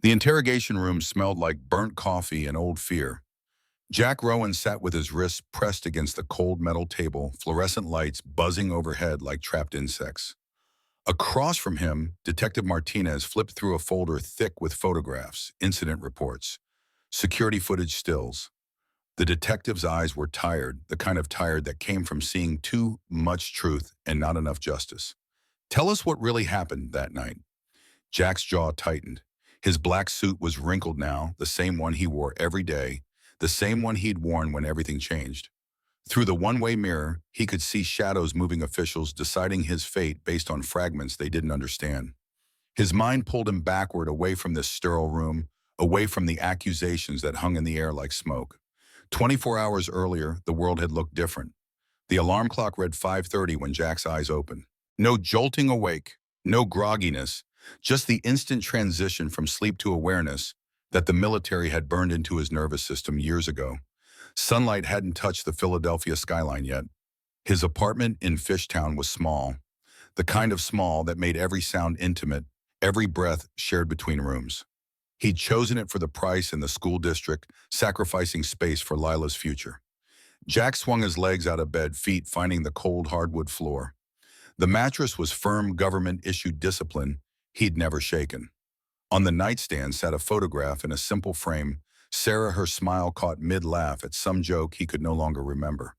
The interrogation room smelled like burnt coffee and old fear. Jack Rowan sat with his wrists pressed against the cold metal table, fluorescent lights buzzing overhead like trapped insects. Across from him, Detective Martinez flipped through a folder thick with photographs, incident reports, security footage stills. The detective's eyes were tired, the kind of tired that came from seeing too much truth and not enough justice. Tell us what really happened that night. Jack's jaw tightened. His black suit was wrinkled now, the same one he wore every day, the same one he'd worn when everything changed. Through the one-way mirror, he could see shadows moving officials deciding his fate based on fragments they didn't understand. His mind pulled him backward away from this sterile room, away from the accusations that hung in the air like smoke. 24 hours earlier, the world had looked different. The alarm clock read 5:30 when Jack's eyes opened. No jolting awake, no grogginess, just the instant transition from sleep to awareness that the military had burned into his nervous system years ago. Sunlight hadn't touched the Philadelphia skyline yet. His apartment in Fishtown was small, the kind of small that made every sound intimate, every breath shared between rooms. He'd chosen it for the price and the school district, sacrificing space for Lila's future. Jack swung his legs out of bed, feet finding the cold hardwood floor. The mattress was firm government-issued discipline he'd never shaken. On the nightstand sat a photograph in a simple frame, Sarah, her smile caught mid-laugh at some joke he could no longer remember.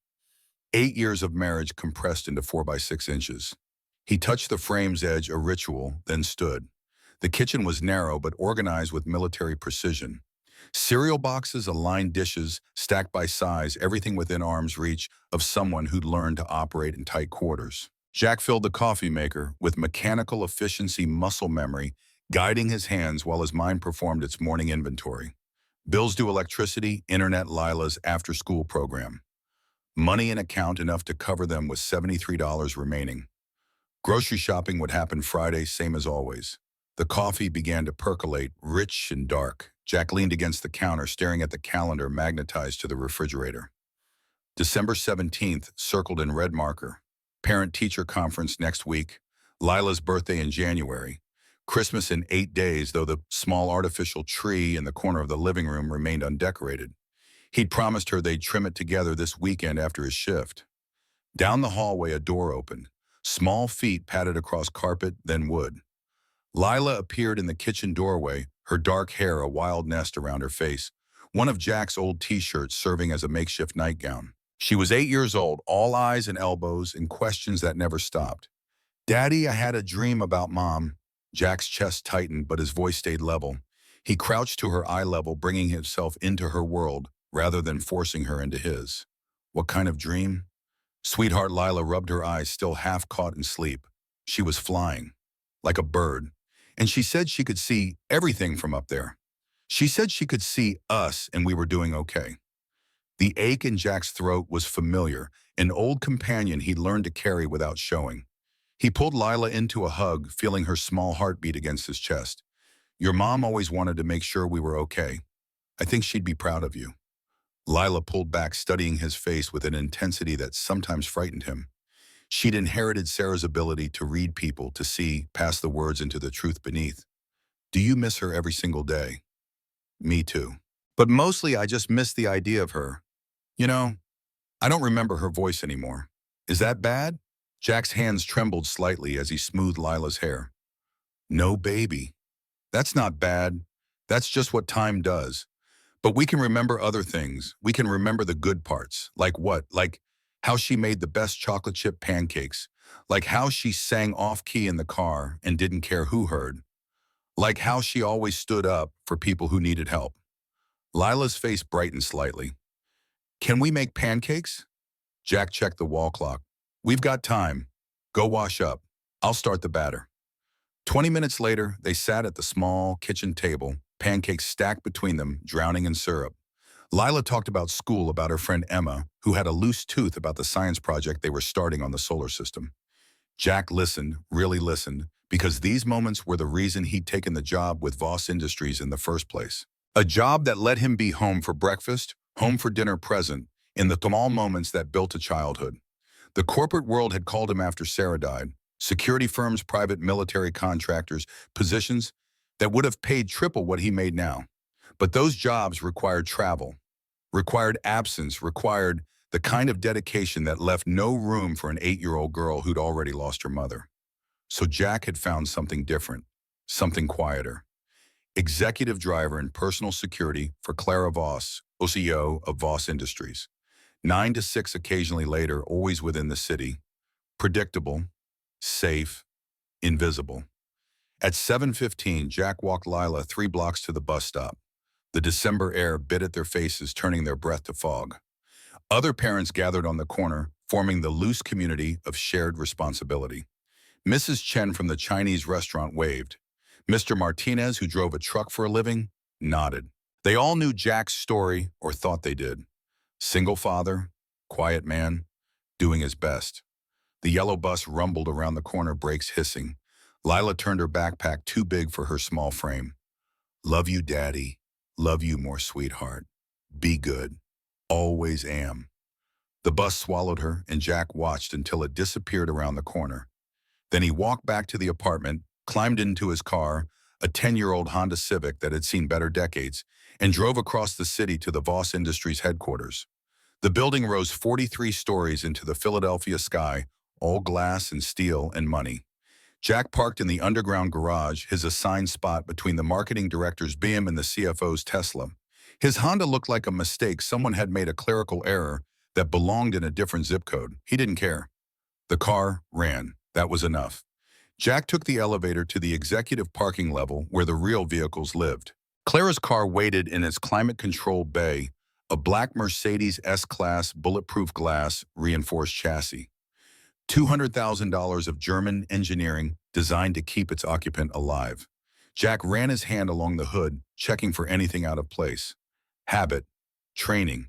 8 years of marriage compressed into 4 by 6 inches. He touched the frame's edge, a ritual, then stood. The kitchen was narrow but organized with military precision. Cereal boxes, aligned dishes, stacked by size, everything within arm's reach of someone who'd learned to operate in tight quarters. Jack filled the coffee maker with mechanical efficiency, muscle memory, guiding his hands while his mind performed its morning inventory. Bills due, electricity, internet, Lila's after-school program. Money in account enough to cover them with $73 remaining. Grocery shopping would happen Friday, same as always. The coffee began to percolate, rich and dark. Jack leaned against the counter, staring at the calendar magnetized to the refrigerator. December 17th, circled in red marker. Parent-teacher conference next week. Lila's birthday in January. Christmas in 8 days, though the small artificial tree in the corner of the living room remained undecorated. He'd promised her they'd trim it together this weekend after his shift. Down the hallway, a door opened. Small feet padded across carpet, then wood. Lila appeared in the kitchen doorway, her dark hair a wild nest around her face, one of Jack's old t-shirts serving as a makeshift nightgown. She was 8 years old, all eyes and elbows and questions that never stopped. "Daddy, I had a dream about Mom." Jack's chest tightened, but his voice stayed level. He crouched to her eye level, bringing himself into her world rather than forcing her into his. What kind of dream? Sweetheart, Lila rubbed her eyes, still half caught in sleep. She was flying, like a bird. And she said she could see everything from up there. She said she could see us and we were doing okay. The ache in Jack's throat was familiar, an old companion he'd learned to carry without showing. He pulled Lila into a hug, feeling her small heartbeat against his chest. "Your mom always wanted to make sure we were okay. I think she'd be proud of you." Lila pulled back, studying his face with an intensity that sometimes frightened him. She'd inherited Sarah's ability to read people, to see past the words into the truth beneath. "Do you miss her every single day?" "Me too. But mostly I just miss the idea of her. You know, I don't remember her voice anymore. Is that bad?" Jack's hands trembled slightly as he smoothed Lila's hair. "No, baby. That's not bad. That's just what time does. But we can remember other things. We can remember the good parts." "Like what?" "Like how she made the best chocolate chip pancakes. Like how she sang off-key in the car and didn't care who heard. Like how she always stood up for people who needed help." Lila's face brightened slightly. "Can we make pancakes?" Jack checked the wall clock. "We've got time. Go wash up. I'll start the batter." 20 minutes later, they sat at the small kitchen table, pancakes stacked between them, drowning in syrup. Lila talked about school, about her friend Emma, who had a loose tooth about the science project they were starting on the solar system. Jack listened, really listened, because these moments were the reason he'd taken the job with Voss Industries in the first place. A job that let him be home for breakfast, home for dinner, present, in the small moments that built a childhood. The corporate world had called him after Sarah died. Security firms, private military contractors, positions that would have paid triple what he made now. But those jobs required travel, required absence, required the kind of dedication that left no room for an 8-year-old girl who'd already lost her mother. So Jack had found something different, something quieter. Executive driver and personal security for Clara Voss, OCO of Voss Industries. 9 to 6 occasionally later, always within the city. Predictable, safe, invisible. At 7:15, Jack walked Lila 3 blocks to the bus stop. The December air bit at their faces, turning their breath to fog. Other parents gathered on the corner, forming the loose community of shared responsibility. Mrs. Chen from the Chinese restaurant waved. Mr. Martinez, who drove a truck for a living, nodded. They all knew Jack's story, or thought they did. Single father, quiet man, doing his best. The yellow bus rumbled around the corner, brakes hissing. Lila turned her backpack too big for her small frame. Love you, Daddy. Love you more, sweetheart. Be good. Always am. The bus swallowed her, and Jack watched until it disappeared around the corner. Then he walked back to the apartment, climbed into his car, a 10-year-old Honda Civic that had seen better decades, and drove across the city to the Voss Industries headquarters. The building rose 43 stories into the Philadelphia sky, all glass and steel and money. Jack parked in the underground garage, his assigned spot between the marketing director's BM and the CFO's Tesla. His Honda looked like a mistake. Someone had made a clerical error that belonged in a different zip code. He didn't care. The car ran. That was enough. Jack took the elevator to the executive parking level where the real vehicles lived. Clara's car waited in its climate-controlled bay, a black Mercedes S-Class bulletproof glass reinforced chassis. $200,000 of German engineering designed to keep its occupant alive. Jack ran his hand along the hood, checking for anything out of place. Habit, training,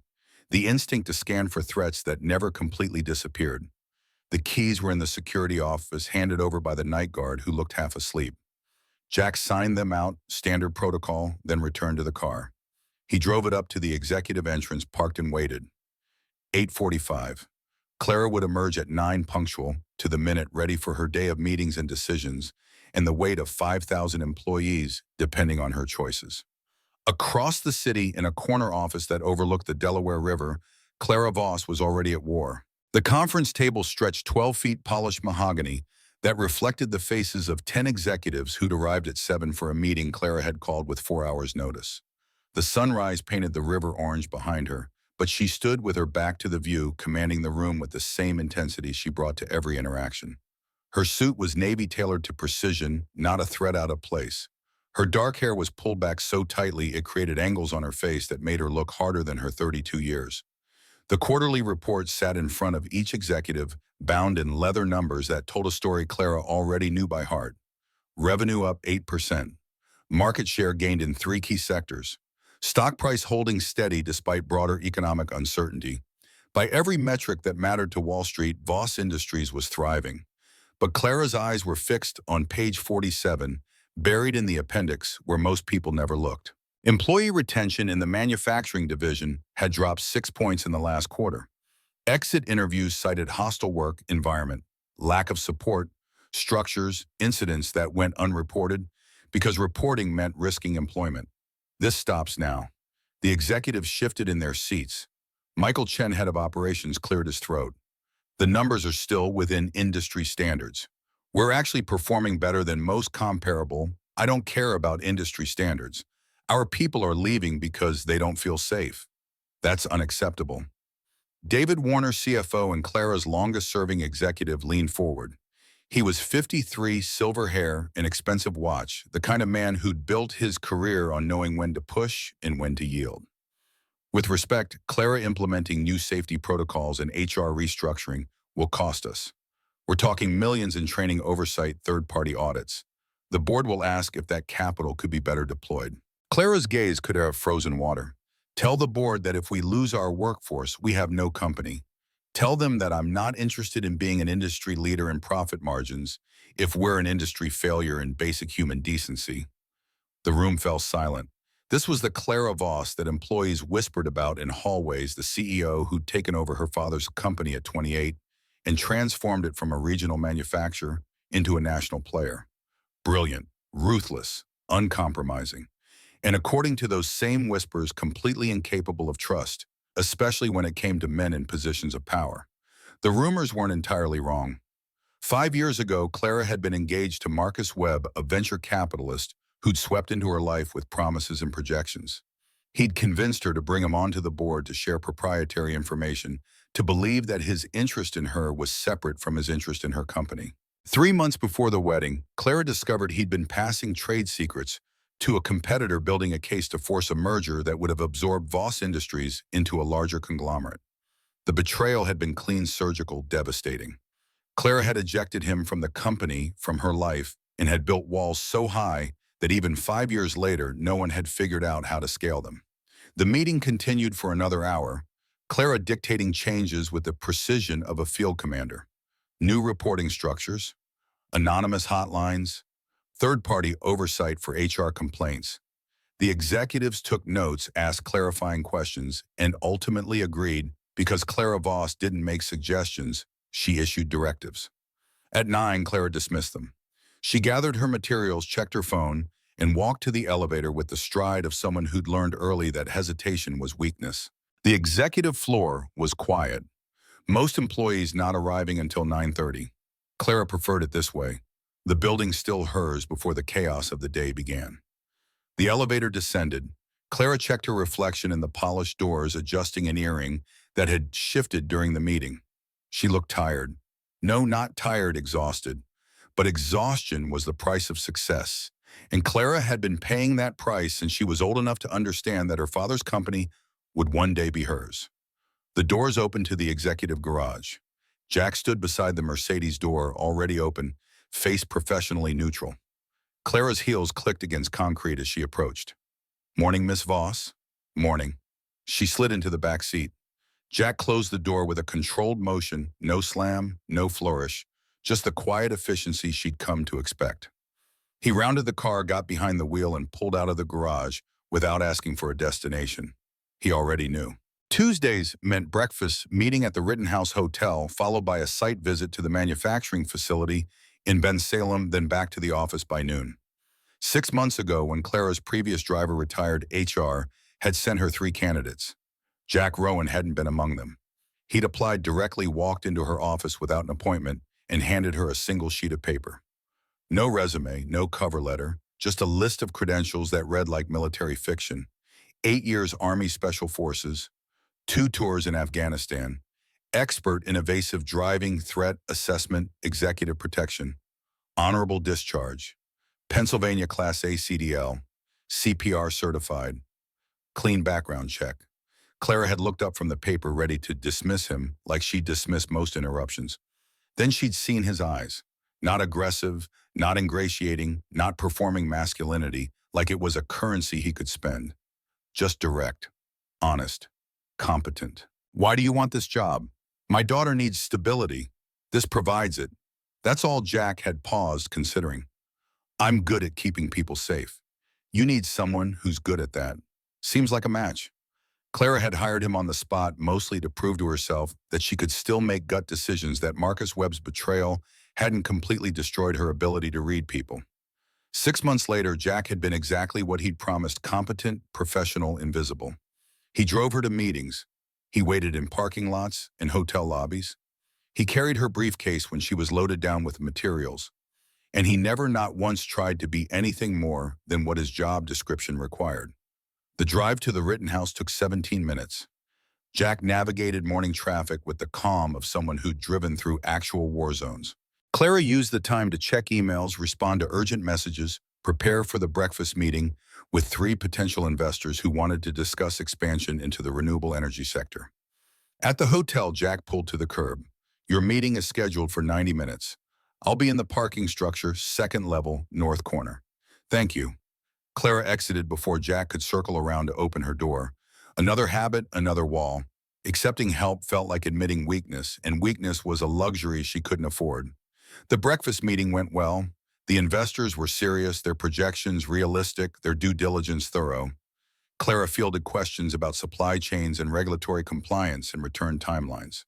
the instinct to scan for threats that never completely disappeared. The keys were in the security office, handed over by the night guard who looked half asleep. Jack signed them out, standard protocol, then returned to the car. He drove it up to the executive entrance, parked and waited. 8:45. Clara would emerge at 9 punctual, to the minute, ready for her day of meetings and decisions, and the weight of 5,000 employees depending on her choices. Across the city, in a corner office that overlooked the Delaware River, Clara Voss was already at war. The conference table stretched 12 feet polished mahogany that reflected the faces of 10 executives who'd arrived at 7 for a meeting Clara had called with 4 hours' notice. The sunrise painted the river orange behind her, but she stood with her back to the view, commanding the room with the same intensity she brought to every interaction. Her suit was navy tailored to precision, not a thread out of place. Her dark hair was pulled back so tightly it created angles on her face that made her look harder than her 32 years. The quarterly report sat in front of each executive, bound in leather numbers that told a story Clara already knew by heart. Revenue up 8%. Market share gained in 3 key sectors. Stock price holding steady despite broader economic uncertainty. By every metric that mattered to Wall Street, Voss Industries was thriving. But Clara's eyes were fixed on page 47, buried in the appendix where most people never looked. Employee retention in the manufacturing division had dropped 6 points in the last quarter. Exit interviews cited hostile work environment, lack of support, structures, incidents that went unreported, because reporting meant risking employment. This stops now. The executives shifted in their seats. Michael Chen, head of operations, cleared his throat. The numbers are still within industry standards. We're actually performing better than most comparable. I don't care about industry standards. Our people are leaving because they don't feel safe. That's unacceptable. David Warner, CFO and Clara's longest-serving executive, leaned forward. He was 53, silver hair, an expensive watch, the kind of man who'd built his career on knowing when to push and when to yield. With respect, Clara implementing new safety protocols and HR restructuring will cost us. We're talking millions in training, oversight, third-party audits. The board will ask if that capital could be better deployed. Clara's gaze could have frozen water. Tell the board that if we lose our workforce, we have no company. Tell them that I'm not interested in being an industry leader in profit margins if we're an industry failure in basic human decency. The room fell silent. This was the Clara Voss that employees whispered about in hallways, the CEO who'd taken over her father's company at 28 and transformed it from a regional manufacturer into a national player. Brilliant, ruthless, uncompromising, and according to those same whispers, completely incapable of trust, especially when it came to men in positions of power. The rumors weren't entirely wrong. 5 years ago, Clara had been engaged to Marcus Webb, a venture capitalist who'd swept into her life with promises and projections. He'd convinced her to bring him onto the board to share proprietary information, to believe that his interest in her was separate from his interest in her company. 3 months before the wedding, Clara discovered he'd been passing trade secrets to a competitor building a case to force a merger that would have absorbed Voss Industries into a larger conglomerate. The betrayal had been clean, surgical, devastating. Clara had ejected him from the company, from her life, and had built walls so high that even 5 years later, no one had figured out how to scale them. The meeting continued for another hour, Clara dictating changes with the precision of a field commander. New reporting structures, anonymous hotlines, third-party oversight for HR complaints. The executives took notes, asked clarifying questions, and ultimately agreed because Clara Voss didn't make suggestions, she issued directives. At 9, Clara dismissed them. She gathered her materials, checked her phone, and walked to the elevator with the stride of someone who'd learned early that hesitation was weakness. The executive floor was quiet, most employees not arriving until 9:30. Clara preferred it this way, the building still hers before the chaos of the day began. The elevator descended. Clara checked her reflection in the polished doors, adjusting an earring that had shifted during the meeting. She looked tired. No, not tired, exhausted. But exhaustion was the price of success. And Clara had been paying that price since she was old enough to understand that her father's company would one day be hers. The doors opened to the executive garage. Jack stood beside the Mercedes door, already open, face professionally neutral. Clara's heels clicked against concrete as she approached. "Morning, Miss Voss." "Morning." She slid into the back seat. Jack closed the door with a controlled motion, no slam, no flourish, just the quiet efficiency she'd come to expect. He rounded the car, got behind the wheel, and pulled out of the garage without asking for a destination. He already knew. Tuesdays meant breakfast, meeting at the Rittenhouse Hotel, followed by a site visit to the manufacturing facility in Bensalem, then back to the office by noon. 6 months ago, when Clara's previous driver retired, HR had sent her 3 candidates. Jack Rowan hadn't been among them. He'd applied directly, walked into her office without an appointment, and handed her a single sheet of paper. No resume, no cover letter, just a list of credentials that read like military fiction. 8 years Army Special Forces, 2 tours in Afghanistan, expert in evasive driving, threat assessment, executive protection, honorable discharge, Pennsylvania Class A CDL, CPR certified, clean background check. Clara had looked up from the paper, ready to dismiss him like she dismissed most interruptions. Then she'd seen his eyes, not aggressive, not ingratiating, not performing masculinity like it was a currency he could spend. Just direct, honest, competent. "Why do you want this job?" "My daughter needs stability. This provides it." That's all. Jack had paused, considering. "I'm good at keeping people safe. You need someone who's good at that." Seems like a match. Clara had hired him on the spot, mostly to prove to herself that she could still make gut decisions, that Marcus Webb's betrayal hadn't completely destroyed her ability to read people. 6 months later, Jack had been exactly what he'd promised: competent, professional, invisible. He drove her to meetings. He waited in parking lots and hotel lobbies. He carried her briefcase when she was loaded down with materials. And he never, not once, tried to be anything more than what his job description required. The drive to the Rittenhouse took 17 minutes. Jack navigated morning traffic with the calm of someone who'd driven through actual war zones. Clara used the time to check emails, respond to urgent messages, prepare for the breakfast meeting with 3 potential investors who wanted to discuss expansion into the renewable energy sector. At the hotel, Jack pulled to the curb. "Your meeting is scheduled for 90 minutes. I'll be in the parking structure, 2nd level, north corner." "Thank you." Clara exited before Jack could circle around to open her door. Another habit, another wall. Accepting help felt like admitting weakness, and weakness was a luxury she couldn't afford. The breakfast meeting went well. The investors were serious, their projections realistic, their due diligence thorough. Clara fielded questions about supply chains and regulatory compliance and return timelines.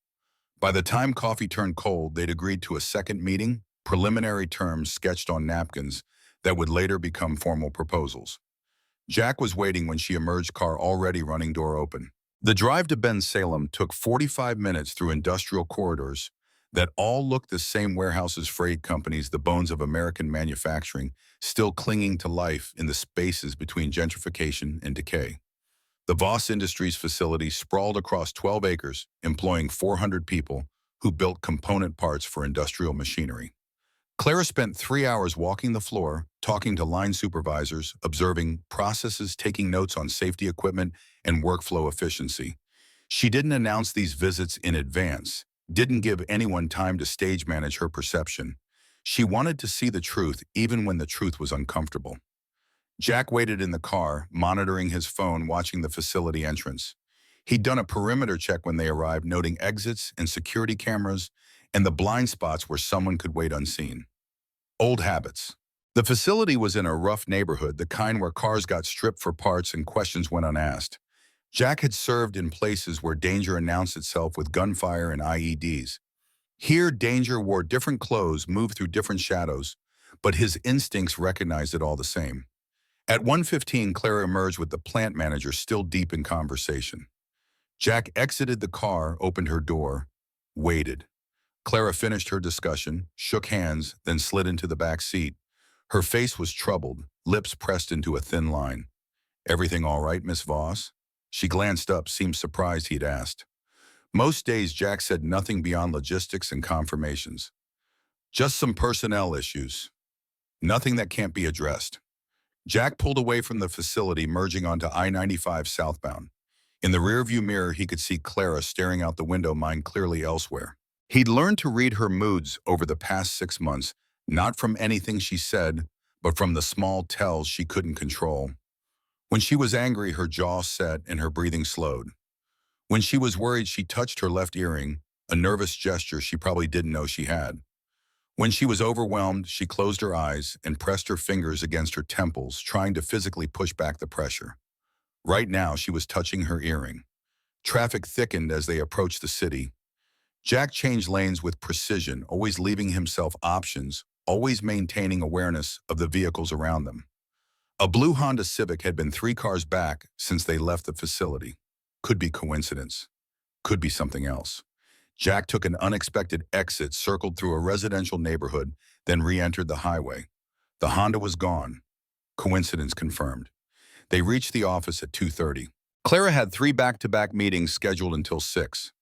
By the time coffee turned cold, they'd agreed to a second meeting, preliminary terms sketched on napkins, that would later become formal proposals. Jack was waiting when she emerged, car already running, door open. The drive to Ben Salem took 45 minutes through industrial corridors that all looked the same: warehouses, freight companies, the bones of American manufacturing, still clinging to life in the spaces between gentrification and decay. The Voss Industries facility sprawled across 12 acres, employing 400 people who built component parts for industrial machinery. Clara spent 3 hours walking the floor, talking to line supervisors, observing processes, taking notes on safety equipment and workflow efficiency. She didn't announce these visits in advance, didn't give anyone time to stage manage her perception. She wanted to see the truth even when the truth was uncomfortable. Jack waited in the car, monitoring his phone, watching the facility entrance. He'd done a perimeter check when they arrived, noting exits and security cameras and the blind spots where someone could wait unseen. Old habits. The facility was in a rough neighborhood, the kind where cars got stripped for parts and questions went unasked. Jack had served in places where danger announced itself with gunfire and IEDs. Here, danger wore different clothes, moved through different shadows, but his instincts recognized it all the same. At 1:15, Clara emerged with the plant manager still deep in conversation. Jack exited the car, opened her door, waited. Clara finished her discussion, shook hands, then slid into the back seat. Her face was troubled, lips pressed into a thin line. "Everything all right, Miss Voss?" She glanced up, seemed surprised he'd asked. Most days, Jack said nothing beyond logistics and confirmations. Just some personnel issues. Nothing that can't be addressed. Jack pulled away from the facility, merging onto I-95 southbound. In the rearview mirror, he could see Clara staring out the window, mind clearly elsewhere. He'd learned to read her moods over the past 6 months, not from anything she said, but from the small tells she couldn't control. When she was angry, her jaw set and her breathing slowed. When she was worried, she touched her left earring, a nervous gesture she probably didn't know she had. When she was overwhelmed, she closed her eyes and pressed her fingers against her temples, trying to physically push back the pressure. Right now, she was touching her earring. Traffic thickened as they approached the city. Jack changed lanes with precision, always leaving himself options, always maintaining awareness of the vehicles around them. A blue Honda Civic had been 3 cars back since they left the facility. Could be coincidence. Could be something else. Jack took an unexpected exit, circled through a residential neighborhood, then re-entered the highway. The Honda was gone. Coincidence confirmed. They reached the office at 2:30. Clara had 3 back-to-back meetings scheduled until 6.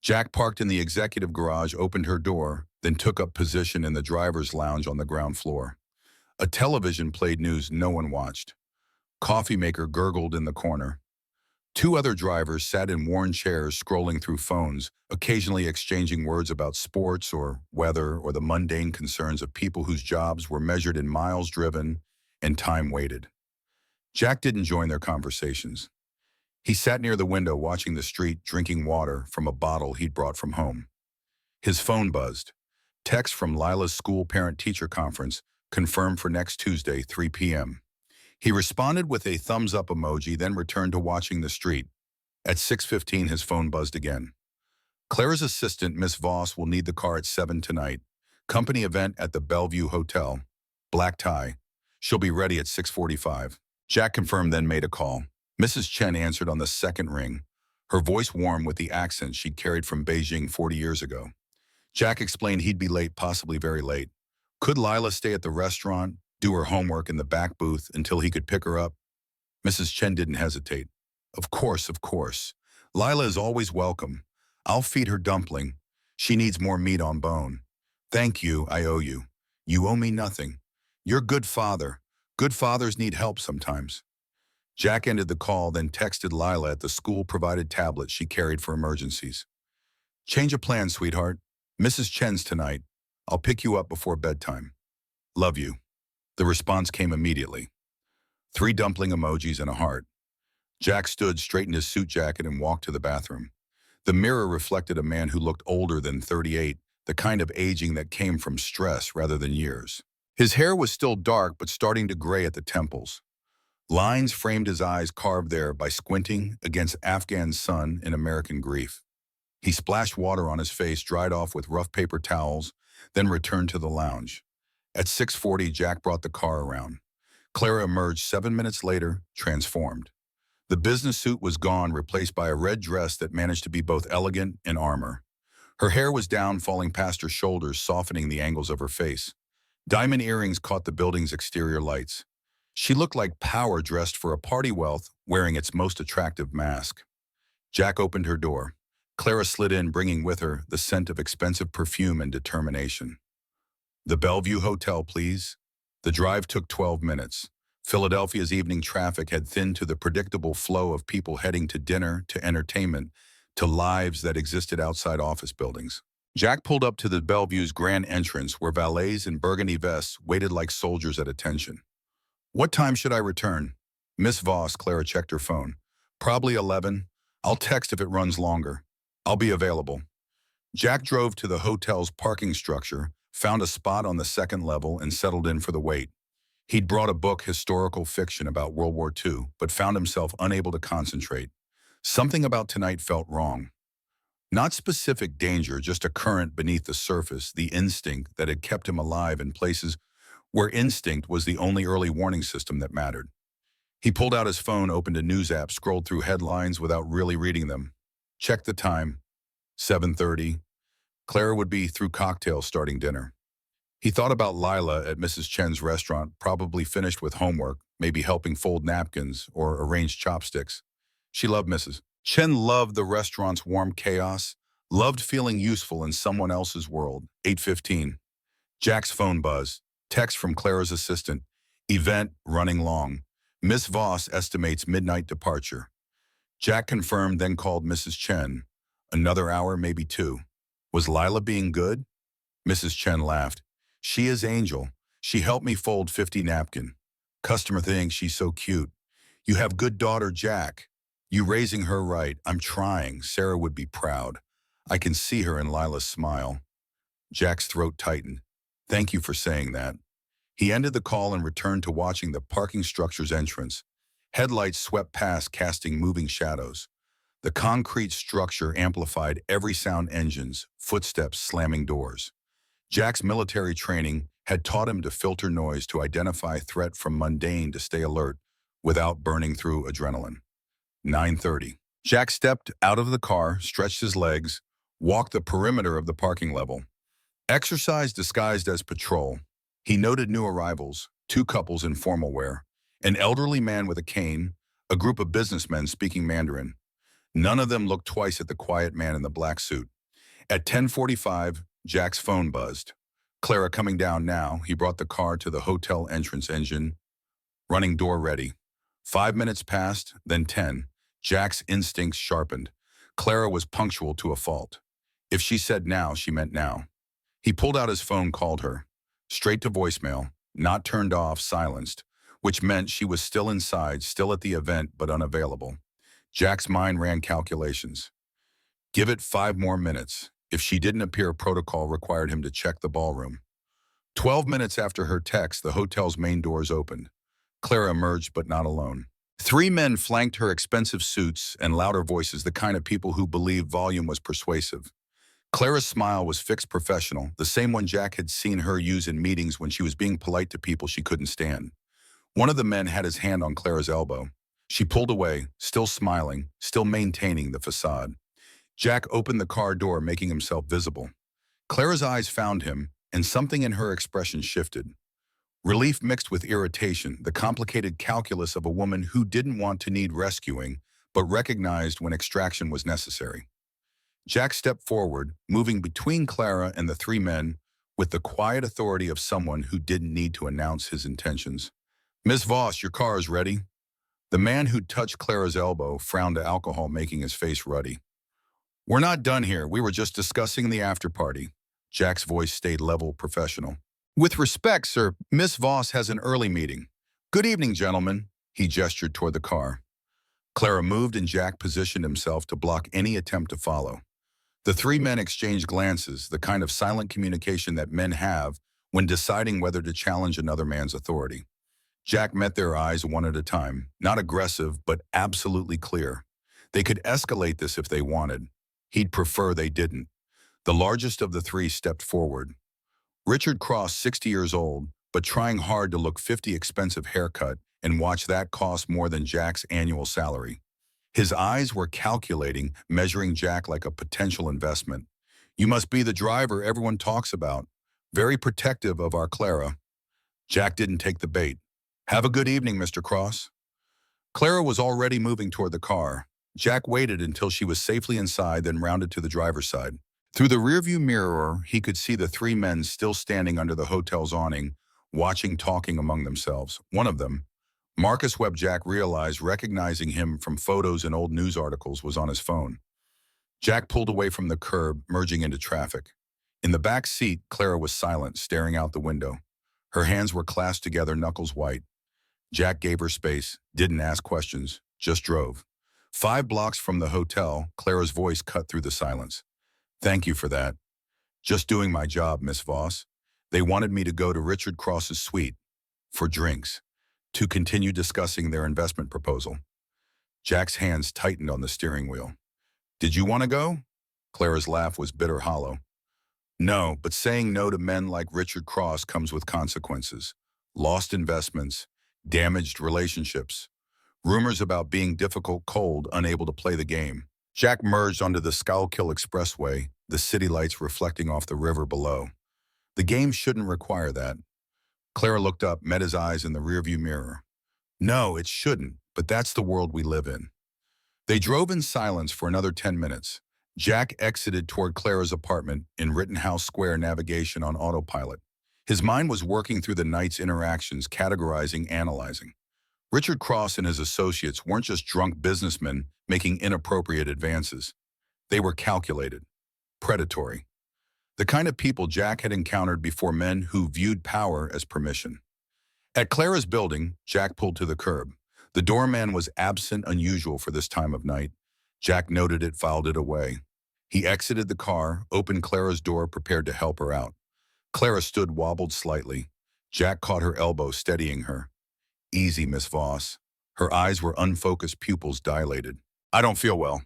Jack parked in the executive garage, opened her door, then took up position in the driver's lounge on the ground floor. A television played news no one watched. Coffee maker gurgled in the corner. 2 other drivers sat in worn chairs, scrolling through phones, occasionally exchanging words about sports or weather or the mundane concerns of people whose jobs were measured in miles driven and time waited. Jack didn't join their conversations. He sat near the window, watching the street, drinking water from a bottle he'd brought from home. His phone buzzed. Text from Lila's school parent-teacher conference, confirmed for next Tuesday, 3 p.m. He responded with a thumbs-up emoji, then returned to watching the street. At 6:15, his phone buzzed again. Clara's assistant, Miss Voss, will need the car at 7 tonight. Company event at the Bellevue Hotel. Black tie. She'll be ready at 6:45. Jack confirmed, then made a call. Mrs. Chen answered on the second ring, her voice warm with the accent she'd carried from Beijing 40 years ago. Jack explained he'd be late, possibly very late. Could Lila stay at the restaurant, do her homework in the back booth until he could pick her up? Mrs. Chen didn't hesitate. Of course, of course. Lila is always welcome. I'll feed her dumpling. She needs more meat on bone. Thank you, I owe you. You owe me nothing. You're good father. Good fathers need help sometimes. Jack ended the call, then texted Lila at the school-provided tablet she carried for emergencies. Change of plans, sweetheart. Mrs. Chen's tonight. I'll pick you up before bedtime. Love you. The response came immediately. 3 dumpling emojis and a heart. Jack stood, straightened his suit jacket, and walked to the bathroom. The mirror reflected a man who looked older than 38, the kind of aging that came from stress rather than years. His hair was still dark, but starting to gray at the temples. Lines framed his eyes, carved there by squinting against Afghan sun in American grief. He splashed water on his face, dried off with rough paper towels, then returned to the lounge. At 6:40, Jack brought the car around. Clara emerged 7 minutes later, transformed. The business suit was gone, replaced by a red dress that managed to be both elegant and armor. Her hair was down, falling past her shoulders, softening the angles of her face. Diamond earrings caught the building's exterior lights. She looked like power dressed for a party, wealth wearing its most attractive mask. Jack opened her door. Clara slid in, bringing with her the scent of expensive perfume and determination. "The Bellevue Hotel, please." The drive took 12 minutes. Philadelphia's evening traffic had thinned to the predictable flow of people heading to dinner, to entertainment, to lives that existed outside office buildings. Jack pulled up to the Bellevue's grand entrance, where valets in burgundy vests waited like soldiers at attention. "What time should I return?" "Miss Voss," Clara checked her phone. "Probably 11. I'll text if it runs longer. I'll be available." Jack drove to the hotel's parking structure, found a spot on the second level, and settled in for the wait. He'd brought a book, historical fiction about World War II, but found himself unable to concentrate. Something about tonight felt wrong. Not specific danger, just a current beneath the surface, the instinct that had kept him alive in places where instinct was the only early warning system that mattered. He pulled out his phone, opened a news app, scrolled through headlines without really reading them. Checked the time. 7:30. Clara would be through cocktails starting dinner. He thought about Lila at Mrs. Chen's restaurant, probably finished with homework, maybe helping fold napkins or arrange chopsticks. She loved Mrs. Chen, loved the restaurant's warm chaos, loved feeling useful in someone else's world. 8:15. Jack's phone buzzed. Text from Clara's assistant. "Event running long. Miss Voss estimates midnight departure." Jack confirmed, then called Mrs. Chen. Another hour, maybe two. Was Lila being good? Mrs. Chen laughed. "She is Angel. She helped me fold 50 napkin. Customer thinks she's so cute. You have good daughter, Jack. You raising her right. I'm trying. Sarah would be proud. I can see her in Lila's smile." Jack's throat tightened. "Thank you for saying that." He ended the call and returned to watching the parking structure's entrance. Headlights swept past, casting moving shadows. The concrete structure amplified every sound: engines, footsteps, slamming doors. Jack's military training had taught him to filter noise, to identify threat from mundane, to stay alert without burning through adrenaline. 9:30. Jack stepped out of the car, stretched his legs, walked the perimeter of the parking level. Exercise disguised as patrol. He noted new arrivals, two couples in formal wear, an elderly man with a cane, a group of businessmen speaking Mandarin. None of them looked twice at the quiet man in the black suit. At 10:45, Jack's phone buzzed. "Clara coming down now." He brought the car to the hotel entrance, engine running, door ready. 5 minutes passed, then 10. Jack's instincts sharpened. Clara was punctual to a fault. If she said now, she meant now. He pulled out his phone, called her. Straight to voicemail, not turned off, silenced, which meant she was still inside, still at the event, but unavailable. Jack's mind ran calculations. Give it 5 more minutes. If she didn't appear, protocol required him to check the ballroom. 12 minutes after her text, the hotel's main doors opened. Clara emerged, but not alone. 3 men flanked her, expensive suits and louder voices, the kind of people who believed volume was persuasive. Clara's smile was fixed, professional, the same one Jack had seen her use in meetings when she was being polite to people she couldn't stand. One of the men had his hand on Clara's elbow. She pulled away, still smiling, still maintaining the facade. Jack opened the car door, making himself visible. Clara's eyes found him, and something in her expression shifted. Relief mixed with irritation, the complicated calculus of a woman who didn't want to need rescuing, but recognized when extraction was necessary. Jack stepped forward, moving between Clara and the 3 men with the quiet authority of someone who didn't need to announce his intentions. "Miss Voss, your car is ready." The man who touched Clara's elbow frowned to alcohol, making his face ruddy. "We're not done here. We were just discussing the after party." Jack's voice stayed level, professional. "With respect, sir, Miss Voss has an early meeting." "Good evening, gentlemen." He gestured toward the car. Clara moved and Jack positioned himself to block any attempt to follow. The 3 men exchanged glances, the kind of silent communication that men have when deciding whether to challenge another man's authority. Jack met their eyes one at a time, not aggressive, but absolutely clear. They could escalate this if they wanted. He'd prefer they didn't. The largest of the 3 stepped forward. Richard Cross, 60 years old, but trying hard to look 50, expensive haircut, and watch that cost more than Jack's annual salary. His eyes were calculating, measuring Jack like a potential investment. You must be the driver everyone talks about. Very protective of our Clara. Jack didn't take the bait. Have a good evening, Mr. Cross. Clara was already moving toward the car. Jack waited until she was safely inside, then rounded to the driver's side. Through the rearview mirror, he could see the three men still standing under the hotel's awning, watching, talking among themselves. One of them, Marcus Webb, Jack realized, recognizing him from photos and old news articles, was on his phone. Jack pulled away from the curb, merging into traffic. In the back seat, Clara was silent, staring out the window. Her hands were clasped together, knuckles white. Jack gave her space, didn't ask questions, just drove. 5 blocks from the hotel, Clara's voice cut through the silence. Thank you for that. Just doing my job, Miss Voss. They wanted me to go to Richard Cross's suite for drinks, to continue discussing their investment proposal. Jack's hands tightened on the steering wheel. Did you want to go? Clara's laugh was bitter, hollow. No, but saying no to men like Richard Cross comes with consequences. Lost investments, damaged relationships, rumors about being difficult, cold, unable to play the game. Jack merged onto the Schuylkill Expressway, the city lights reflecting off the river below. The game shouldn't require that. Clara looked up, met his eyes in the rearview mirror. No, it shouldn't, but that's the world we live in. They drove in silence for another 10 minutes. Jack exited toward Clara's apartment in Rittenhouse Square, navigation on autopilot. His mind was working through the night's interactions, categorizing, analyzing. Richard Cross and his associates weren't just drunk businessmen making inappropriate advances. They were calculated, predatory. The kind of people Jack had encountered before, men who viewed power as permission. At Clara's building, Jack pulled to the curb. The doorman was absent, unusual for this time of night. Jack noted it, filed it away. He exited the car, opened Clara's door, prepared to help her out. Clara stood, wobbled slightly. Jack caught her elbow, steadying her. Easy, Miss Voss. Her eyes were unfocused, pupils dilated. I don't feel well.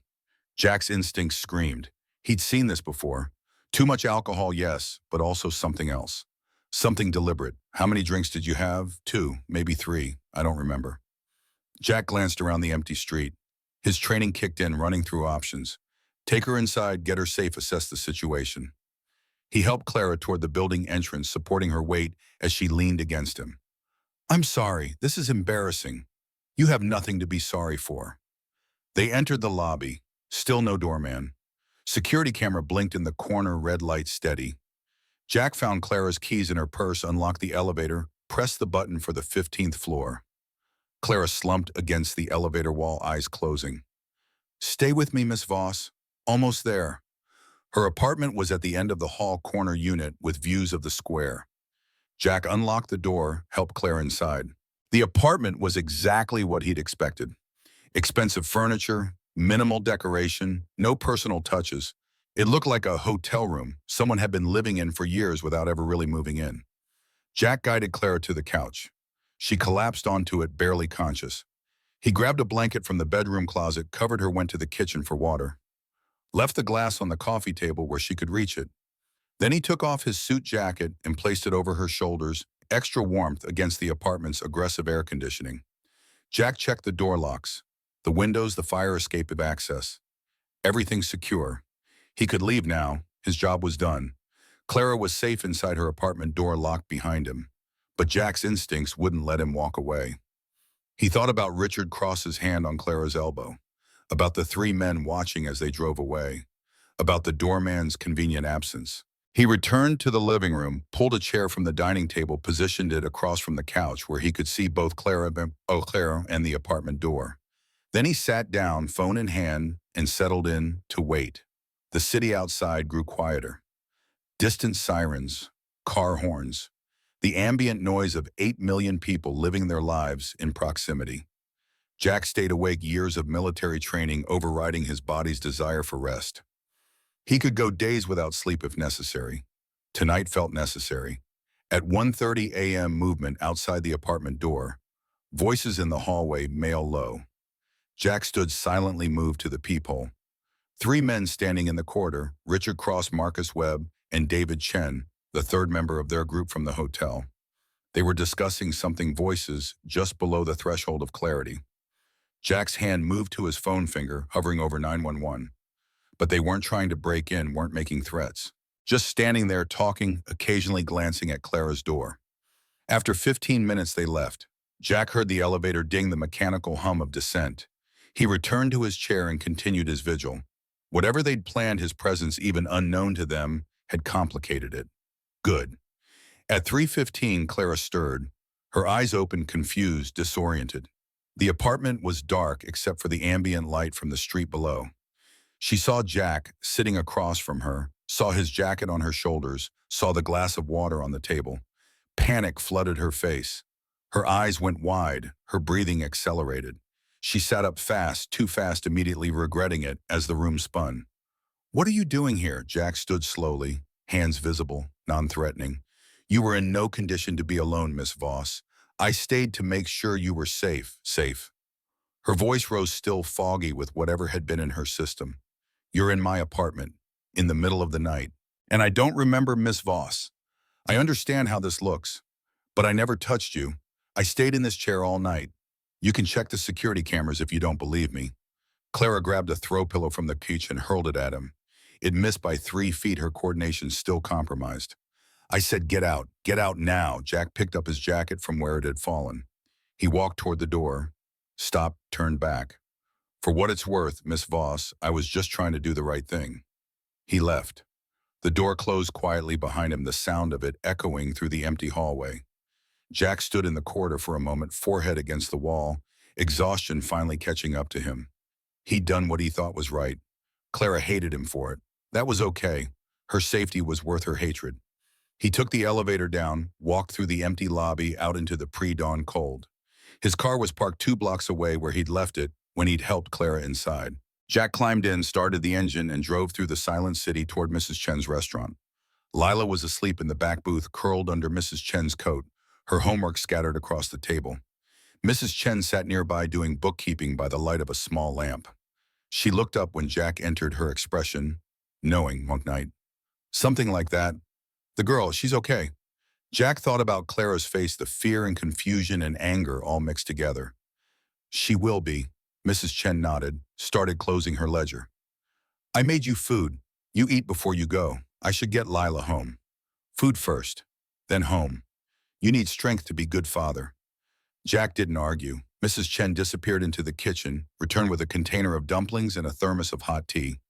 Jack's instincts screamed. He'd seen this before. Too much alcohol, yes, but also something else. Something deliberate. How many drinks did you have? 2, maybe 3. I don't remember. Jack glanced around the empty street. His training kicked in, running through options. Take her inside, get her safe, assess the situation. He helped Clara toward the building entrance, supporting her weight as she leaned against him. I'm sorry, this is embarrassing. You have nothing to be sorry for. They entered the lobby. Still no doorman. Security camera blinked in the corner, red light steady. Jack found Clara's keys in her purse, unlocked the elevator, pressed the button for the 15th floor. Clara slumped against the elevator wall, eyes closing. Stay with me, Miss Voss. Almost there. Her apartment was at the end of the hall, corner unit with views of the square. Jack unlocked the door, helped Clara inside. The apartment was exactly what he'd expected. Expensive furniture, minimal decoration, no personal touches. It looked like a hotel room someone had been living in for years without ever really moving in. Jack guided Clara to the couch. She collapsed onto it, barely conscious. He grabbed a blanket from the bedroom closet, covered her, went to the kitchen for water. Left the glass on the coffee table where she could reach it. Then he took off his suit jacket and placed it over her shoulders, extra warmth against the apartment's aggressive air conditioning. Jack checked the door locks, the windows, the fire escape of access. Everything secure. He could leave now. His job was done. Clara was safe inside her apartment, door locked behind him. But Jack's instincts wouldn't let him walk away. He thought about Richard Cross's hand on Clara's elbow, about the 3 men watching as they drove away, about the doorman's convenient absence. He returned to the living room, pulled a chair from the dining table, positioned it across from the couch where he could see both Clara and the apartment door. Then he sat down, phone in hand, and settled in to wait. The city outside grew quieter. Distant sirens, car horns, the ambient noise of 8 million people living their lives in proximity. Jack stayed awake, years of military training overriding his body's desire for rest. He could go days without sleep if necessary. Tonight felt necessary. At 1:30 a.m., movement outside the apartment door. Voices in the hallway, male low. Jack stood silently, moved to the peephole. 3 men standing in the corridor, Richard Cross, Marcus Webb, and David Chen, the third member of their group from the hotel. They were discussing something voices just below the threshold of clarity. Jack's hand moved to his phone finger, hovering over 911. But they weren't trying to break in, weren't making threats. Just standing there talking, occasionally glancing at Clara's door. After 15 minutes, they left. Jack heard the elevator ding the mechanical hum of descent. He returned to his chair and continued his vigil. Whatever they'd planned, his presence, even unknown to them, had complicated it. Good. At 3:15, Clara stirred. Her eyes opened, confused, disoriented. The apartment was dark except for the ambient light from the street below. She saw Jack sitting across from her, saw his jacket on her shoulders, saw the glass of water on the table. Panic flooded her face. Her eyes went wide, her breathing accelerated. She sat up fast, too fast, immediately regretting it as the room spun. "What are you doing here?" Jack stood slowly, hands visible, non-threatening. "You were in no condition to be alone, Miss Voss. I stayed to make sure you were safe." Her voice rose, still foggy with whatever had been in her system. "You're in my apartment, in the middle of the night. And I don't remember, Miss Voss. I understand how this looks, but I never touched you. I stayed in this chair all night. You can check the security cameras if you don't believe me." Clara grabbed a throw pillow from the couch and hurled it at him. It missed by 3 feet, her coordination still compromised. "I said get out now." Jack picked up his jacket from where it had fallen. He walked toward the door, stopped, turned back. "For what it's worth, Miss Voss, I was just trying to do the right thing." He left. The door closed quietly behind him, the sound of it echoing through the empty hallway. Jack stood in the corridor for a moment, forehead against the wall, exhaustion finally catching up to him. He'd done what he thought was right. Clara hated him for it. That was okay. Her safety was worth her hatred. He took the elevator down, walked through the empty lobby out into the pre-dawn cold. His car was parked 2 blocks away where he'd left it when he'd helped Clara inside. Jack climbed in, started the engine, and drove through the silent city toward Mrs. Chen's restaurant. Lila was asleep in the back booth, curled under Mrs. Chen's coat, her homework scattered across the table. Mrs. Chen sat nearby doing bookkeeping by the light of a small lamp. She looked up when Jack entered, her expression knowing, Monk Knight. "Something like that. The girl, she's okay." Jack thought about Clara's face, the fear and confusion and anger all mixed together. "She will be." Mrs. Chen nodded, started closing her ledger. "I made you food. You eat before you go. I should get Lila home. Food first, then home. You need strength to be good father." Jack didn't argue. Mrs. Chen disappeared into the kitchen, returned with a container of dumplings and a thermos of hot tea.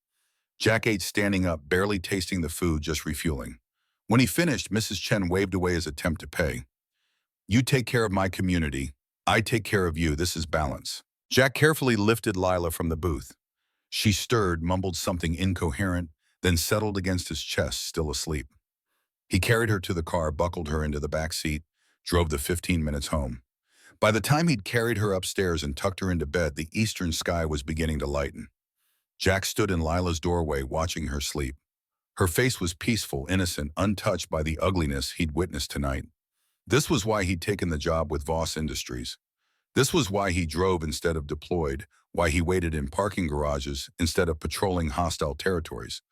Jack ate standing up, barely tasting the food, just refueling. When he finished, Mrs. Chen waved away his attempt to pay. "You take care of my community. I take care of you. This is balance." Jack carefully lifted Lila from the booth. She stirred, mumbled something incoherent, then settled against his chest, still asleep. He carried her to the car, buckled her into the back seat, drove the 15 minutes home. By the time he'd carried her upstairs and tucked her into bed, the eastern sky was beginning to lighten. Jack stood in Lila's doorway, watching her sleep. Her face was peaceful, innocent, untouched by the ugliness he'd witnessed tonight. This was why he'd taken the job with Voss Industries. This was why he drove instead of deployed, why he waited in parking garages instead of patrolling hostile territories.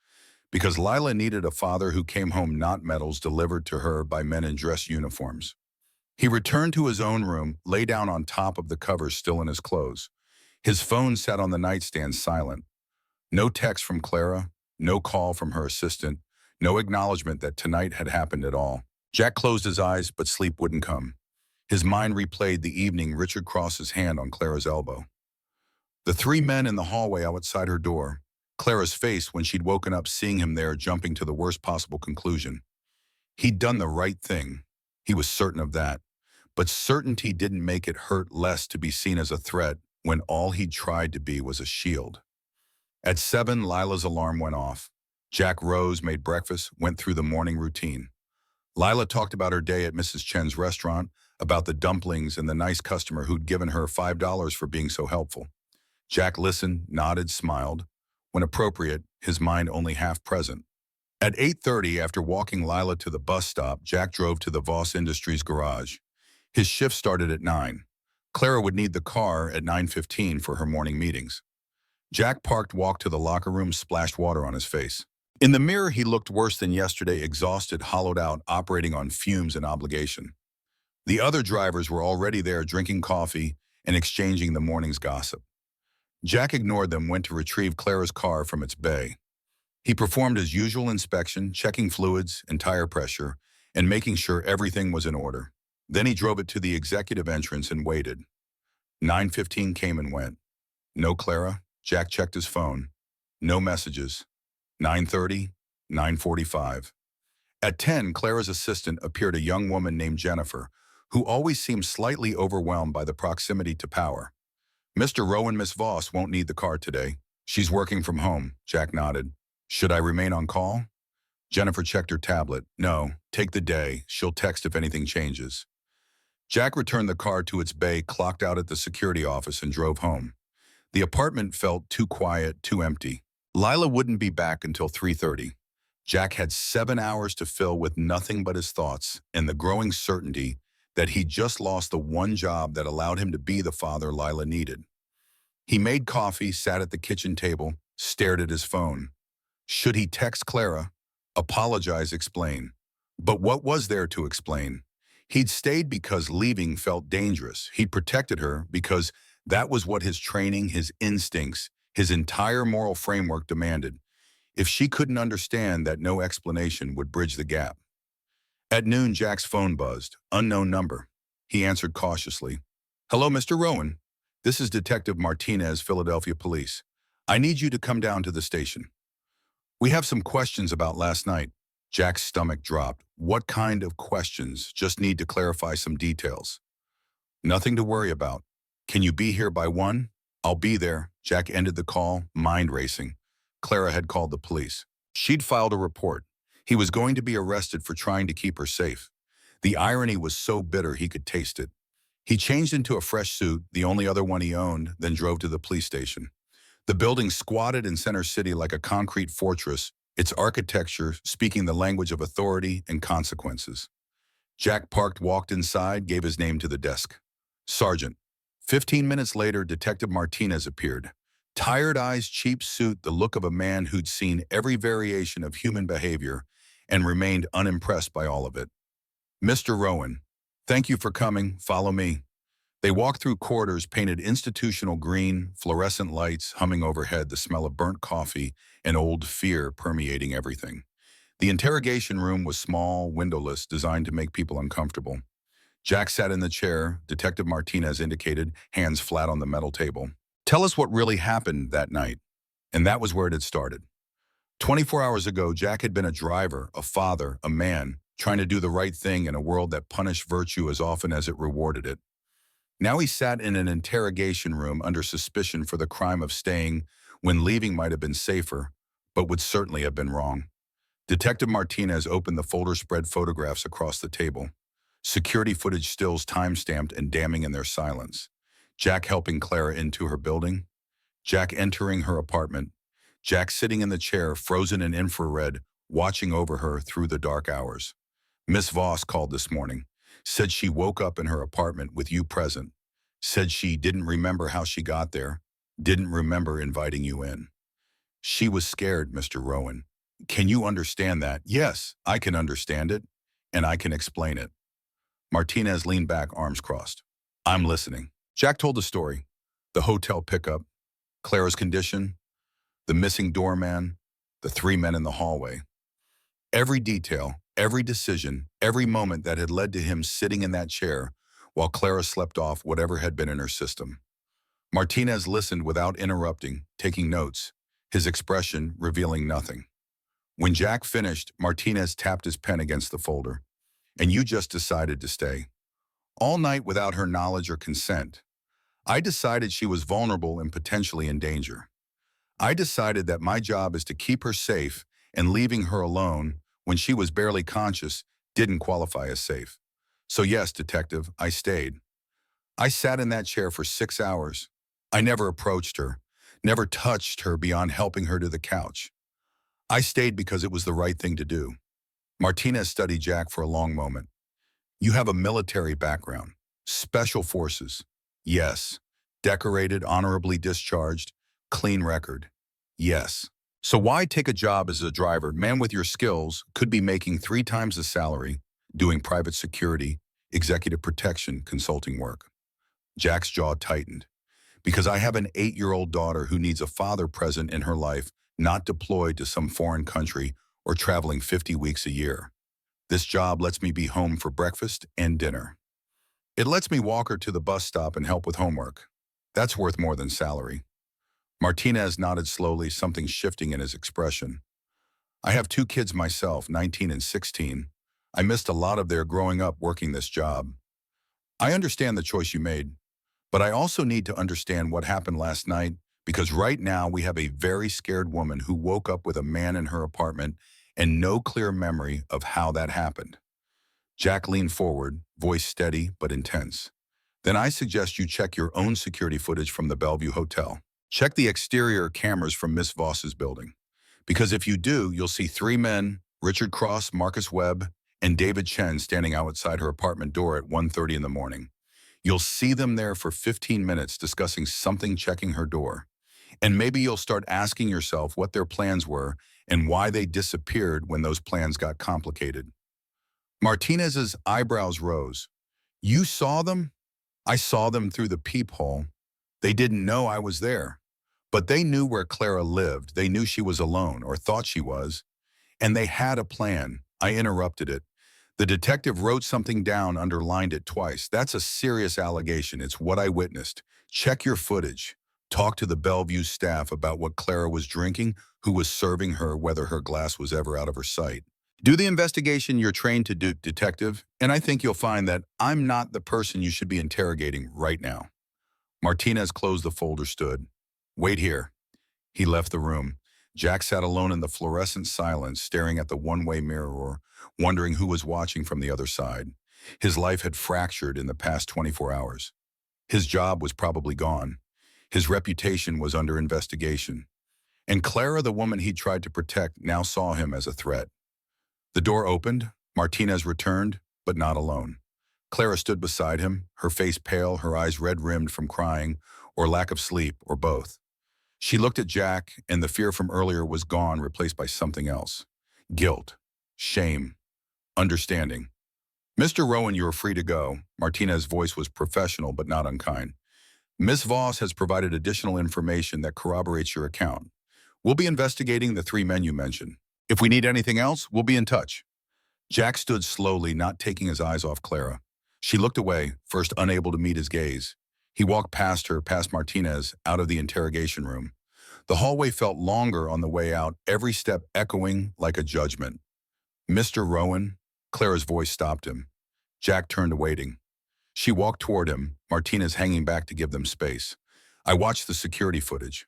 Because Lila needed a father who came home not medals delivered to her by men in dress uniforms. He returned to his own room, lay down on top of the covers still in his clothes. His phone sat on the nightstand, silent. No text from Clara, no call from her assistant, no acknowledgement that tonight had happened at all. Jack closed his eyes, but sleep wouldn't come. His mind replayed the evening Richard crossed his hand on Clara's elbow. The 3 men in the hallway outside her door. Clara's face when she'd woken up seeing him there, jumping to the worst possible conclusion. He'd done the right thing. He was certain of that. But certainty didn't make it hurt less to be seen as a threat when all he'd tried to be was a shield. At 7, Lila's alarm went off. Jack rose, made breakfast, went through the morning routine. Lila talked about her day at Mrs. Chen's restaurant, about the dumplings and the nice customer who'd given her $5 for being so helpful. Jack listened, nodded, smiled. When appropriate, his mind only half present. At 8:30, after walking Lila to the bus stop, Jack drove to the Voss Industries garage. His shift started at 9. Clara would need the car at 9:15 for her morning meetings. Jack parked, walked to the locker room, splashed water on his face. In the mirror, he looked worse than yesterday, exhausted, hollowed out, operating on fumes and obligation. The other drivers were already there drinking coffee and exchanging the morning's gossip. Jack ignored them, went to retrieve Clara's car from its bay. He performed his usual inspection, checking fluids and tire pressure, and making sure everything was in order. Then he drove it to the executive entrance and waited. 9:15 came and went. No Clara. Jack checked his phone. No messages. 9:30, 9:45. At 10, Clara's assistant appeared, a young woman named Jennifer, who always seemed slightly overwhelmed by the proximity to power. Mr. Rowan, Miss Voss won't need the car today. She's working from home, Jack nodded. Should I remain on call? Jennifer checked her tablet. No, take the day. She'll text if anything changes. Jack returned the car to its bay, clocked out at the security office, and drove home. The apartment felt too quiet, too empty. Lila wouldn't be back until 3:30. Jack had 7 hours to fill with nothing but his thoughts and the growing certainty that he'd just lost the one job that allowed him to be the father Lila needed. He made coffee, sat at the kitchen table, stared at his phone. Should he text Clara? Apologize, explain. But what was there to explain? He'd stayed because leaving felt dangerous. He'd protected her because that was what his training, his instincts, his entire moral framework demanded. If she couldn't understand that, no explanation would bridge the gap. At noon, Jack's phone buzzed. Unknown number. He answered cautiously. Hello, Mr. Rowan. This is Detective Martinez, Philadelphia Police. I need you to come down to the station. We have some questions about last night. Jack's stomach dropped. What kind of questions? Just need to clarify some details. Nothing to worry about. Can you be here by 1? I'll be there. Jack ended the call, mind racing. Clara had called the police. She'd filed a report. He was going to be arrested for trying to keep her safe. The irony was so bitter he could taste it. He changed into a fresh suit, the only other one he owned, then drove to the police station. The building squatted in Center City like a concrete fortress, its architecture speaking the language of authority and consequences. Jack parked, walked inside, gave his name to the desk. Sergeant. 15 minutes later, Detective Martinez appeared. Tired eyes, cheap suit, the look of a man who'd seen every variation of human behavior and remained unimpressed by all of it. Mr. Rowan, thank you for coming. Follow me. They walked through corridors painted institutional green, fluorescent lights humming overhead, the smell of burnt coffee and old fear permeating everything. The interrogation room was small, windowless, designed to make people uncomfortable. Jack sat in the chair, Detective Martinez indicated, hands flat on the metal table. Tell us what really happened that night. And that was where it had started. 24 hours ago, Jack had been a driver, a father, a man, trying to do the right thing in a world that punished virtue as often as it rewarded it. Now he sat in an interrogation room under suspicion for the crime of staying when leaving might have been safer, but would certainly have been wrong. Detective Martinez opened the folder, spread photographs across the table. Security footage stills time-stamped and damning in their silence. Jack helping Clara into her building. Jack entering her apartment. Jack sitting in the chair, frozen in infrared, watching over her through the dark hours. Miss Voss called this morning. Said she woke up in her apartment with you present. Said she didn't remember how she got there. Didn't remember inviting you in. She was scared, Mr. Rowan. Can you understand that? Yes, I can understand it, and I can explain it. Martinez leaned back, arms crossed. I'm listening. Jack told the story. The hotel pickup, Clara's condition, the missing doorman, the 3 men in the hallway. Every detail, every decision, every moment that had led to him sitting in that chair while Clara slept off whatever had been in her system. Martinez listened without interrupting, taking notes, his expression revealing nothing. When Jack finished, Martinez tapped his pen against the folder. And you just decided to stay. All night without her knowledge or consent. I decided she was vulnerable and potentially in danger. I decided that my job is to keep her safe, and leaving her alone when she was barely conscious didn't qualify as safe. So yes, detective, I stayed. I sat in that chair for 6 hours. I never approached her, never touched her beyond helping her to the couch. I stayed because it was the right thing to do. Martinez studied Jack for a long moment. You have a military background. Special forces. Yes. Decorated, honorably discharged. Clean record. Yes. So why take a job as a driver? Man with your skills could be making 3 times the salary, doing private security, executive protection, consulting work. Jack's jaw tightened. Because I have an 8-year-old daughter who needs a father present in her life, not deployed to some foreign country or traveling 50 weeks a year. This job lets me be home for breakfast and dinner. It lets me walk her to the bus stop and help with homework. That's worth more than salary. Martinez nodded slowly, something shifting in his expression. I have 2 kids myself, 19 and 16. I missed a lot of their growing up working this job. I understand the choice you made, but I also need to understand what happened last night because right now we have a very scared woman who woke up with a man in her apartment and no clear memory of how that happened. Jack leaned forward, voice steady but intense. Then I suggest you check your own security footage from the Bellevue Hotel. Check the exterior cameras from Miss Voss's building. Because if you do, you'll see 3 men, Richard Cross, Marcus Webb, and David Chen standing outside her apartment door at 1:30 in the morning. You'll see them there for 15 minutes discussing something, checking her door. And maybe you'll start asking yourself what their plans were and why they disappeared when those plans got complicated. Martinez's eyebrows rose. You saw them? I saw them through the peephole. They didn't know I was there. But they knew where Clara lived. They knew she was alone, or thought she was. And they had a plan. I interrupted it. The detective wrote something down, underlined it twice. That's a serious allegation. It's what I witnessed. Check your footage. Talk to the Bellevue staff about what Clara was drinking, who was serving her, whether her glass was ever out of her sight. Do the investigation you're trained to do, detective, and I think you'll find that I'm not the person you should be interrogating right now. Martinez closed the folder, stood. Wait here. He left the room. Jack sat alone in the fluorescent silence, staring at the one-way mirror, wondering who was watching from the other side. His life had fractured in the past 24 hours. His job was probably gone. His reputation was under investigation. And Clara, the woman he tried to protect, now saw him as a threat. The door opened. Martinez returned, but not alone. Clara stood beside him, her face pale, her eyes red-rimmed from crying, or lack of sleep, or both. She looked at Jack, and the fear from earlier was gone, replaced by something else. Guilt, shame, understanding. Mr. Rowan, you are free to go. Martinez's voice was professional but not unkind. Miss Voss has provided additional information that corroborates your account. We'll be investigating the 3 men you mentioned. If we need anything else, we'll be in touch. Jack stood slowly, not taking his eyes off Clara. She looked away, first unable to meet his gaze. He walked past her, past Martinez, out of the interrogation room. The hallway felt longer on the way out, every step echoing like a judgment. Mr. Rowan, Clara's voice stopped him. Jack turned, awaiting. She walked toward him, Martinez hanging back to give them space. I watched the security footage.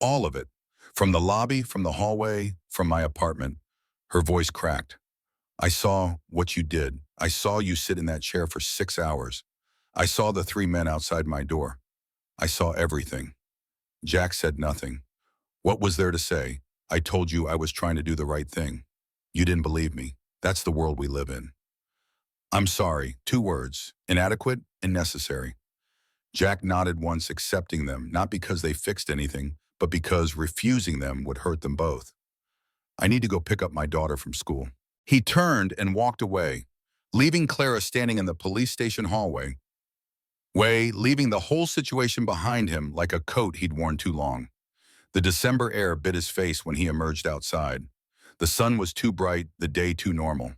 All of it. From the lobby, from the hallway, from my apartment. Her voice cracked. I saw what you did. I saw you sit in that chair for 6 hours. I saw the 3 men outside my door. I saw everything. Jack said nothing. What was there to say? I told you I was trying to do the right thing. You didn't believe me. That's the world we live in. I'm sorry. 2 words. Inadequate and necessary. Jack nodded once, accepting them, not because they fixed anything, but because refusing them would hurt them both. I need to go pick up my daughter from school. He turned and walked away, leaving Clara standing in the police station hallway, leaving the whole situation behind him like a coat he'd worn too long. The December air bit his face when he emerged outside. The sun was too bright, the day too normal.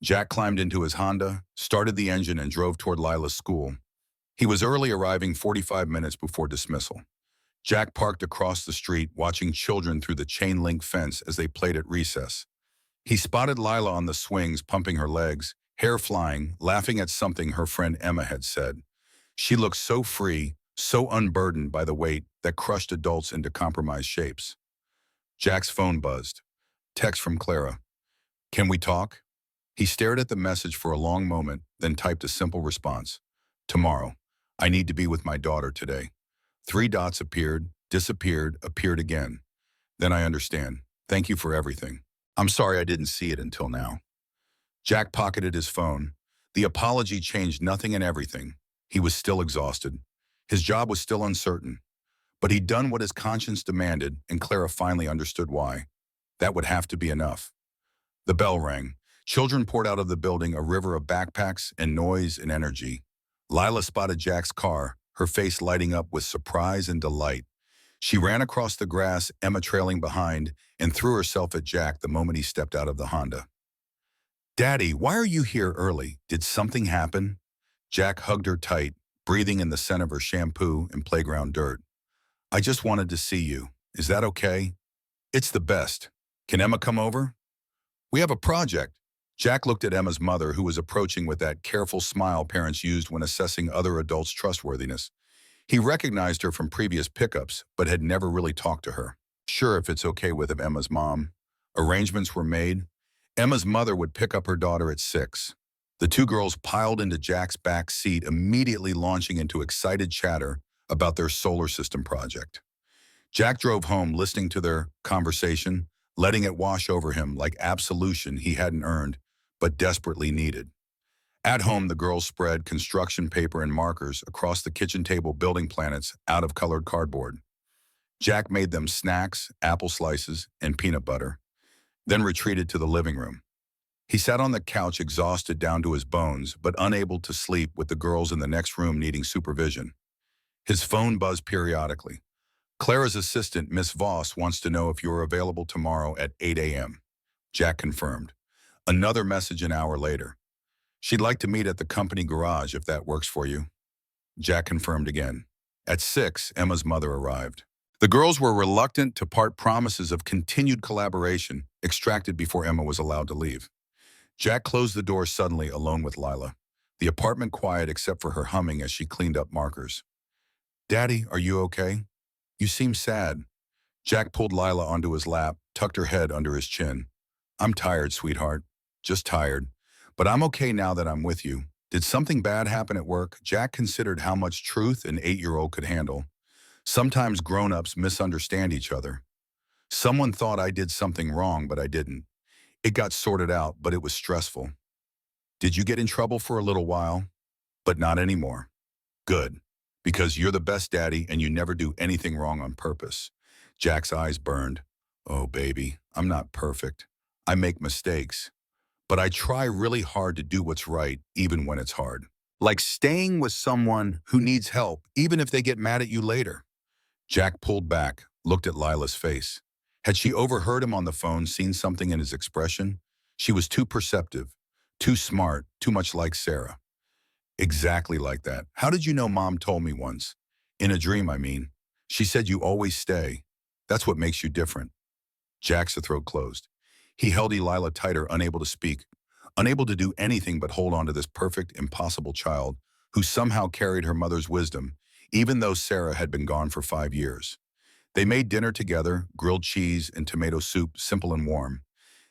Jack climbed into his Honda, started the engine, and drove toward Lila's school. He was early, arriving 45 minutes before dismissal. Jack parked across the street, watching children through the chain-link fence as they played at recess. He spotted Lila on the swings, pumping her legs, hair flying, laughing at something her friend Emma had said. She looked so free, so unburdened by the weight that crushed adults into compromised shapes. Jack's phone buzzed. Text from Clara. Can we talk? He stared at the message for a long moment, then typed a simple response. Tomorrow. I need to be with my daughter today. 3 dots appeared, disappeared, appeared again. Then I understand. Thank you for everything. I'm sorry I didn't see it until now. Jack pocketed his phone. The apology changed nothing and everything. He was still exhausted. His job was still uncertain. But he'd done what his conscience demanded, and Clara finally understood why. That would have to be enough. The bell rang. Children poured out of the building, a river of backpacks and noise and energy. Lila spotted Jack's car, her face lighting up with surprise and delight. She ran across the grass, Emma trailing behind, and threw herself at Jack the moment he stepped out of the Honda. "Daddy, why are you here early? Did something happen?" Jack hugged her tight, breathing in the scent of her shampoo and playground dirt. "I just wanted to see you. Is that okay?" "It's the best. Can Emma come over?" "We have a project." Jack looked at Emma's mother, who was approaching with that careful smile parents used when assessing other adults' trustworthiness. He recognized her from previous pickups, but had never really talked to her. "Sure, if it's okay with Emma's mom." Arrangements were made. Emma's mother would pick up her daughter at 6. The two girls piled into Jack's back seat, immediately launching into excited chatter about their solar system project. Jack drove home, listening to their conversation, letting it wash over him like absolution he hadn't earned, but desperately needed. At home, the girls spread construction paper and markers across the kitchen table, building planets out of colored cardboard. Jack made them snacks, apple slices, and peanut butter, then retreated to the living room. He sat on the couch, exhausted down to his bones, but unable to sleep, with the girls in the next room needing supervision. His phone buzzed periodically. "Clara's assistant, Miss Voss, wants to know if you're available tomorrow at 8 a.m. Jack confirmed. Another message an hour later. "She'd like to meet at the company garage if that works for you." Jack confirmed again. At 6, Emma's mother arrived. The girls were reluctant to part promises of continued collaboration extracted before Emma was allowed to leave. Jack closed the door suddenly, alone with Lila. The apartment quiet except for her humming as she cleaned up markers. "Daddy, are you okay? You seem sad." Jack pulled Lila onto his lap, tucked her head under his chin. "I'm tired, sweetheart. Just tired. But I'm okay now that I'm with you. Did something bad happen at work?" Jack considered how much truth an 8-year-old could handle. Sometimes grown-ups misunderstand each other. "Someone thought I did something wrong, but I didn't. It got sorted out, but it was stressful." "Did you get in trouble for a little while?" "But not anymore." "Good. Because you're the best daddy and you never do anything wrong on purpose." Jack's eyes burned. "Oh, baby, I'm not perfect. I make mistakes. But I try really hard to do what's right, even when it's hard. Like staying with someone who needs help, even if they get mad at you later." Jack pulled back, looked at Lila's face. Had she overheard him on the phone, seen something in his expression? She was too perceptive, too smart, too much like Sarah. "Exactly like that. How did you know? Mom told me once. In a dream, I mean. She said you always stay. That's what makes you different." Jack's throat closed. He held Elila tighter, unable to speak, unable to do anything but hold on to this perfect, impossible child who somehow carried her mother's wisdom, even though Sarah had been gone for 5 years. They made dinner together, grilled cheese and tomato soup, simple and warm.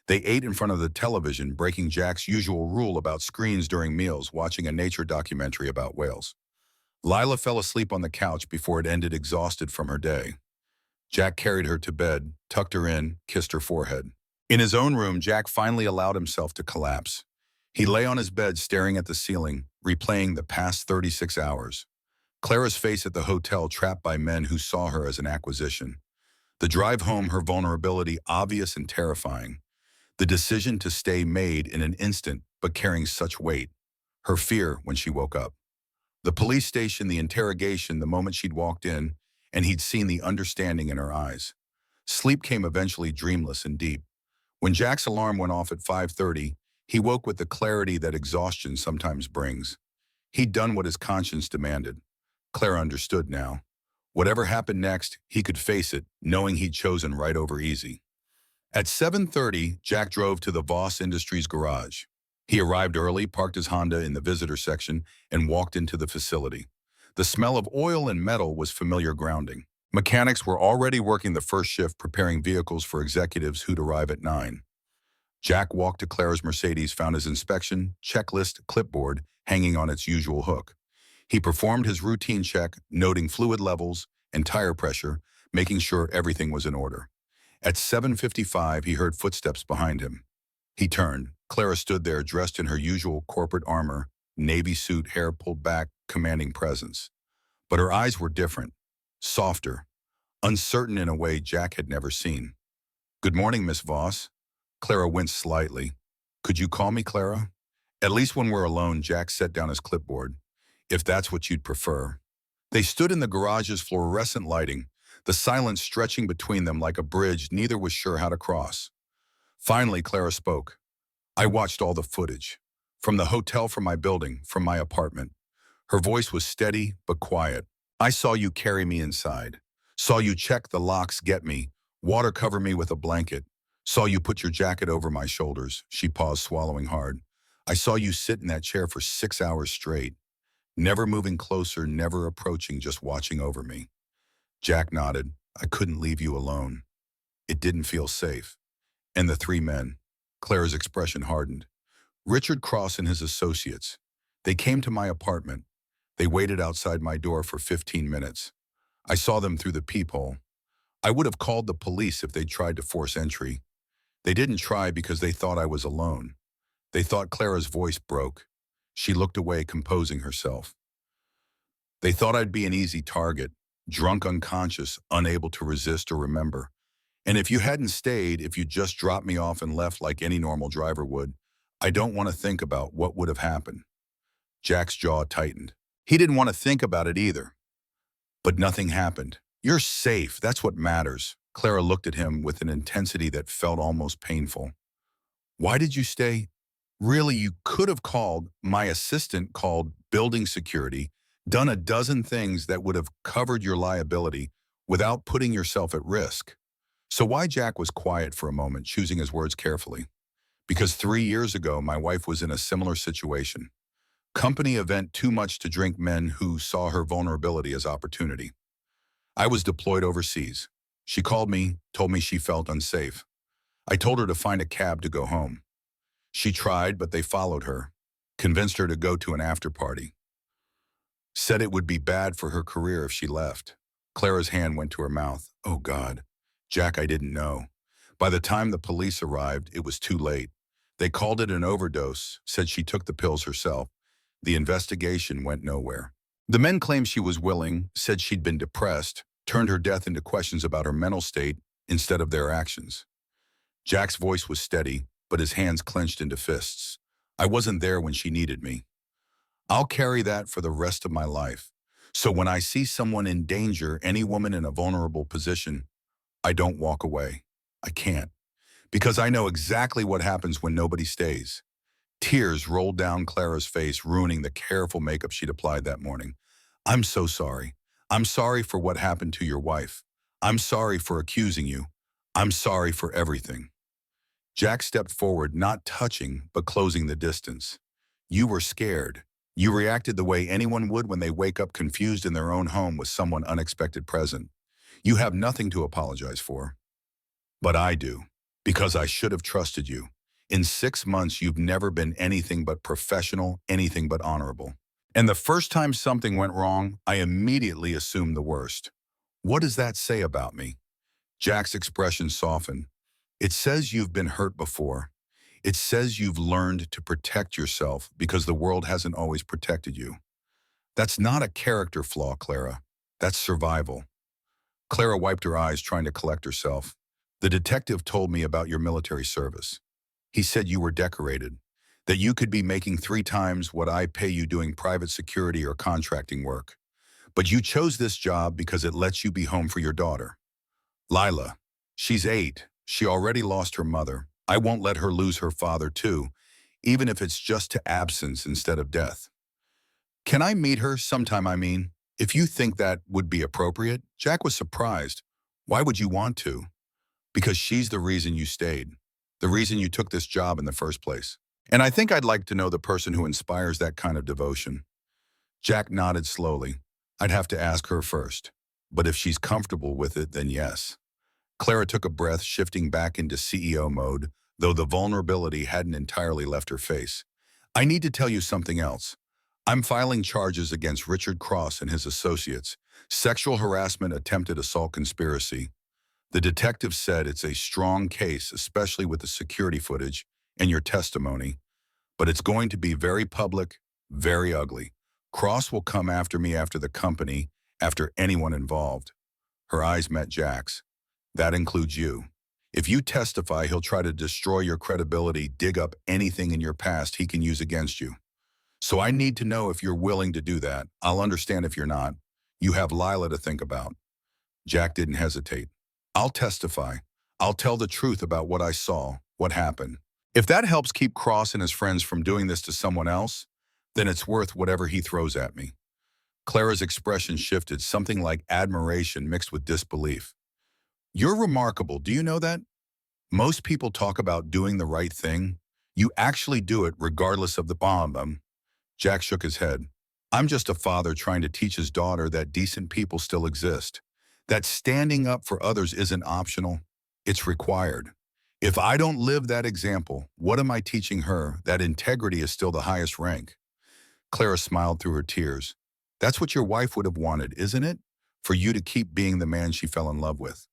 They ate in front of the television, breaking Jack's usual rule about screens during meals, watching a nature documentary about whales. Lila fell asleep on the couch before it ended, exhausted from her day. Jack carried her to bed, tucked her in, kissed her forehead. In his own room, Jack finally allowed himself to collapse. He lay on his bed, staring at the ceiling, replaying the past 36 hours. Clara's face at the hotel, trapped by men who saw her as an acquisition. The drive home, her vulnerability obvious and terrifying. The decision to stay made in an instant, but carrying such weight. Her fear when she woke up. The police station, the interrogation, the moment she'd walked in, and he'd seen the understanding in her eyes. Sleep came eventually, dreamless and deep. When Jack's alarm went off at 5:30, he woke with the clarity that exhaustion sometimes brings. He'd done what his conscience demanded. Clara understood now. Whatever happened next, he could face it, knowing he'd chosen right over easy. At 7:30, Jack drove to the Voss Industries garage. He arrived early, parked his Honda in the visitor section, and walked into the facility. The smell of oil and metal was familiar grounding. Mechanics were already working the first shift, preparing vehicles for executives who'd arrive at 9. Jack walked to Clara's Mercedes, found his inspection checklist clipboard hanging on its usual hook. He performed his routine check, noting fluid levels and tire pressure, making sure everything was in order. At 7:55, he heard footsteps behind him. He turned. Clara stood there, dressed in her usual corporate armor, navy suit, hair pulled back, commanding presence. But her eyes were different, softer, uncertain in a way Jack had never seen. "Good morning, Miss Voss." Clara winced slightly. "Could you call me Clara?" "At least when we're alone," Jack set down his clipboard. "If that's what you'd prefer." They stood in the garage's fluorescent lighting, the silence stretching between them like a bridge neither was sure how to cross. Finally, Clara spoke. "I watched all the footage. From the hotel, from my building, from my apartment." Her voice was steady but quiet. "I saw you carry me inside. Saw you check the locks, get me, water cover me with a blanket. Saw you put your jacket over my shoulders." She paused, swallowing hard. "I saw you sit in that chair for 6 hours straight, never moving closer, never approaching, just watching over me." Jack nodded. "I couldn't leave you alone. It didn't feel safe." And the three men. Clara's expression hardened. "Richard Cross and his associates. They came to my apartment. They waited outside my door for 15 minutes. I saw them through the peephole. I would have called the police if they tried to force entry. They didn't try because they thought I was alone. They thought." Clara's voice broke. She looked away, composing herself. "They thought I'd be an easy target, drunk, unconscious, unable to resist or remember. And if you hadn't stayed, if you just dropped me off and left like any normal driver would, I don't want to think about what would have happened." Jack's jaw tightened. He didn't want to think about it either. "But nothing happened. You're safe. That's what matters." Clara looked at him with an intensity that felt almost painful. "Why did you stay? Really, you could have called my assistant, called building security, done a dozen things that would have covered your liability without putting yourself at risk." So why? Jack was quiet for a moment, choosing his words carefully. "Because 3 years ago, my wife was in a similar situation. Company event, too much to drink, men who saw her vulnerability as opportunity. I was deployed overseas. She called me, told me she felt unsafe. I told her to find a cab to go home. She tried, but they followed her, convinced her to go to an after party. Said it would be bad for her career if she left." Clara's hand went to her mouth. "Oh, God. Jack, I didn't know. By the time the police arrived, it was too late. They called it an overdose, said she took the pills herself. The investigation went nowhere. The men claimed she was willing, said she'd been depressed, turned her death into questions about her mental state instead of their actions." Jack's voice was steady, but his hands clenched into fists. "I wasn't there when she needed me. I'll carry that for the rest of my life. So when I see someone in danger, any woman in a vulnerable position, I don't walk away. I can't. Because I know exactly what happens when nobody stays." Tears rolled down Clara's face, ruining the careful makeup she'd applied that morning. "I'm so sorry. I'm sorry for what happened to your wife. I'm sorry for accusing you. I'm sorry for everything." Jack stepped forward, not touching, but closing the distance. "You were scared. You reacted the way anyone would when they wake up confused in their own home with someone unexpected present. You have nothing to apologize for. But I do, because I should have trusted you. In 6 months, you've never been anything but professional, anything but honorable. And the first time something went wrong, I immediately assumed the worst. What does that say about me?" Jack's expression softened. "It says you've been hurt before. It says you've learned to protect yourself because the world hasn't always protected you. That's not a character flaw, Clara. That's survival." Clara wiped her eyes, trying to collect herself. "The detective told me about your military service. He said you were decorated, that you could be making 3 times what I pay you doing private security or contracting work. But you chose this job because it lets you be home for your daughter. Lila, she's 8. She already lost her mother. I won't let her lose her father too, even if it's just to absence instead of death. Can I meet her sometime, I mean? If you think that would be appropriate." Jack was surprised. "Why would you want to?" "Because she's the reason you stayed. The reason you took this job in the first place. And I think I'd like to know the person who inspires that kind of devotion." Jack nodded slowly. "I'd have to ask her first. But if she's comfortable with it, then yes." Clara took a breath, shifting back into CEO mode, though the vulnerability hadn't entirely left her face. "I need to tell you something else. I'm filing charges against Richard Cross and his associates. Sexual harassment, attempted assault, conspiracy. The detective said it's a strong case, especially with the security footage and your testimony. But it's going to be very public, very ugly. Cross will come after me, after the company, after anyone involved." Her eyes met Jack's. That includes you. If you testify, he'll try to destroy your credibility, dig up anything in your past he can use against you. So I need to know if you're willing to do that. I'll understand if you're not. You have Lila to think about. Jack didn't hesitate. I'll testify. I'll tell the truth about what I saw, what happened. If that helps keep Cross and his friends from doing this to someone else, then it's worth whatever he throws at me. Clara's expression shifted, something like admiration mixed with disbelief. You're remarkable, do you know that? Most people talk about doing the right thing. You actually do it regardless of the bomb. Jack shook his head. I'm just a father trying to teach his daughter that decent people still exist. That standing up for others isn't optional, it's required. If I don't live that example, what am I teaching her? That integrity is still the highest rank. Clara smiled through her tears. That's what your wife would have wanted, isn't it? For you to keep being the man she fell in love with.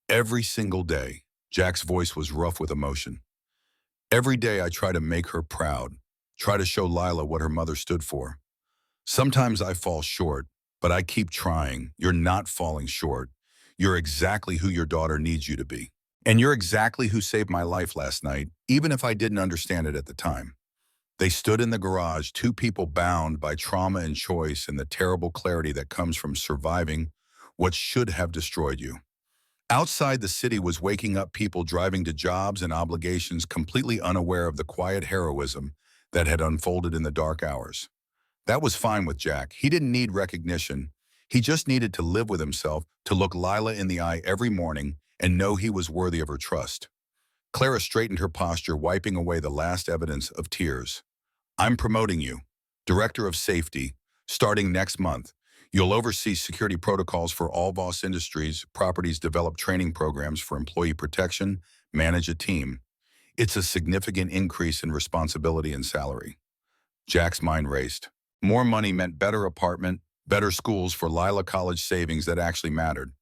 Every single day, Jack's voice was rough with emotion. Every day I try to make her proud, try to show Lila what her mother stood for. Sometimes I fall short, but I keep trying. You're not falling short. You're exactly who your daughter needs you to be. And you're exactly who saved my life last night, even if I didn't understand it at the time. They stood in the garage, two people bound by trauma and choice and the terrible clarity that comes from surviving what should have destroyed you. Outside, the city was waking up people driving to jobs and obligations completely unaware of the quiet heroism that had unfolded in the dark hours. That was fine with Jack. He didn't need recognition. He just needed to live with himself, to look Lila in the eye every morning and know he was worthy of her trust. Clara straightened her posture, wiping away the last evidence of tears. I'm promoting you, Director of Safety, starting next month. You'll oversee security protocols for all Voss Industries properties, develop training programs for employee protection, manage a team. It's a significant increase in responsibility and salary. Jack's mind raced. More money meant better apartment, better schools for Lila college savings that actually mattered.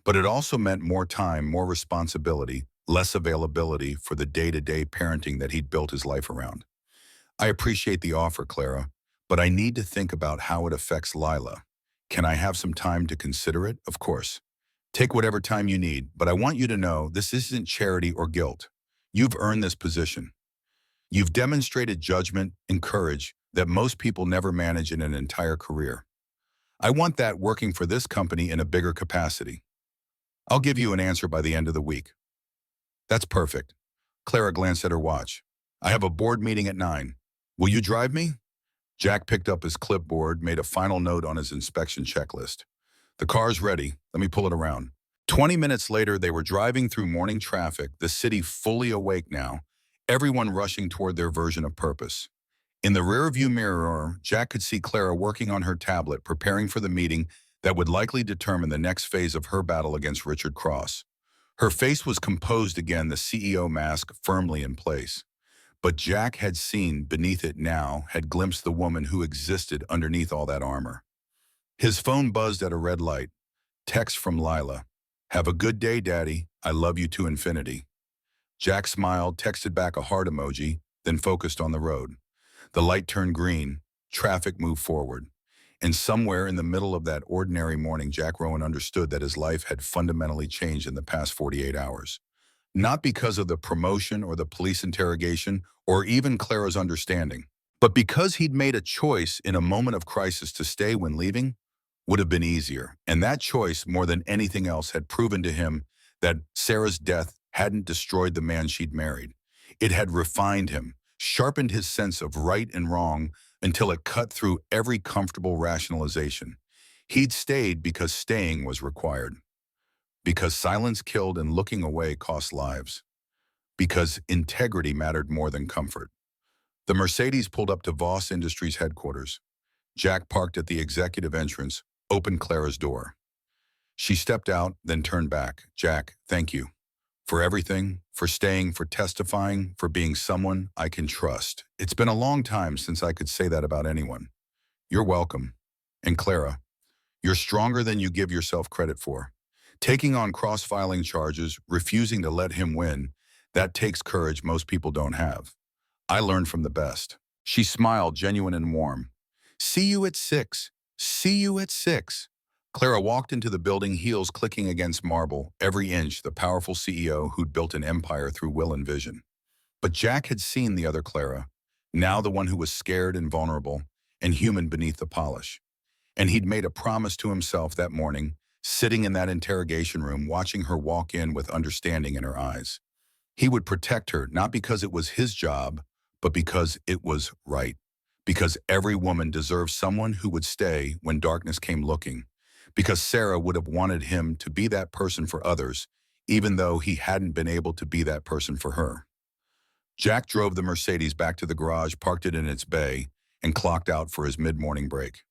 But it also meant more time, more responsibility, less availability for the day-to-day parenting that he'd built his life around. I appreciate the offer, Clara, but I need to think about how it affects Lila. Can I have some time to consider it? Of course. Take whatever time you need, but I want you to know this isn't charity or guilt. You've earned this position. You've demonstrated judgment and courage that most people never manage in an entire career. I want that working for this company in a bigger capacity. I'll give you an answer by the end of the week. That's perfect. Clara glanced at her watch. I have a board meeting at 9. Will you drive me? Jack picked up his clipboard, made a final note on his inspection checklist. The car's ready. Let me pull it around. 20 minutes later, they were driving through morning traffic, the city fully awake now, everyone rushing toward their version of purpose. In the rearview mirror, Jack could see Clara working on her tablet, preparing for the meeting that would likely determine the next phase of her battle against Richard Cross. Her face was composed again, the CEO mask firmly in place. But Jack had seen beneath it now, had glimpsed the woman who existed underneath all that armor. His phone buzzed at a red light. Text from Lila. Have a good day, Daddy. I love you to infinity. Jack smiled, texted back a heart emoji, then focused on the road. The light turned green. Traffic moved forward. And somewhere in the middle of that ordinary morning, Jack Rowan understood that his life had fundamentally changed in the past 48 hours. Not because of the promotion or the police interrogation or even Clara's understanding, but because he'd made a choice in a moment of crisis to stay when leaving would have been easier. And that choice, more than anything else, had proven to him that Sarah's death hadn't destroyed the man she'd married. It had refined him, sharpened his sense of right and wrong until it cut through every comfortable rationalization. He'd stayed because staying was required. Because silence killed and looking away cost lives. Because integrity mattered more than comfort. The Mercedes pulled up to Voss Industries headquarters. Jack parked at the executive entrance, opened Clara's door. She stepped out, then turned back. Jack, thank you. For everything, for staying, for testifying, for being someone I can trust. It's been a long time since I could say that about anyone. You're welcome. And Clara, you're stronger than you give yourself credit for. Taking on cross-filing charges, refusing to let him win, that takes courage most people don't have. I learned from the best. She smiled, genuine and warm. See you at 6. See you at 6. Clara walked into the building, heels clicking against marble, every inch the powerful CEO who'd built an empire through will and vision. But Jack had seen the other Clara, now the one who was scared and vulnerable and human beneath the polish. And he'd made a promise to himself that morning, sitting in that interrogation room, watching her walk in with understanding in her eyes. He would protect her, not because it was his job, but because it was right. Because every woman deserves someone who would stay when darkness came looking. Because Sarah would have wanted him to be that person for others, even though he hadn't been able to be that person for her. Jack drove the Mercedes back to the garage, parked it in its bay, and clocked out for his mid-morning break.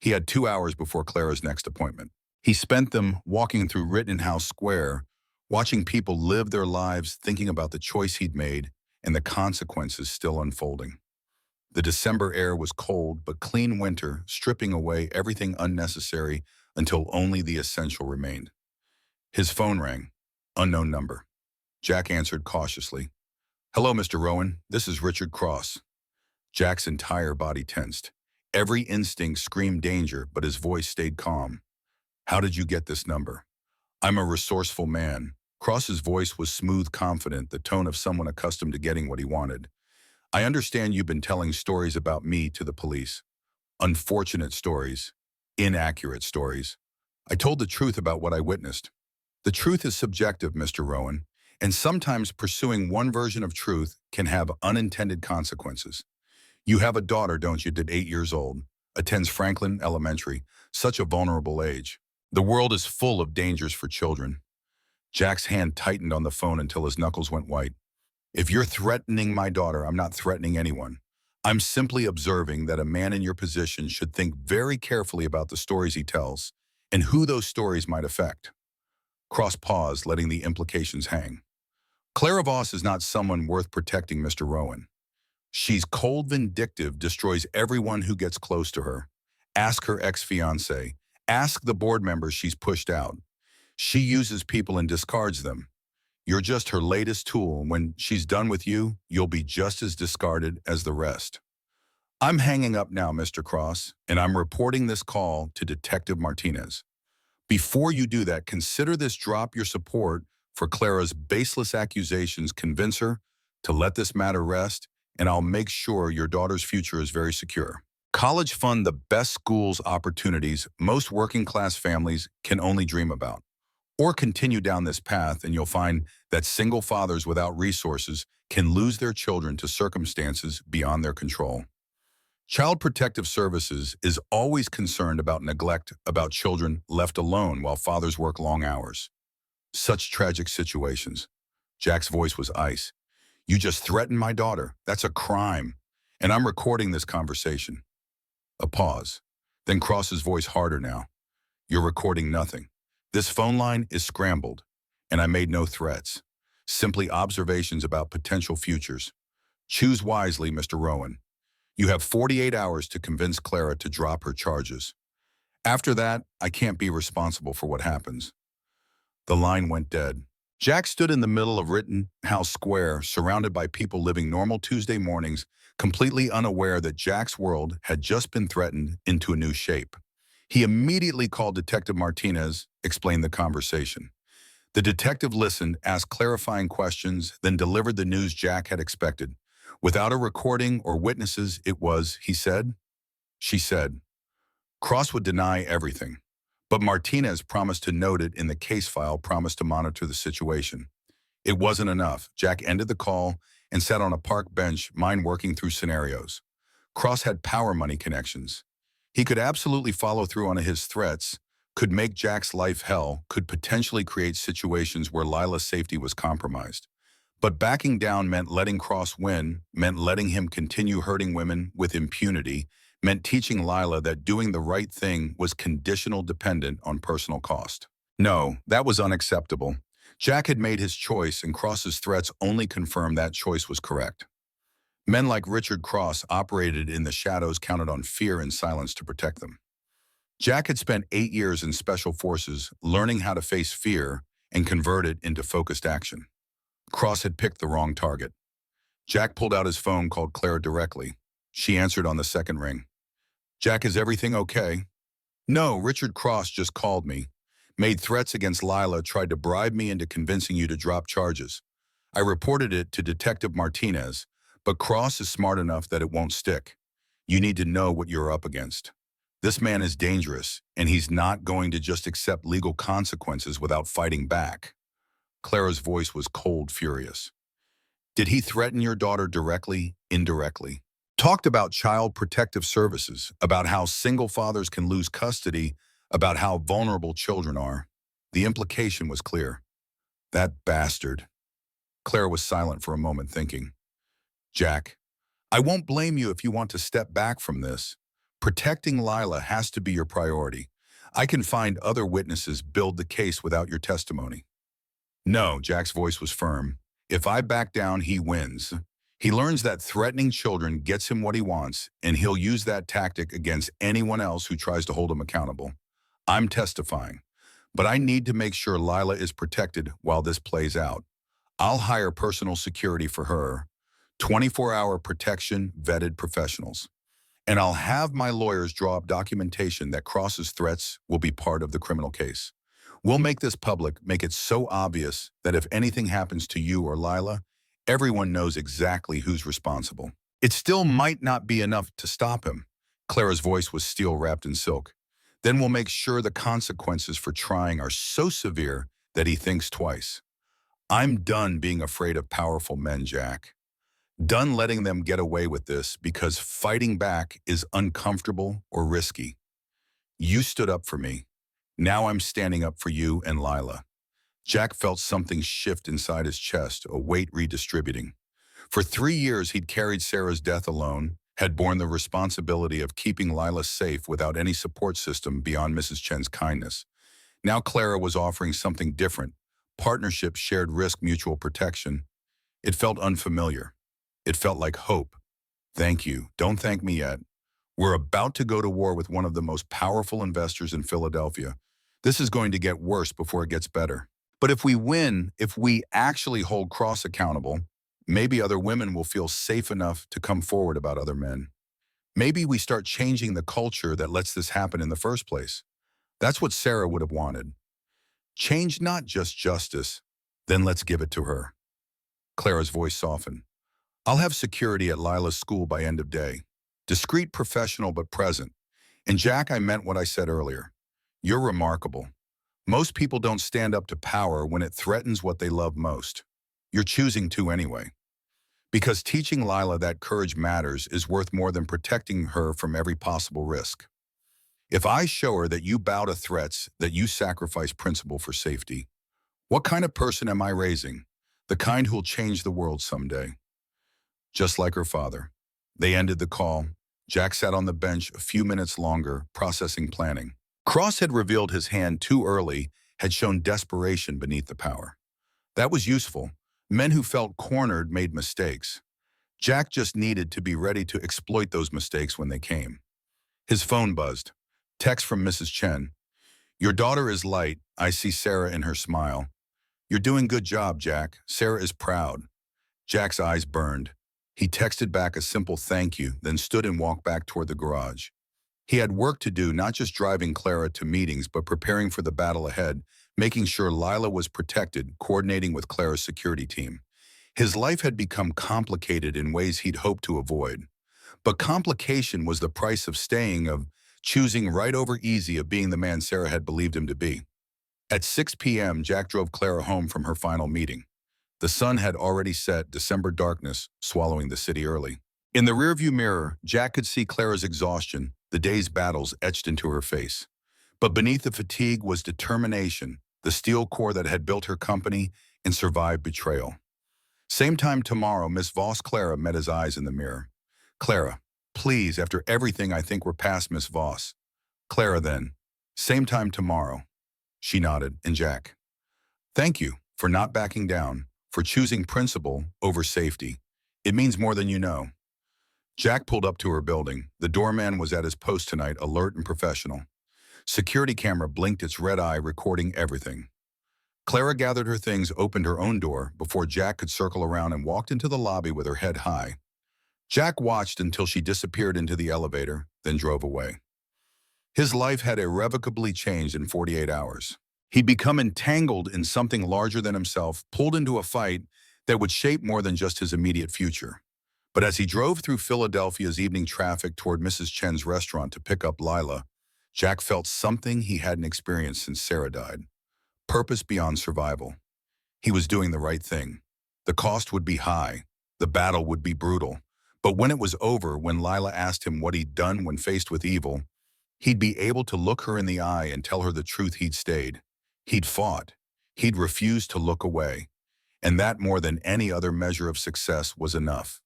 He had 2 hours before Clara's next appointment. He spent them walking through Rittenhouse Square, watching people live their lives, thinking about the choice he'd made and the consequences still unfolding. The December air was cold, but clean winter, stripping away everything unnecessary until only the essential remained. His phone rang. Unknown number. Jack answered cautiously. "Hello, Mr. Rowan. This is Richard Cross." Jack's entire body tensed. Every instinct screamed danger, but his voice stayed calm. "How did you get this number?" "I'm a resourceful man." Cross's voice was smooth, confident, the tone of someone accustomed to getting what he wanted. "I understand you've been telling stories about me to the police. Unfortunate stories. Inaccurate stories. I told the truth about what I witnessed. The truth is subjective, Mr. Rowan, and sometimes pursuing one version of truth can have unintended consequences. You have a daughter, don't you, at 8 years old, attends Franklin Elementary, such a vulnerable age. The world is full of dangers for children." Jack's hand tightened on the phone until his knuckles went white. "If you're threatening my daughter, I'm not threatening anyone. I'm simply observing that a man in your position should think very carefully about the stories he tells and who those stories might affect." Cross paused, letting the implications hang. "Clara Voss is not someone worth protecting, Mr. Rowan. She's cold, vindictive, destroys everyone who gets close to her. Ask her ex-fiancé. Ask the board members she's pushed out. She uses people and discards them. You're just her latest tool, and when she's done with you, you'll be just as discarded as the rest." "I'm hanging up now, Mr. Cross, and I'm reporting this call to Detective Martinez. Before you do that, consider this. Drop your support for Clara's baseless accusations. Convince her to let this matter rest, and I'll make sure your daughter's future is very secure. College fund the best schools opportunities most working-class families can only dream about. Or continue down this path, and you'll find that single fathers without resources can lose their children to circumstances beyond their control. Child Protective Services is always concerned about neglect, about children left alone while fathers work long hours. Such tragic situations." Jack's voice was ice. "You just threatened my daughter. That's a crime. And I'm recording this conversation." A pause. Then Cross's voice harder now. "You're recording nothing. This phone line is scrambled, and I made no threats. Simply observations about potential futures. Choose wisely, Mr. Rowan. You have 48 hours to convince Clara to drop her charges. After that, I can't be responsible for what happens." The line went dead. Jack stood in the middle of Rittenhouse Square, surrounded by people living normal Tuesday mornings, completely unaware that Jack's world had just been threatened into a new shape. He immediately called Detective Martinez, explained the conversation. The detective listened, asked clarifying questions, then delivered the news Jack had expected. Without a recording or witnesses, it was, he said, she said. Cross would deny everything, but Martinez promised to note it in the case file, promised to monitor the situation. It wasn't enough. Jack ended the call and sat on a park bench, mind working through scenarios. Cross had power money connections. He could absolutely follow through on his threats, could make Jack's life hell, could potentially create situations where Lila's safety was compromised. But backing down meant letting Cross win, meant letting him continue hurting women with impunity, meant teaching Lila that doing the right thing was conditional, dependent on personal cost. No, that was unacceptable. Jack had made his choice, and Cross's threats only confirmed that choice was correct. Men like Richard Cross operated in the shadows, counted on fear and silence to protect them. Jack had spent 8 years in special forces, learning how to face fear and convert it into focused action. Cross had picked the wrong target. Jack pulled out his phone, called Clara directly. She answered on the second ring. "Jack, is everything okay?" No, Richard Cross just called me, made threats against Lila, tried to bribe me into convincing you to drop charges. I reported it to Detective Martinez, but Cross is smart enough that it won't stick. You need to know what you're up against. This man is dangerous, and he's not going to just accept legal consequences without fighting back. Clara's voice was cold, furious. Did he threaten your daughter directly, indirectly? Talked about child protective services, about how single fathers can lose custody, about how vulnerable children are. The implication was clear. That bastard. Clara was silent for a moment, thinking. Jack, I won't blame you if you want to step back from this. Protecting Lila has to be your priority. I can find other witnesses, build the case without your testimony. No, Jack's voice was firm. If I back down, he wins. He learns that threatening children gets him what he wants, and he'll use that tactic against anyone else who tries to hold him accountable. I'm testifying, but I need to make sure Lila is protected while this plays out. I'll hire personal security for her, 24-hour protection, vetted professionals. And I'll have my lawyers draw up documentation that Cross's threats will be part of the criminal case. We'll make this public, make it so obvious that if anything happens to you or Lila, everyone knows exactly who's responsible. It still might not be enough to stop him. Clara's voice was steel wrapped in silk. Then we'll make sure the consequences for trying are so severe that he thinks twice. I'm done being afraid of powerful men, Jack. Done letting them get away with this because fighting back is uncomfortable or risky. You stood up for me. Now I'm standing up for you and Lila. Jack felt something shift inside his chest, a weight redistributing. For 3 years, he'd carried Sarah's death alone, had borne the responsibility of keeping Lila safe without any support system beyond Mrs. Chen's kindness. Now Clara was offering something different, partnership, shared risk, mutual protection. It felt unfamiliar. It felt like hope. Thank you. Don't thank me yet. We're about to go to war with one of the most powerful investors in Philadelphia. This is going to get worse before it gets better. But if we win, if we actually hold Cross accountable, maybe other women will feel safe enough to come forward about other men. Maybe we start changing the culture that lets this happen in the first place. That's what Sarah would have wanted. Change not just justice, then let's give it to her. Clara's voice softened. I'll have security at Lila's school by end of day. Discreet, professional, but present. And Jack, I meant what I said earlier. You're remarkable. Most people don't stand up to power when it threatens what they love most. You're choosing to anyway. Because teaching Lila that courage matters is worth more than protecting her from every possible risk. If I show her that you bow to threats, that you sacrifice principle for safety, what kind of person am I raising? The kind who'll change the world someday. Just like her father. They ended the call. Jack sat on the bench a few minutes longer, processing planning. Cross had revealed his hand too early, had shown desperation beneath the power. That was useful. Men who felt cornered made mistakes. Jack just needed to be ready to exploit those mistakes when they came. His phone buzzed. Text from Mrs. Chen. Your daughter is light. I see Sarah in her smile. You're doing good job, Jack. Sarah is proud. Jack's eyes burned. He texted back a simple thank you, then stood and walked back toward the garage. He had work to do, not just driving Clara to meetings, but preparing for the battle ahead, making sure Lila was protected, coordinating with Clara's security team. His life had become complicated in ways he'd hoped to avoid. But complication was the price of staying, of choosing right over easy, of being the man Sarah had believed him to be. At 6 p.m., Jack drove Clara home from her final meeting. The sun had already set, December darkness swallowing the city early. In the rearview mirror, Jack could see Clara's exhaustion, the day's battles etched into her face. But beneath the fatigue was determination, the steel core that had built her company and survived betrayal. Same time tomorrow, Miss Voss. Clara met his eyes in the mirror. Clara, please, after everything, I think we're past Miss Voss. Clara then, same time tomorrow. She nodded, and Jack. Thank you for not backing down, for choosing principle over safety. It means more than you know. Jack pulled up to her building. The doorman was at his post tonight, alert and professional. Security camera blinked its red eye, recording everything. Clara gathered her things, opened her own door before Jack could circle around, and walked into the lobby with her head high. Jack watched until she disappeared into the elevator, then drove away. His life had irrevocably changed in 48 hours. He'd become entangled in something larger than himself, pulled into a fight that would shape more than just his immediate future. But as he drove through Philadelphia's evening traffic toward Mrs. Chen's restaurant to pick up Lila, Jack felt something he hadn't experienced since Sarah died. Purpose beyond survival. He was doing the right thing. The cost would be high. The battle would be brutal. But when it was over, when Lila asked him what he'd done when faced with evil, he'd be able to look her in the eye and tell her the truth. He'd stayed. He'd fought. He'd refused to look away. And that, more than any other measure of success, was enough.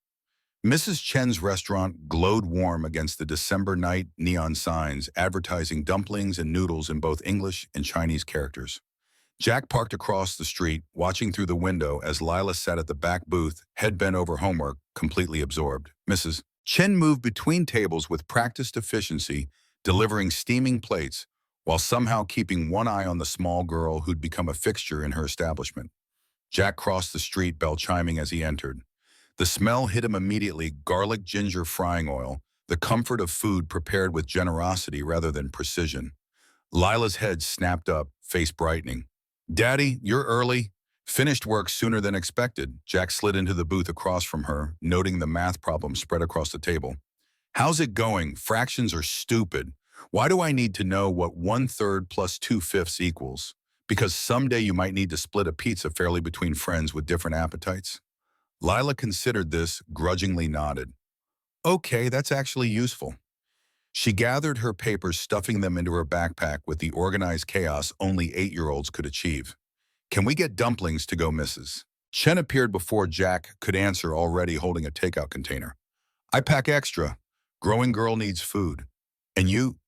Mrs. Chen's restaurant glowed warm against the December night neon signs advertising dumplings and noodles in both English and Chinese characters. Jack parked across the street, watching through the window as Lila sat at the back booth, head bent over homework, completely absorbed. Mrs. Chen moved between tables with practiced efficiency, delivering steaming plates, while somehow keeping one eye on the small girl who'd become a fixture in her establishment. Jack crossed the street, bell chiming as he entered. The smell hit him immediately: garlic ginger frying oil, the comfort of food prepared with generosity rather than precision. Lila's head snapped up, face brightening. "Daddy, you're early." Finished work sooner than expected. Jack slid into the booth across from her, noting the math problem spread across the table. "How's it going? Fractions are stupid. Why do I need to know what 1/3 plus 2/5 equals? Because someday you might need to split a pizza fairly between friends with different appetites?" Lila considered this, grudgingly nodded. "Okay, that's actually useful." She gathered her papers, stuffing them into her backpack with the organized chaos only 8-year-olds could achieve. "Can we get dumplings to go, Mrs.?" Chen appeared before Jack could answer, already holding a takeout container. "I pack extra. Growing girl needs food. And you,"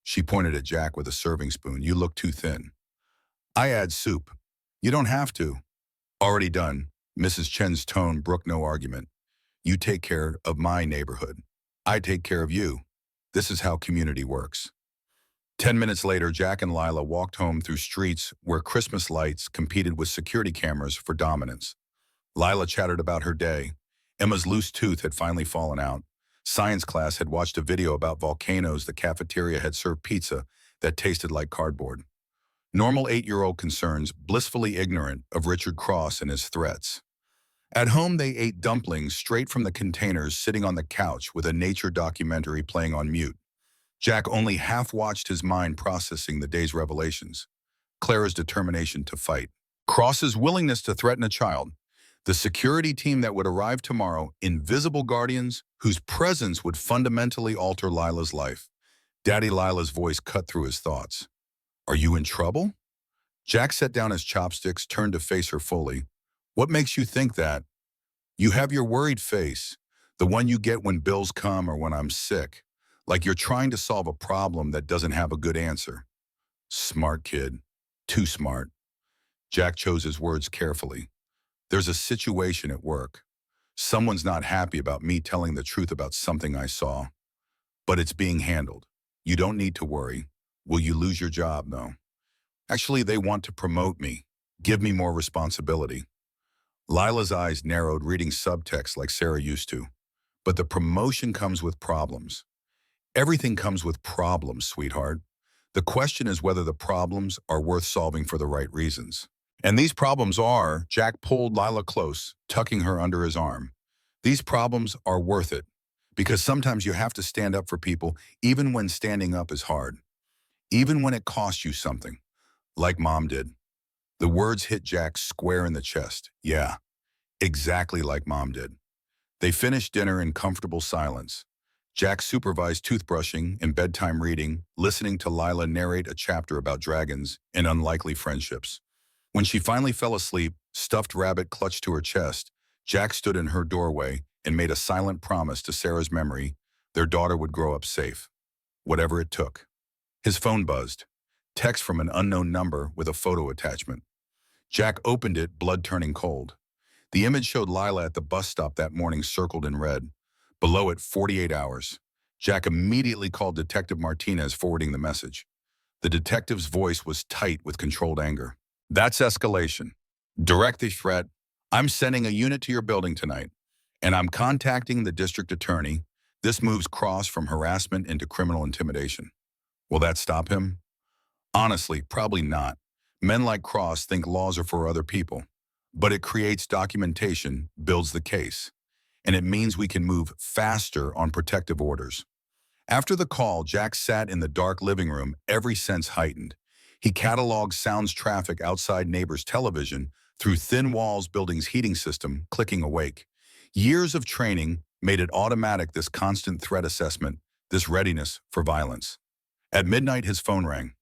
she pointed at Jack with a serving spoon, "you look too thin." "I add soup." "You don't have to." "Already done." Mrs. Chen's tone brooked no argument. "You take care of my neighborhood. I take care of you. This is how community works." 10 minutes later, Jack and Lila walked home through streets where Christmas lights competed with security cameras for dominance. Lila chattered about her day. Emma's loose tooth had finally fallen out. Science class had watched a video about volcanoes. The cafeteria had served pizza that tasted like cardboard. Normal 8-year-old concerns, blissfully ignorant of Richard Cross and his threats. At home, they ate dumplings straight from the containers, sitting on the couch with a nature documentary playing on mute. Jack only half watched, his mind processing the day's revelations. Clara's determination to fight. Cross's willingness to threaten a child. The security team that would arrive tomorrow, invisible guardians whose presence would fundamentally alter Lila's life. Daddy Lila's voice cut through his thoughts. "Are you in trouble?" Jack set down his chopsticks, turned to face her fully. "What makes you think that?" "You have your worried face, the one you get when bills come or when I'm sick, like you're trying to solve a problem that doesn't have a good answer." "Smart kid. Too smart." Jack chose his words carefully. "There's a situation at work. Someone's not happy about me telling the truth about something I saw. But it's being handled. You don't need to worry. Will you lose your job, though? Actually, they want to promote me, give me more responsibility." Lila's eyes narrowed, reading subtext like Sarah used to. "But the promotion comes with problems." "Everything comes with problems, sweetheart. The question is whether the problems are worth solving for the right reasons. And these problems are," Jack pulled Lila close, tucking her under his arm. "These problems are worth it. Because sometimes you have to stand up for people, even when standing up is hard. Even when it costs you something. Like Mom did." The words hit Jack square in the chest. Yeah, exactly like Mom did. They finished dinner in comfortable silence. Jack supervised toothbrushing and bedtime reading, listening to Lila narrate a chapter about dragons and unlikely friendships. When she finally fell asleep, stuffed rabbit clutched to her chest, Jack stood in her doorway and made a silent promise to Sarah's memory: their daughter would grow up safe, whatever it took. His phone buzzed. Text from an unknown number with a photo attachment. Jack opened it, blood turning cold. The image showed Lila at the bus stop that morning, circled in red. Below it, 48 hours. Jack immediately called Detective Martinez, forwarding the message. The detective's voice was tight with controlled anger. "That's escalation. Direct the threat. I'm sending a unit to your building tonight, and I'm contacting the district attorney. This moves Cross from harassment into criminal intimidation." Will that stop him? Honestly, probably not. Men like Cross think laws are for other people. But it creates documentation, builds the case. And it means we can move faster on protective orders. After the call, Jack sat in the dark living room, every sense heightened. He cataloged sounds traffic outside neighbors' television through thin walls building's heating system, clicking awake. Years of training made it automatic, this constant threat assessment, this readiness for violence. At midnight, his phone rang.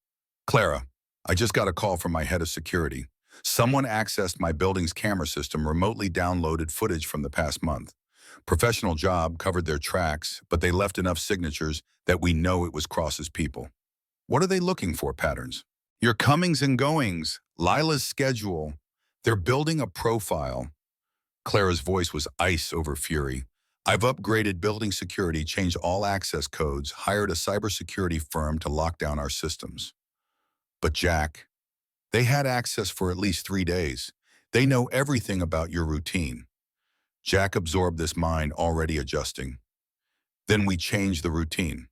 Clara, I just got a call from my head of security. Someone accessed my building's camera system, remotely downloaded footage from the past month. Professional job, covered their tracks, but they left enough signatures that we know it was Cross's people. What are they looking for? Patterns. Your comings and goings, Lila's schedule. They're building a profile. Clara's voice was ice over fury. I've upgraded building security, changed all access codes, hired a cybersecurity firm to lock down our systems. But Jack, they had access for at least 3 days. They know everything about your routine. Jack absorbed this mind, already adjusting. Then we changed the routine.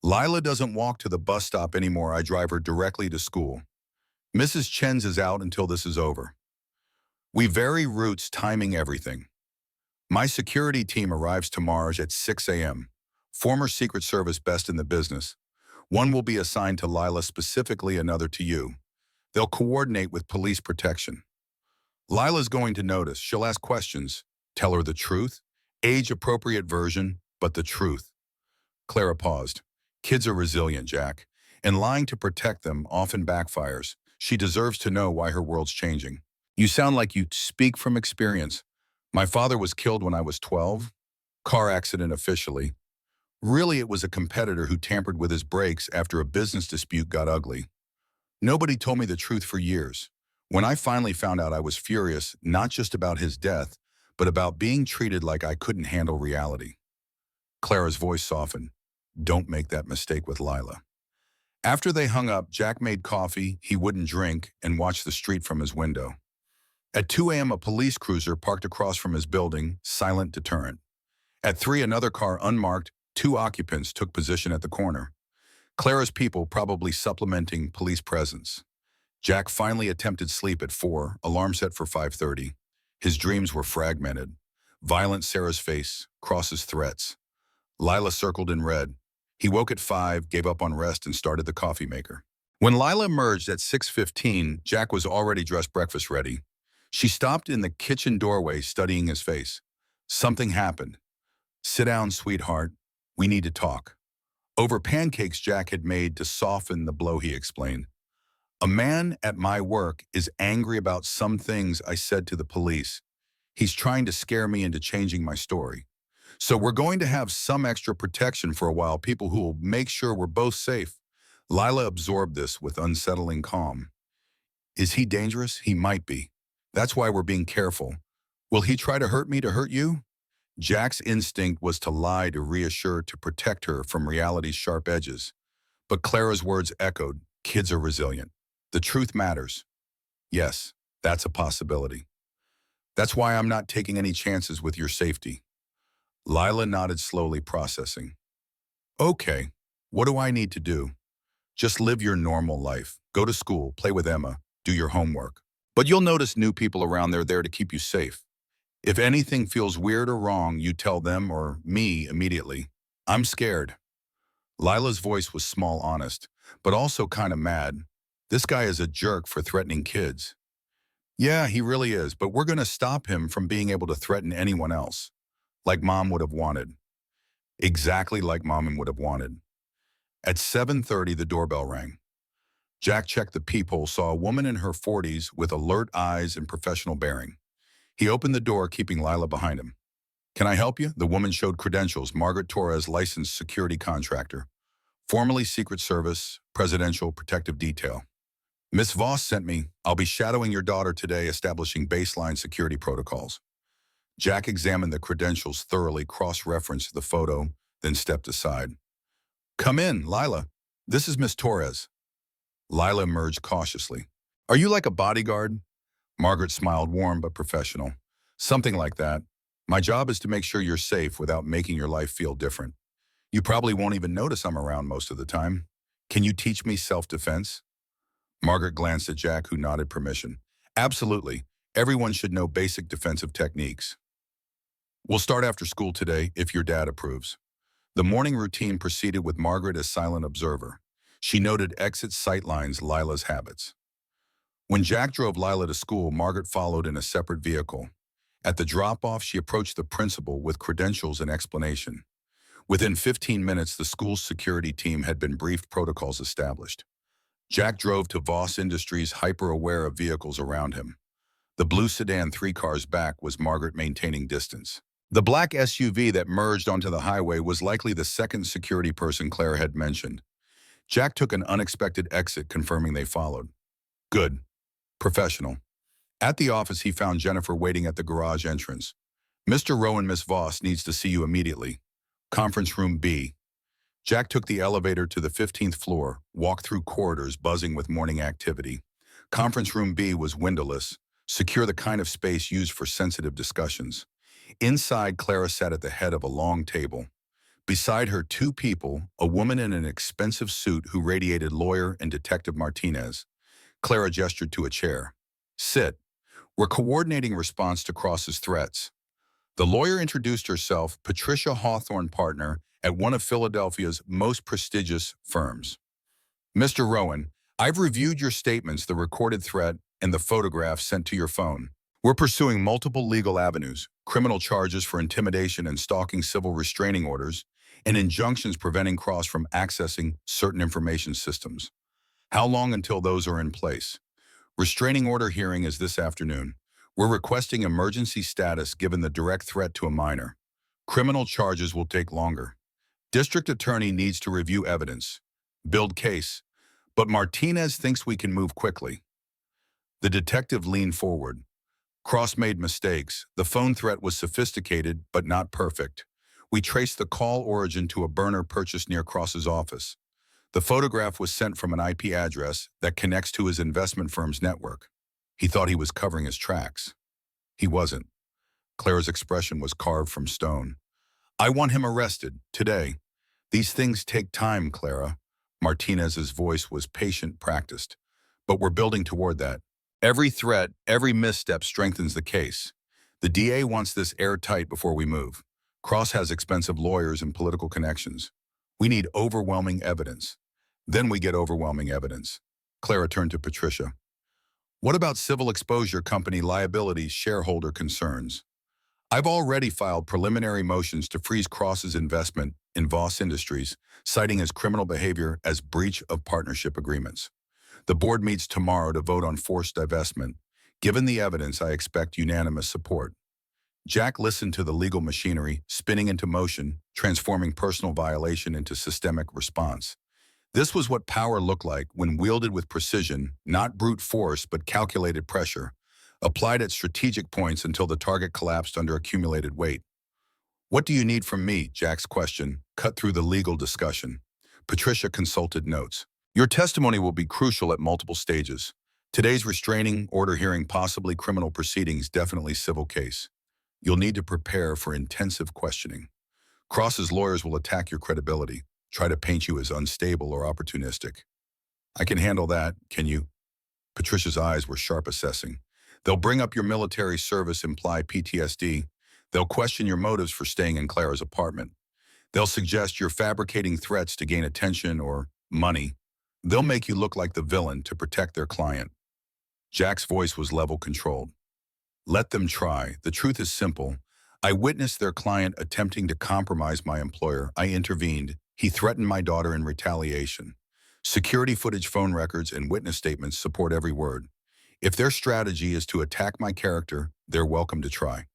Lila doesn't walk to the bus stop anymore. I drive her directly to school. Mrs. Chen's is out until this is over. We vary routes, timing everything. My security team arrives tomorrow at 6 a.m. Former Secret Service best in the business. One will be assigned to Lila specifically, another to you. They'll coordinate with police protection. Lila's going to notice. She'll ask questions. Tell her the truth. Age-appropriate version, but the truth. Clara paused. Kids are resilient, Jack. And lying to protect them often backfires. She deserves to know why her world's changing. You sound like you speak from experience. My father was killed when I was 12. Car accident officially. Really, it was a competitor who tampered with his brakes after a business dispute got ugly. Nobody told me the truth for years. When I finally found out, I was furious, not just about his death, but about being treated like I couldn't handle reality. Clara's voice softened. Don't make that mistake with Lila. After they hung up, Jack made coffee he wouldn't drink and watched the street from his window. At 2 a.m., a police cruiser parked across from his building, silent deterrent. At 3, another car unmarked, 2 occupants took position at the corner. Clara's people probably supplementing police presence. Jack finally attempted sleep at 4, alarm set for 5:30. His dreams were fragmented. Violent Sarah's face, Cross's threats. Lila circled in red. He woke at 5, gave up on rest, and started the coffee maker. When Lila emerged at 6:15, Jack was already dressed, breakfast ready. She stopped in the kitchen doorway, studying his face. Something happened. Sit down, sweetheart. We need to talk. Over pancakes Jack had made to soften the blow, he explained. A man at my work is angry about some things I said to the police. He's trying to scare me into changing my story. So we're going to have some extra protection for a while, people who will make sure we're both safe. Lila absorbed this with unsettling calm. Is he dangerous? He might be. That's why we're being careful. Will he try to hurt me to hurt you? Jack's instinct was to lie, to reassure, to protect her from reality's sharp edges. But Clara's words echoed, kids are resilient. The truth matters. Yes, that's a possibility. That's why I'm not taking any chances with your safety. Lila nodded slowly, processing. Okay, what do I need to do? Just live your normal life. Go to school, play with Emma, do your homework. But you'll notice new people around there to keep you safe. If anything feels weird or wrong, you tell them or me immediately. I'm scared. Lila's voice was small, honest, but also kind of mad. This guy is a jerk for threatening kids. Yeah, he really is, but we're going to stop him from being able to threaten anyone else. Like Mom would have wanted. Exactly like Mom would have wanted. At 7:30, the doorbell rang. Jack checked the peephole, saw a woman in her 40s with alert eyes and professional bearing. He opened the door, keeping Lila behind him. Can I help you? The woman showed credentials. Margaret Torres, licensed security contractor. Formerly Secret Service, Presidential Protective Detail. Miss Voss sent me. I'll be shadowing your daughter today, establishing baseline security protocols. Jack examined the credentials thoroughly, cross-referenced the photo, then stepped aside. Come in, Lila. This is Miss Torres. Lila emerged cautiously. Are you like a bodyguard? Margaret smiled, warm but professional. Something like that. My job is to make sure you're safe without making your life feel different. You probably won't even notice I'm around most of the time. Can you teach me self-defense? Margaret glanced at Jack, who nodded permission. Absolutely. Everyone should know basic defensive techniques. We'll start after school today, if your dad approves. The morning routine proceeded with Margaret as silent observer. She noted exit sightlines Lila's habits. When Jack drove Lila to school, Margaret followed in a separate vehicle. At the drop-off, she approached the principal with credentials and explanation. Within 15 minutes, the school's security team had been briefed, protocols established. Jack drove to Voss Industries, hyper-aware of vehicles around him. The blue sedan 3 cars back was Margaret maintaining distance. The black SUV that merged onto the highway was likely the second security person Claire had mentioned. Jack took an unexpected exit, confirming they followed. Good. Professional. At the office, he found Jennifer waiting at the garage entrance. Mr. Rowan, Miss Voss needs to see you immediately. Conference room B. Jack took the elevator to the 15th floor, walked through corridors buzzing with morning activity. Conference room B was windowless, secure, the kind of space used for sensitive discussions. Inside, Clara sat at the head of a long table. Beside her, 2 people, a woman in an expensive suit who radiated lawyer and Detective Martinez. Clara gestured to a chair. Sit. We're coordinating response to Cross's threats. The lawyer introduced herself, Patricia Hawthorne, partner at one of Philadelphia's most prestigious firms. Mr. Rowan, I've reviewed your statements, the recorded threat, and the photographs sent to your phone. We're pursuing multiple legal avenues, criminal charges for intimidation and stalking, civil restraining orders, and injunctions preventing Cross from accessing certain information systems. How long until those are in place? Restraining order hearing is this afternoon. We're requesting emergency status given the direct threat to a minor. Criminal charges will take longer. District attorney needs to review evidence. Build case. But Martinez thinks we can move quickly. The detective leaned forward. Cross made mistakes. The phone threat was sophisticated, but not perfect. We traced the call origin to a burner purchased near Cross's office. The photograph was sent from an IP address that connects to his investment firm's network. He thought he was covering his tracks. He wasn't. Clara's expression was carved from stone. I want him arrested, today. These things take time, Clara. Martinez's voice was patient, practiced. But we're building toward that. Every threat, every misstep strengthens the case. The DA wants this airtight before we move. Cross has expensive lawyers and political connections. We need overwhelming evidence. Then we get overwhelming evidence. Clara turned to Patricia. What about civil exposure, company liabilities, shareholder concerns? I've already filed preliminary motions to freeze Cross's investment in Voss Industries, citing his criminal behavior as breach of partnership agreements. The board meets tomorrow to vote on forced divestment. Given the evidence, I expect unanimous support. Jack listened to the legal machinery spinning into motion, transforming personal violation into systemic response. This was what power looked like when wielded with precision, not brute force but calculated pressure, applied at strategic points until the target collapsed under accumulated weight. What do you need from me? Jack's question cut through the legal discussion. Patricia consulted notes. Your testimony will be crucial at multiple stages. Today's restraining order hearing, possibly criminal proceedings, definitely civil case. You'll need to prepare for intensive questioning. Cross's lawyers will attack your credibility, try to paint you as unstable or opportunistic. I can handle that, can you? Patricia's eyes were sharp, assessing. They'll bring up your military service, imply PTSD. They'll question your motives for staying in Clara's apartment. They'll suggest you're fabricating threats to gain attention or money. They'll make you look like the villain to protect their client. Jack's voice was level, controlled. Let them try. The truth is simple. I witnessed their client attempting to compromise my employer. I intervened. He threatened my daughter in retaliation. Security footage, phone records, and witness statements support every word. If their strategy is to attack my character, they're welcome to try.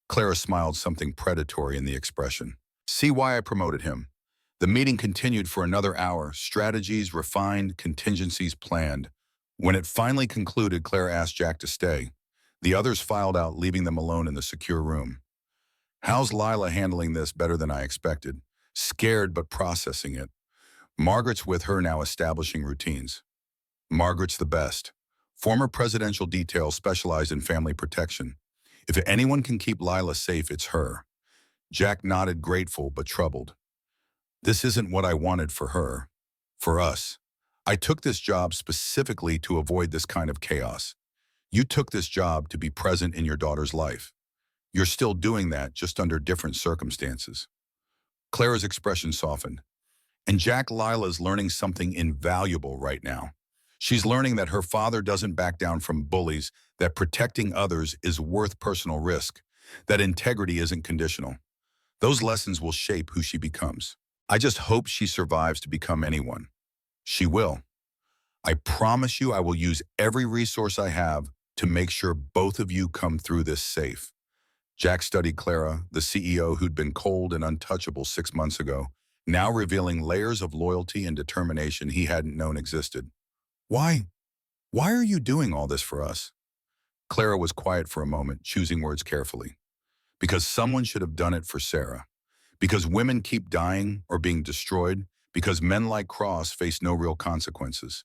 Clara smiled, something predatory in the expression. See why I promoted him. The meeting continued for another hour, strategies refined, contingencies planned. When it finally concluded, Clara asked Jack to stay. The others filed out, leaving them alone in the secure room. How's Lila handling this? Better than I expected. Scared but processing it. Margaret's with her now, establishing routines. Margaret's the best. Former presidential detail specialized in family protection. If anyone can keep Lila safe, it's her. Jack nodded, grateful but troubled. This isn't what I wanted for her. For us, I took this job specifically to avoid this kind of chaos. You took this job to be present in your daughter's life. You're still doing that, just under different circumstances. Clara's expression softened. And Jack, Lila's learning something invaluable right now. She's learning that her father doesn't back down from bullies, that protecting others is worth personal risk, that integrity isn't conditional. Those lessons will shape who she becomes. I just hope she survives to become anyone. She will. I promise you I will use every resource I have to make sure both of you come through this safe. Jack studied Clara, the CEO who'd been cold and untouchable 6 months ago, now revealing layers of loyalty and determination he hadn't known existed. Why? Why are you doing all this for us? Clara was quiet for a moment, choosing words carefully. Because someone should have done it for Sarah. Because women keep dying or being destroyed. Because men like Cross face no real consequences.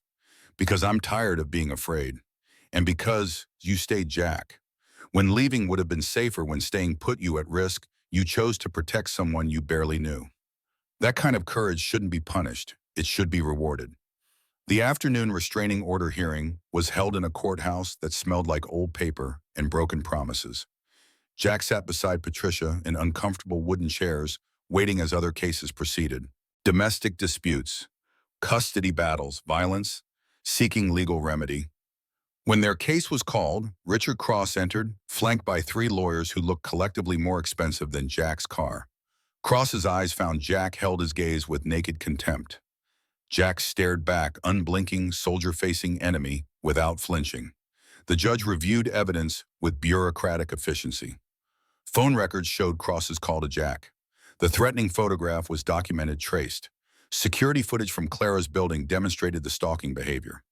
Because I'm tired of being afraid. And because you stayed, Jack. When leaving would have been safer, when staying put you at risk, you chose to protect someone you barely knew. That kind of courage shouldn't be punished. It should be rewarded. The afternoon restraining order hearing was held in a courthouse that smelled like old paper and broken promises. Jack sat beside Patricia in uncomfortable wooden chairs, waiting as other cases proceeded. Domestic disputes, custody battles, violence, seeking legal remedy. When their case was called, Richard Cross entered, flanked by 3 lawyers who looked collectively more expensive than Jack's car. Cross's eyes found Jack held his gaze with naked contempt. Jack stared back, unblinking, soldier-facing enemy, without flinching. The judge reviewed evidence with bureaucratic efficiency. Phone records showed Cross's call to Jack. The threatening photograph was documented, traced. Security footage from Clara's building demonstrated the stalking behavior.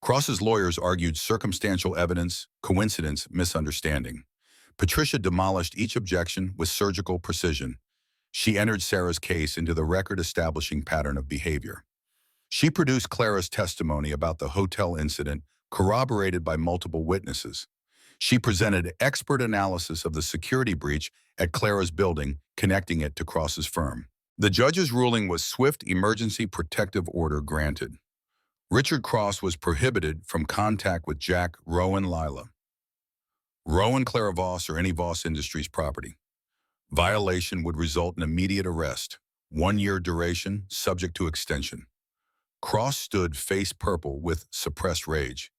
Cross's lawyers argued circumstantial evidence, coincidence, misunderstanding. Patricia demolished each objection with surgical precision. She entered Sarah's case into the record-establishing pattern of behavior. She produced Clara's testimony about the hotel incident, corroborated by multiple witnesses. She presented expert analysis of the security breach at Clara's building, connecting it to Cross's firm. The judge's ruling was swift emergency protective order granted. Richard Cross was prohibited from contact with Jack, Rowan, Lila. Rowan, Clara Voss, or any Voss Industries property. Violation would result in immediate arrest, 1-year duration, subject to extension. Cross stood face purple with suppressed rage.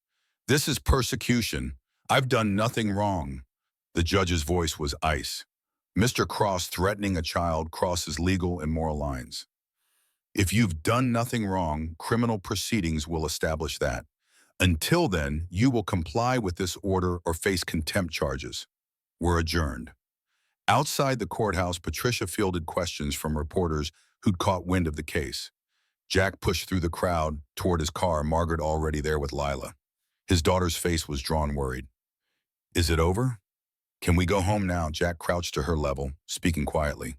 This is persecution. I've done nothing wrong. The judge's voice was ice. Mr. Cross threatening a child crosses legal and moral lines. If you've done nothing wrong, criminal proceedings will establish that. Until then, you will comply with this order or face contempt charges. We're adjourned. Outside the courthouse, Patricia fielded questions from reporters who'd caught wind of the case. Jack pushed through the crowd toward his car, Margaret already there with Lila. His daughter's face was drawn, worried. Is it over? Can we go home now? Jack crouched to her level, speaking quietly.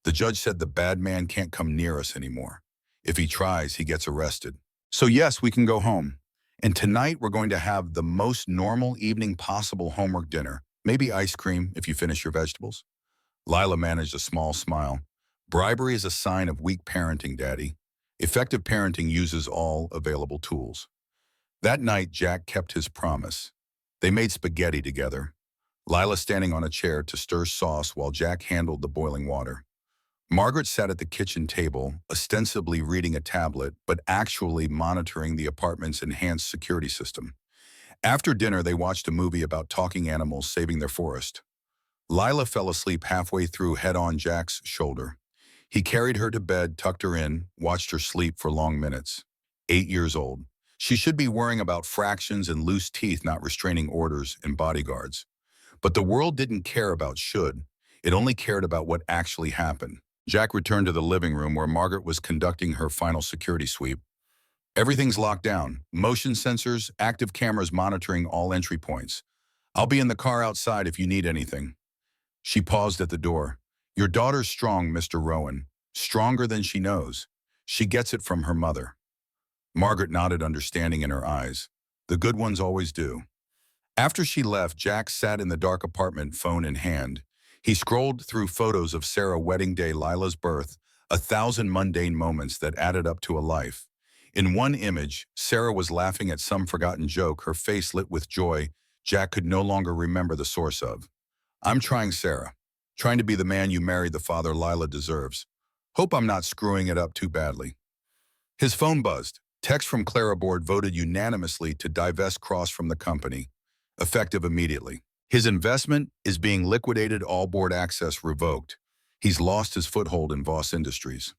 The judge said the bad man can't come near us anymore. If he tries, he gets arrested. So yes, we can go home. And tonight we're going to have the most normal evening possible, homework dinner. Maybe ice cream if you finish your vegetables. Lila managed a small smile. Bribery is a sign of weak parenting, Daddy. Effective parenting uses all available tools. That night, Jack kept his promise. They made spaghetti together, Lila standing on a chair to stir sauce while Jack handled the boiling water. Margaret sat at the kitchen table, ostensibly reading a tablet, but actually monitoring the apartment's enhanced security system. After dinner, they watched a movie about talking animals saving their forest. Lila fell asleep halfway through, head on Jack's shoulder. He carried her to bed, tucked her in, watched her sleep for long minutes. 8 years old. She should be worrying about fractions and loose teeth, not restraining orders and bodyguards. But the world didn't care about should. It only cared about what actually happened. Jack returned to the living room where Margaret was conducting her final security sweep. Everything's locked down. Motion sensors, active cameras monitoring all entry points. I'll be in the car outside if you need anything. She paused at the door. Your daughter's strong, Mr. Rowan. Stronger than she knows. She gets it from her mother. Margaret nodded, understanding in her eyes. The good ones always do. After she left, Jack sat in the dark apartment, phone in hand. He scrolled through photos of Sarah wedding day, Lila's birth, 1,000 mundane moments that added up to a life. In one image, Sarah was laughing at some forgotten joke, her face lit with joy Jack could no longer remember the source of. I'm trying, Sarah. Trying to be the man you married the father Lila deserves. Hope I'm not screwing it up too badly. His phone buzzed. Text from Clara Board voted unanimously to divest Cross from the company, effective immediately. His investment is being liquidated, all board access revoked. He's lost his foothold in Voss Industries.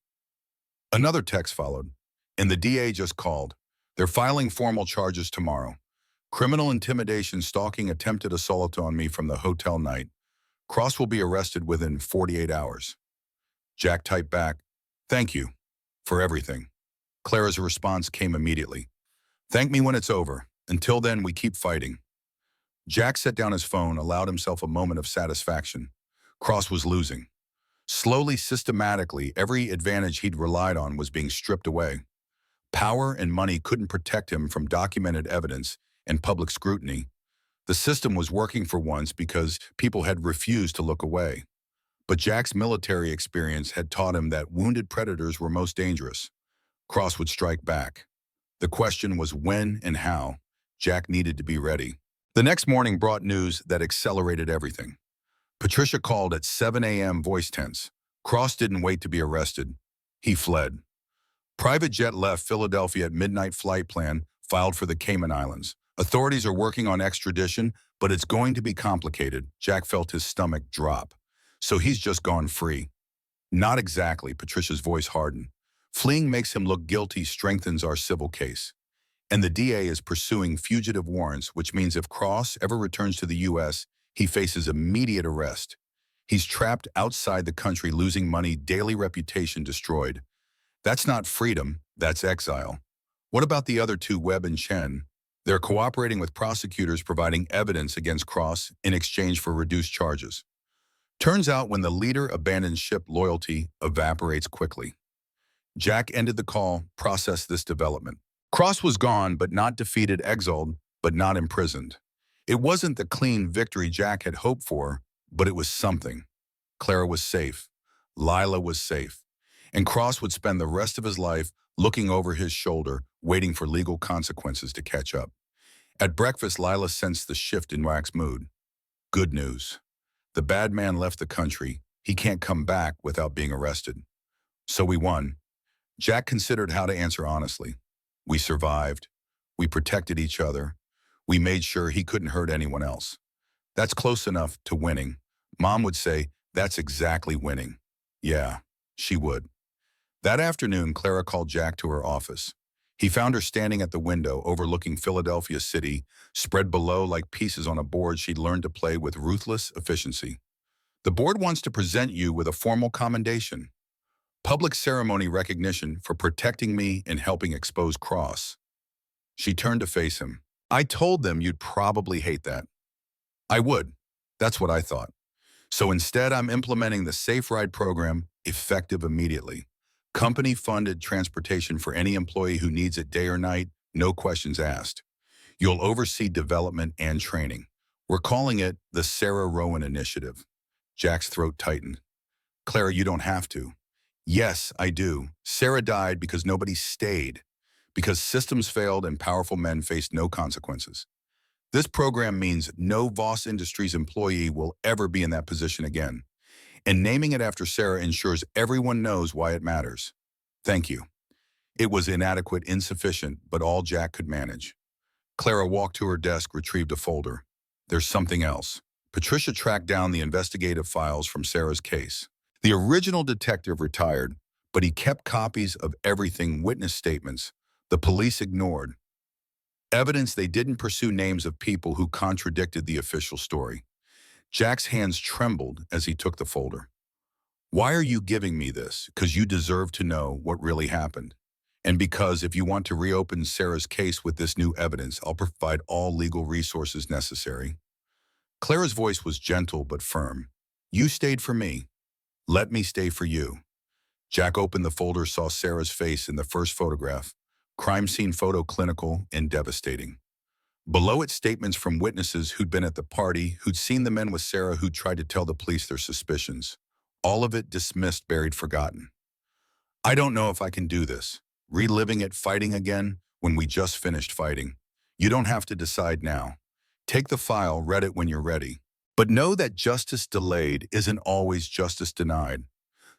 Another text followed, and the DA just called. They're filing formal charges tomorrow. Criminal intimidation, stalking, attempted assault on me from the hotel night. Cross will be arrested within 48 hours. Jack typed back, thank you for everything. Clara's response came immediately. Thank me when it's over. Until then, we keep fighting. Jack set down his phone, allowed himself a moment of satisfaction. Cross was losing. Slowly, systematically, every advantage he'd relied on was being stripped away. Power and money couldn't protect him from documented evidence and public scrutiny. The system was working for once because people had refused to look away. But Jack's military experience had taught him that wounded predators were most dangerous. Cross would strike back. The question was when and how. Jack needed to be ready. The next morning brought news that accelerated everything. Patricia called at 7 a.m. voice tense. Cross didn't wait to be arrested. He fled. Private jet left Philadelphia at midnight, flight plan filed for the Cayman Islands. Authorities are working on extradition, but it's going to be complicated. Jack felt his stomach drop. So he's just gone free. Not exactly, Patricia's voice hardened. Fleeing makes him look guilty, strengthens our civil case. And the DA is pursuing fugitive warrants, which means if Cross ever returns to the U.S., he faces immediate arrest. He's trapped outside the country, losing money, daily reputation destroyed. That's not freedom, that's exile. What about the other two, Webb and Chen? They're cooperating with prosecutors, providing evidence against Cross in exchange for reduced charges. Turns out when the leader abandons ship, loyalty evaporates quickly. Jack ended the call, processed this development. Cross was gone, but not defeated, exiled, but not imprisoned. It wasn't the clean victory Jack had hoped for, but it was something. Clara was safe. Lila was safe. And Cross would spend the rest of his life looking over his shoulder, waiting for legal consequences to catch up. At breakfast, Lila sensed the shift in Jack's mood. Good news. The bad man left the country. He can't come back without being arrested. So we won. Jack considered how to answer honestly. We survived. We protected each other. We made sure he couldn't hurt anyone else. That's close enough to winning. Mom would say, that's exactly winning. Yeah, she would. That afternoon, Clara called Jack to her office. He found her standing at the window overlooking Philadelphia City, spread below like pieces on a board she'd learned to play with ruthless efficiency. The board wants to present you with a formal commendation. Public ceremony recognition for protecting me and helping expose Cross. She turned to face him. I told them you'd probably hate that. I would. That's what I thought. So instead, I'm implementing the Safe Ride program, effective immediately. Company-funded transportation for any employee who needs it day or night, no questions asked. You'll oversee development and training. We're calling it the Sarah Rowan Initiative. Jack's throat tightened. Clara, you don't have to. Yes, I do. Sarah died because nobody stayed, because systems failed and powerful men faced no consequences. This program means no Voss Industries employee will ever be in that position again. And naming it after Sarah ensures everyone knows why it matters. Thank you. It was inadequate, insufficient, but all Jack could manage. Clara walked to her desk, retrieved a folder. There's something else. Patricia tracked down the investigative files from Sarah's case. The original detective retired, but he kept copies of everything, witness statements the police ignored. Evidence they didn't pursue, names of people who contradicted the official story. Jack's hands trembled as he took the folder. Why are you giving me this? Because you deserve to know what really happened. And because if you want to reopen Sarah's case with this new evidence, I'll provide all legal resources necessary. Clara's voice was gentle but firm. You stayed for me. Let me stay for you. Jack opened the folder, saw Sarah's face in the first photograph. Crime scene photo, clinical and devastating. Below it, statements from witnesses who'd been at the party, who'd seen the men with Sarah, who'd tried to tell the police their suspicions. All of it dismissed, buried, forgotten. I don't know if I can do this. reliving it, fighting again when we just finished fighting. You don't have to decide now. Take the file, read it when you're ready. But know that justice delayed isn't always justice denied.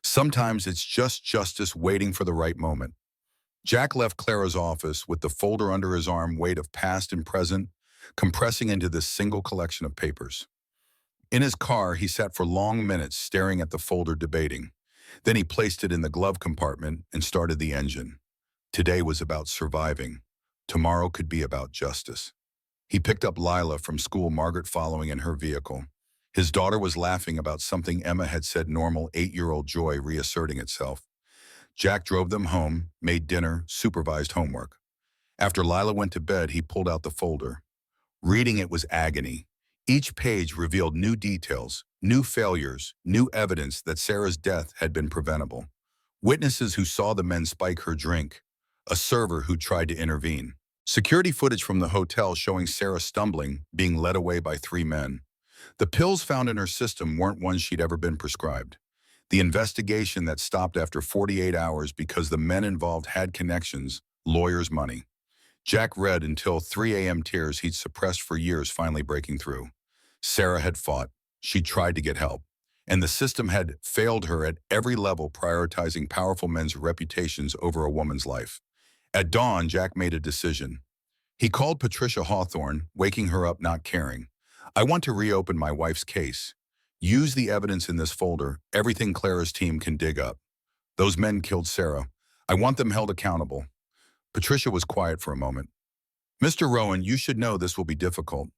Sometimes it's just justice waiting for the right moment. Jack left Clara's office with the folder under his arm, weight of past and present, compressing into this single collection of papers. In his car, he sat for long minutes staring at the folder, debating. Then he placed it in the glove compartment and started the engine. Today was about surviving. Tomorrow could be about justice. He picked up Lila from school, Margaret following in her vehicle. His daughter was laughing about something Emma had said, normal 8-year-old joy reasserting itself. Jack drove them home, made dinner, supervised homework. After Lila went to bed, he pulled out the folder. Reading it was agony. Each page revealed new details, new failures, new evidence that Sarah's death had been preventable. Witnesses who saw the men spike her drink. A server who tried to intervene. Security footage from the hotel showing Sarah stumbling, being led away by 3 men. The pills found in her system weren't ones she'd ever been prescribed. The investigation that stopped after 48 hours because the men involved had connections, lawyers' money. Jack read until 3 a.m. tears he'd suppressed for years finally breaking through. Sarah had fought. She tried to get help. And the system had failed her at every level, prioritizing powerful men's reputations over a woman's life. At dawn, Jack made a decision. He called Patricia Hawthorne, waking her up not caring. I want to reopen my wife's case. Use the evidence in this folder, everything Clara's team can dig up. Those men killed Sarah. I want them held accountable. Patricia was quiet for a moment. Mr. Rowan, you should know this will be difficult.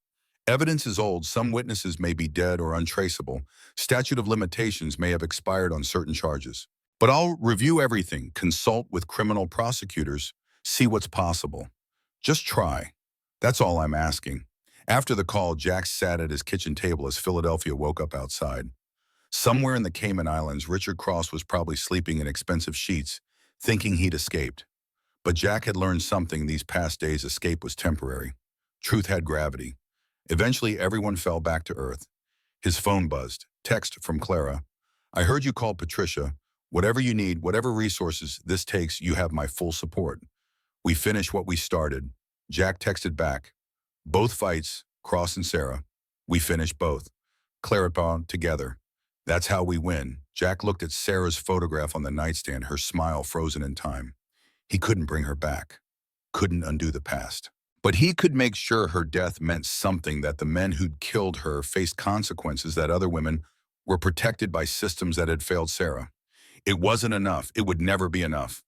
Evidence is old. Some witnesses may be dead or untraceable. Statute of limitations may have expired on certain charges. But I'll review everything, consult with criminal prosecutors, see what's possible. Just try. That's all I'm asking. After the call, Jack sat at his kitchen table as Philadelphia woke up outside. Somewhere in the Cayman Islands, Richard Cross was probably sleeping in expensive sheets, thinking he'd escaped. But Jack had learned something these past days: escape was temporary. Truth had gravity. Eventually, everyone fell back to earth. His phone buzzed. Text from Clara. I heard you called Patricia. Whatever you need, whatever resources this takes, you have my full support. We finish what we started. Jack texted back. Both fights, Cross and Sarah. We finish both. Clara bound together. That's how we win. Jack looked at Sarah's photograph on the nightstand, her smile frozen in time. He couldn't bring her back. Couldn't undo the past. But he could make sure her death meant something, that the men who'd killed her faced consequences, that other women were protected by systems that had failed Sarah. It wasn't enough. It would never be enough.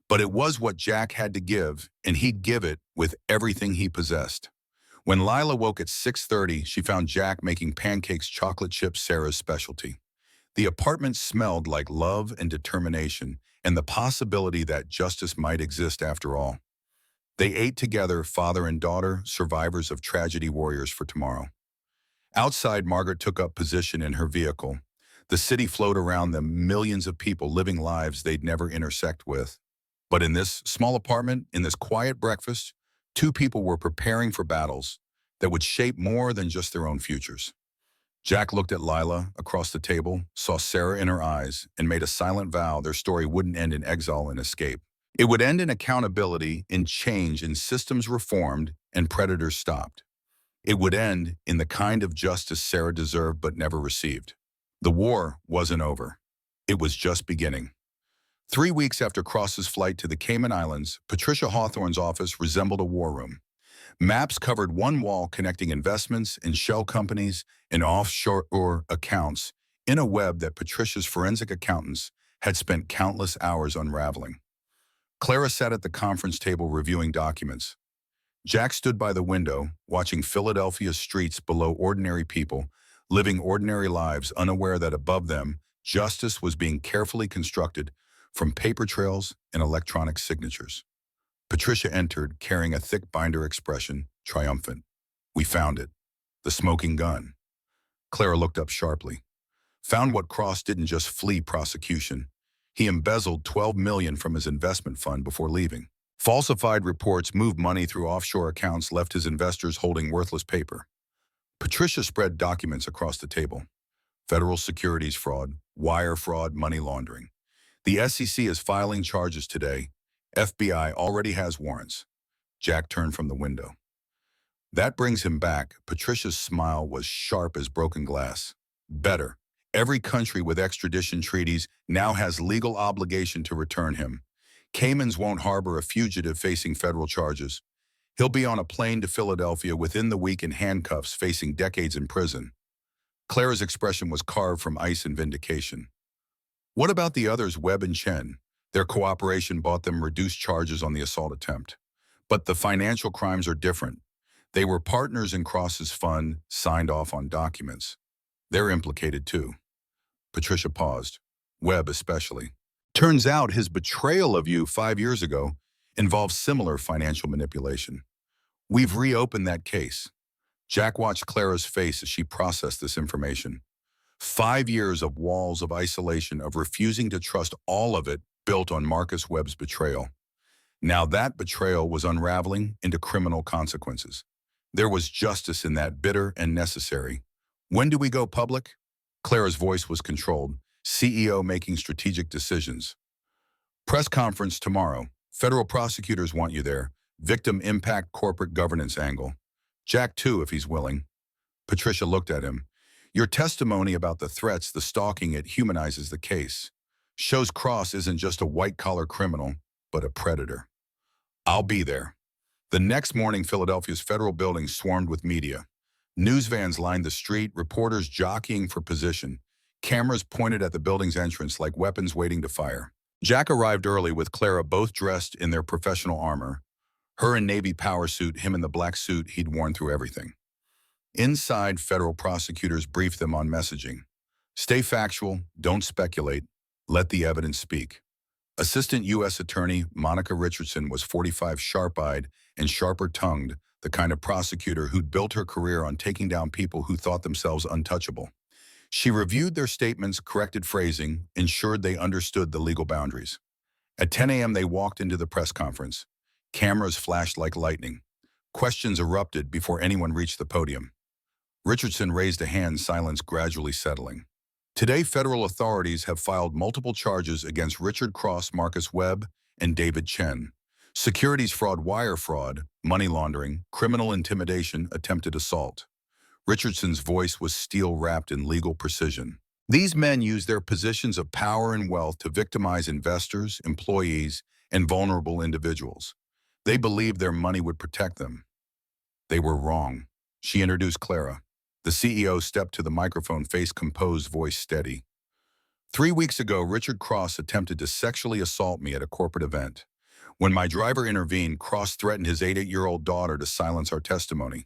But it was what Jack had to give, and he'd give it with everything he possessed. When Lila woke at 6:30, she found Jack making pancakes, chocolate chips, Sarah's specialty. The apartment smelled like love and determination, and the possibility that justice might exist after all. They ate together, father and daughter, survivors of tragedy, warriors for tomorrow. Outside, Margaret took up position in her vehicle. The city flowed around them, millions of people living lives they'd never intersect with. But in this small apartment, in this quiet breakfast, 2 people were preparing for battles that would shape more than just their own futures. Jack looked at Lila across the table, saw Sarah in her eyes, and made a silent vow their story wouldn't end in exile and escape. It would end in accountability, in change, in systems reformed and predators stopped. It would end in the kind of justice Sarah deserved but never received. The war wasn't over. It was just beginning. 3 weeks after Cross's flight to the Cayman Islands, Patricia Hawthorne's office resembled a war room. Maps covered one wall, connecting investments and shell companies and offshore accounts in a web that Patricia's forensic accountants had spent countless hours unraveling. Clara sat at the conference table reviewing documents. Jack stood by the window, watching Philadelphia's streets below ordinary people, living ordinary lives, unaware that above them, justice was being carefully constructed from paper trails and electronic signatures. Patricia entered, carrying a thick binder, expression triumphant. We found it. The smoking gun. Clara looked up sharply. Found what Cross didn't just flee prosecution. He embezzled $12 million from his investment fund before leaving. Falsified reports moved money through offshore accounts, left his investors holding worthless paper. Patricia spread documents across the table. Federal securities fraud, wire fraud, money laundering. The SEC is filing charges today. FBI already has warrants. Jack turned from the window. That brings him back. Patricia's smile was sharp as broken glass. Better. Every country with extradition treaties now has legal obligation to return him. Caymans won't harbor a fugitive facing federal charges. He'll be on a plane to Philadelphia within the week in handcuffs, facing decades in prison. Clara's expression was carved from ice and vindication. What about the others, Webb and Chen? Their cooperation bought them reduced charges on the assault attempt. But the financial crimes are different. They were partners in Cross's fund, signed off on documents. They're implicated too. Patricia paused. Webb especially. Turns out his betrayal of you 5 years ago involved similar financial manipulation. We've reopened that case. Jack watched Clara's face as she processed this information. 5 years of walls of isolation, of refusing to trust all of it, built on Marcus Webb's betrayal. Now that betrayal was unraveling into criminal consequences. There was justice in that, bitter and necessary. When do we go public? Clara's voice was controlled. CEO making strategic decisions. Press conference tomorrow. Federal prosecutors want you there. Victim impact corporate governance angle. Jack too, if he's willing. Patricia looked at him. Your testimony about the threats, the stalking, it humanizes the case. Shows Cross isn't just a white-collar criminal, but a predator. I'll be there. The next morning, Philadelphia's federal buildings swarmed with media. News vans lined the street, reporters jockeying for position. Cameras pointed at the building's entrance like weapons waiting to fire. Jack arrived early with Clara, both dressed in their professional armor. Her in navy power suit, him in the black suit he'd worn through everything. Inside, federal prosecutors briefed them on messaging. Stay factual, don't speculate, let the evidence speak. Assistant U.S. Attorney Monica Richardson was 45, sharp-eyed and sharper-tongued, the kind of prosecutor who'd built her career on taking down people who thought themselves untouchable. She reviewed their statements, corrected phrasing, ensured they understood the legal boundaries. At 10 a.m. they walked into the press conference. Cameras flashed like lightning. Questions erupted before anyone reached the podium. Richardson raised a hand, silence gradually settling. Today, federal authorities have filed multiple charges against Richard Cross, Marcus Webb, and David Chen. Securities fraud, wire fraud, money laundering, criminal intimidation, attempted assault. Richardson's voice was steel-wrapped in legal precision. These men use their positions of power and wealth to victimize investors, employees, and vulnerable individuals. They believed their money would protect them. They were wrong. She introduced Clara. The CEO stepped to the microphone, face composed, voice steady. 3 weeks ago, Richard Cross attempted to sexually assault me at a corporate event. When my driver intervened, Cross threatened his 8-year-old daughter to silence our testimony.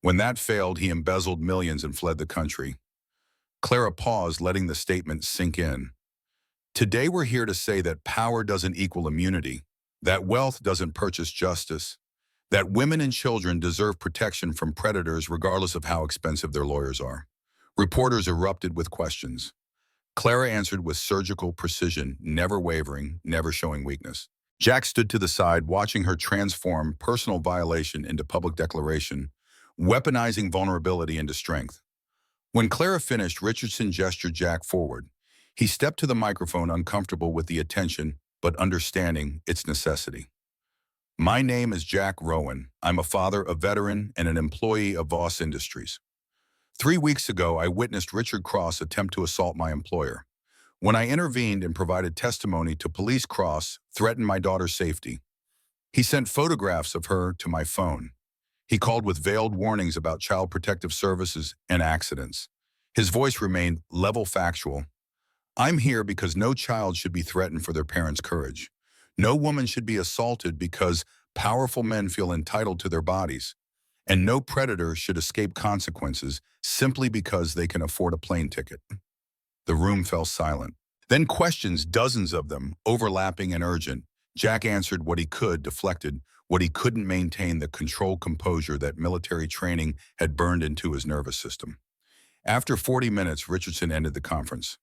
When that failed, he embezzled millions and fled the country. Clara paused, letting the statement sink in. Today we're here to say that power doesn't equal immunity, that wealth doesn't purchase justice, that women and children deserve protection from predators regardless of how expensive their lawyers are. Reporters erupted with questions. Clara answered with surgical precision, never wavering, never showing weakness. Jack stood to the side, watching her transform personal violation into public declaration, weaponizing vulnerability into strength. When Clara finished, Richardson gestured Jack forward. He stepped to the microphone, uncomfortable with the attention, but understanding its necessity. My name is Jack Rowan. I'm a father, a veteran, and an employee of Voss Industries. 3 weeks ago, I witnessed Richard Cross attempt to assault my employer. When I intervened and provided testimony to police, Cross threatened my daughter's safety. He sent photographs of her to my phone. He called with veiled warnings about child protective services and accidents. His voice remained level, factual. I'm here because no child should be threatened for their parents' courage. No woman should be assaulted because powerful men feel entitled to their bodies. And no predator should escape consequences simply because they can afford a plane ticket. The room fell silent. Then questions, dozens of them, overlapping and urgent. Jack answered what he could, deflected what he couldn't, maintain the controlled composure that military training had burned into his nervous system. After 40 minutes, Richardson ended the conference.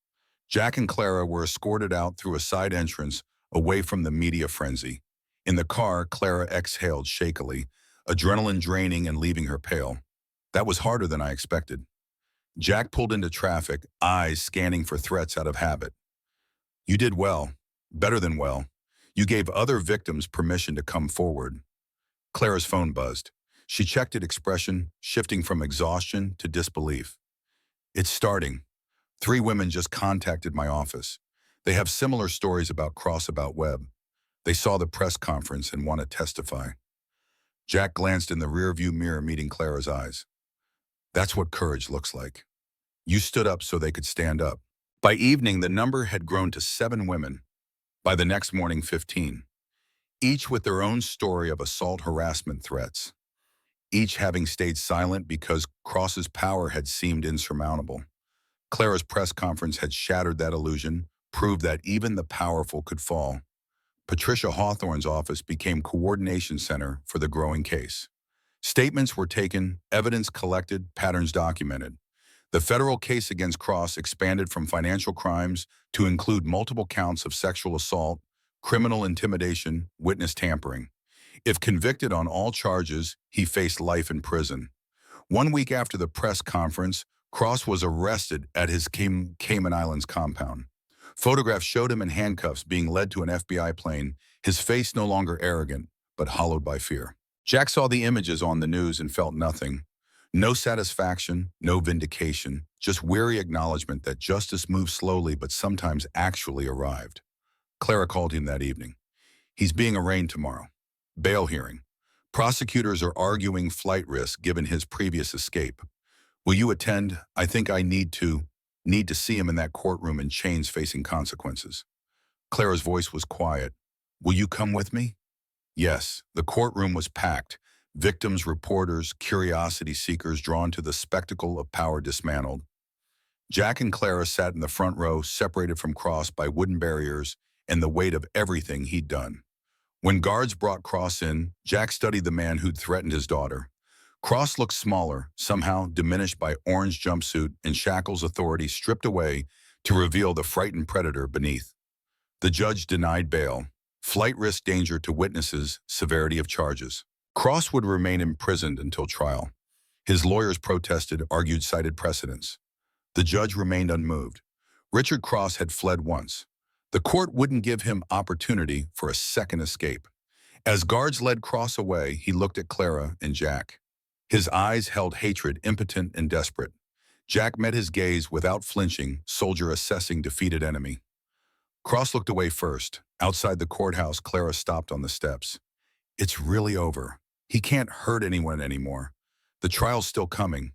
Jack and Clara were escorted out through a side entrance, away from the media frenzy. In the car, Clara exhaled shakily, adrenaline draining and leaving her pale. That was harder than I expected. Jack pulled into traffic, eyes scanning for threats out of habit. You did well. Better than well. You gave other victims permission to come forward. Clara's phone buzzed. She checked its expression, shifting from exhaustion to disbelief. It's starting. 3 women just contacted my office. They have similar stories about Cross about Webb. They saw the press conference and want to testify. Jack glanced in the rearview mirror, meeting Clara's eyes. That's what courage looks like. You stood up so they could stand up. By evening, the number had grown to 7 women. By the next morning, 15. Each with their own story of assault harassment threats. Each having stayed silent because Cross's power had seemed insurmountable. Clara's press conference had shattered that illusion, proved that even the powerful could fall. Patricia Hawthorne's office became coordination center for the growing case. Statements were taken, evidence collected, patterns documented. The federal case against Cross expanded from financial crimes to include multiple counts of sexual assault, criminal intimidation, witness tampering. If convicted on all charges, he faced life in prison. 1 week after the press conference, Cross was arrested at his Cayman Islands compound. Photographs showed him in handcuffs being led to an FBI plane, his face no longer arrogant, but hollowed by fear. Jack saw the images on the news and felt nothing. No satisfaction, no vindication, just weary acknowledgement that justice moves slowly but sometimes actually arrived. Clara called him that evening. He's being arraigned tomorrow. Bail hearing. Prosecutors are arguing flight risk given his previous escape. Will you attend? I think I need to see him in that courtroom in chains facing consequences. Clara's voice was quiet. Will you come with me? Yes, the courtroom was packed. Victims, reporters, curiosity seekers drawn to the spectacle of power dismantled. Jack and Clara sat in the front row, separated from Cross by wooden barriers and the weight of everything he'd done. When guards brought Cross in, Jack studied the man who'd threatened his daughter. Cross looked smaller, somehow diminished by orange jumpsuit and shackles authority stripped away to reveal the frightened predator beneath. The judge denied bail. Flight risk, danger to witnesses, severity of charges. Cross would remain imprisoned until trial. His lawyers protested, argued, cited precedents. The judge remained unmoved. Richard Cross had fled once. The court wouldn't give him opportunity for a second escape. As guards led Cross away, he looked at Clara and Jack. His eyes held hatred, impotent and desperate. Jack met his gaze without flinching, soldier assessing defeated enemy. Cross looked away first. Outside the courthouse, Clara stopped on the steps. It's really over. He can't hurt anyone anymore. The trial's still coming.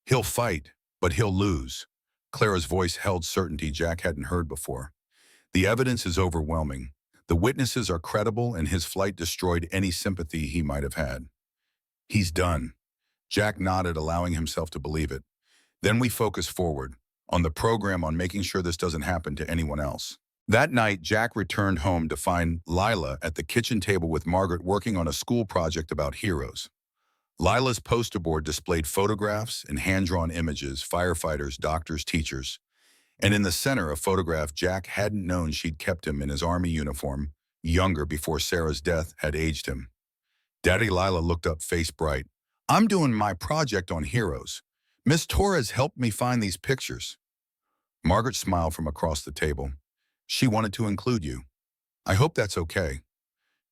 He'll fight, but he'll lose. Clara's voice held certainty Jack hadn't heard before. The evidence is overwhelming. The witnesses are credible, and his flight destroyed any sympathy he might have had. He's done. Jack nodded, allowing himself to believe it. Then we focus forward, on the program, on making sure this doesn't happen to anyone else. That night, Jack returned home to find Lila at the kitchen table with Margaret working on a school project about heroes. Lila's poster board displayed photographs and hand-drawn images, firefighters, doctors, teachers. And in the center, a photograph Jack hadn't known she'd kept him in his army uniform, younger before Sarah's death had aged him. Daddy Lila looked up, face bright. I'm doing my project on heroes. Miss Torres helped me find these pictures. Margaret smiled from across the table. She wanted to include you. I hope that's okay.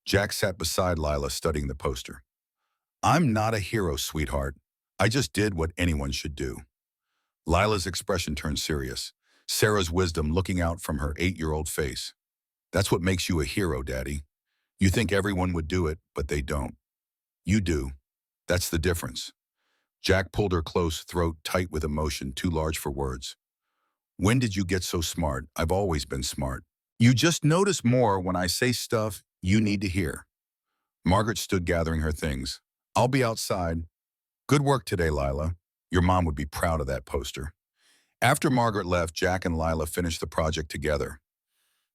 Jack sat beside Lila, studying the poster. I'm not a hero, sweetheart. I just did what anyone should do. Lila's expression turned serious, Sarah's wisdom looking out from her 8-year-old face. That's what makes you a hero, Daddy. You think everyone would do it, but they don't. You do. That's the difference. Jack pulled her close, throat tight with emotion, too large for words. When did you get so smart? I've always been smart. You just notice more when I say stuff you need to hear. Margaret stood gathering her things. I'll be outside. Good work today, Lila. Your mom would be proud of that poster. After Margaret left, Jack and Lila finished the project together.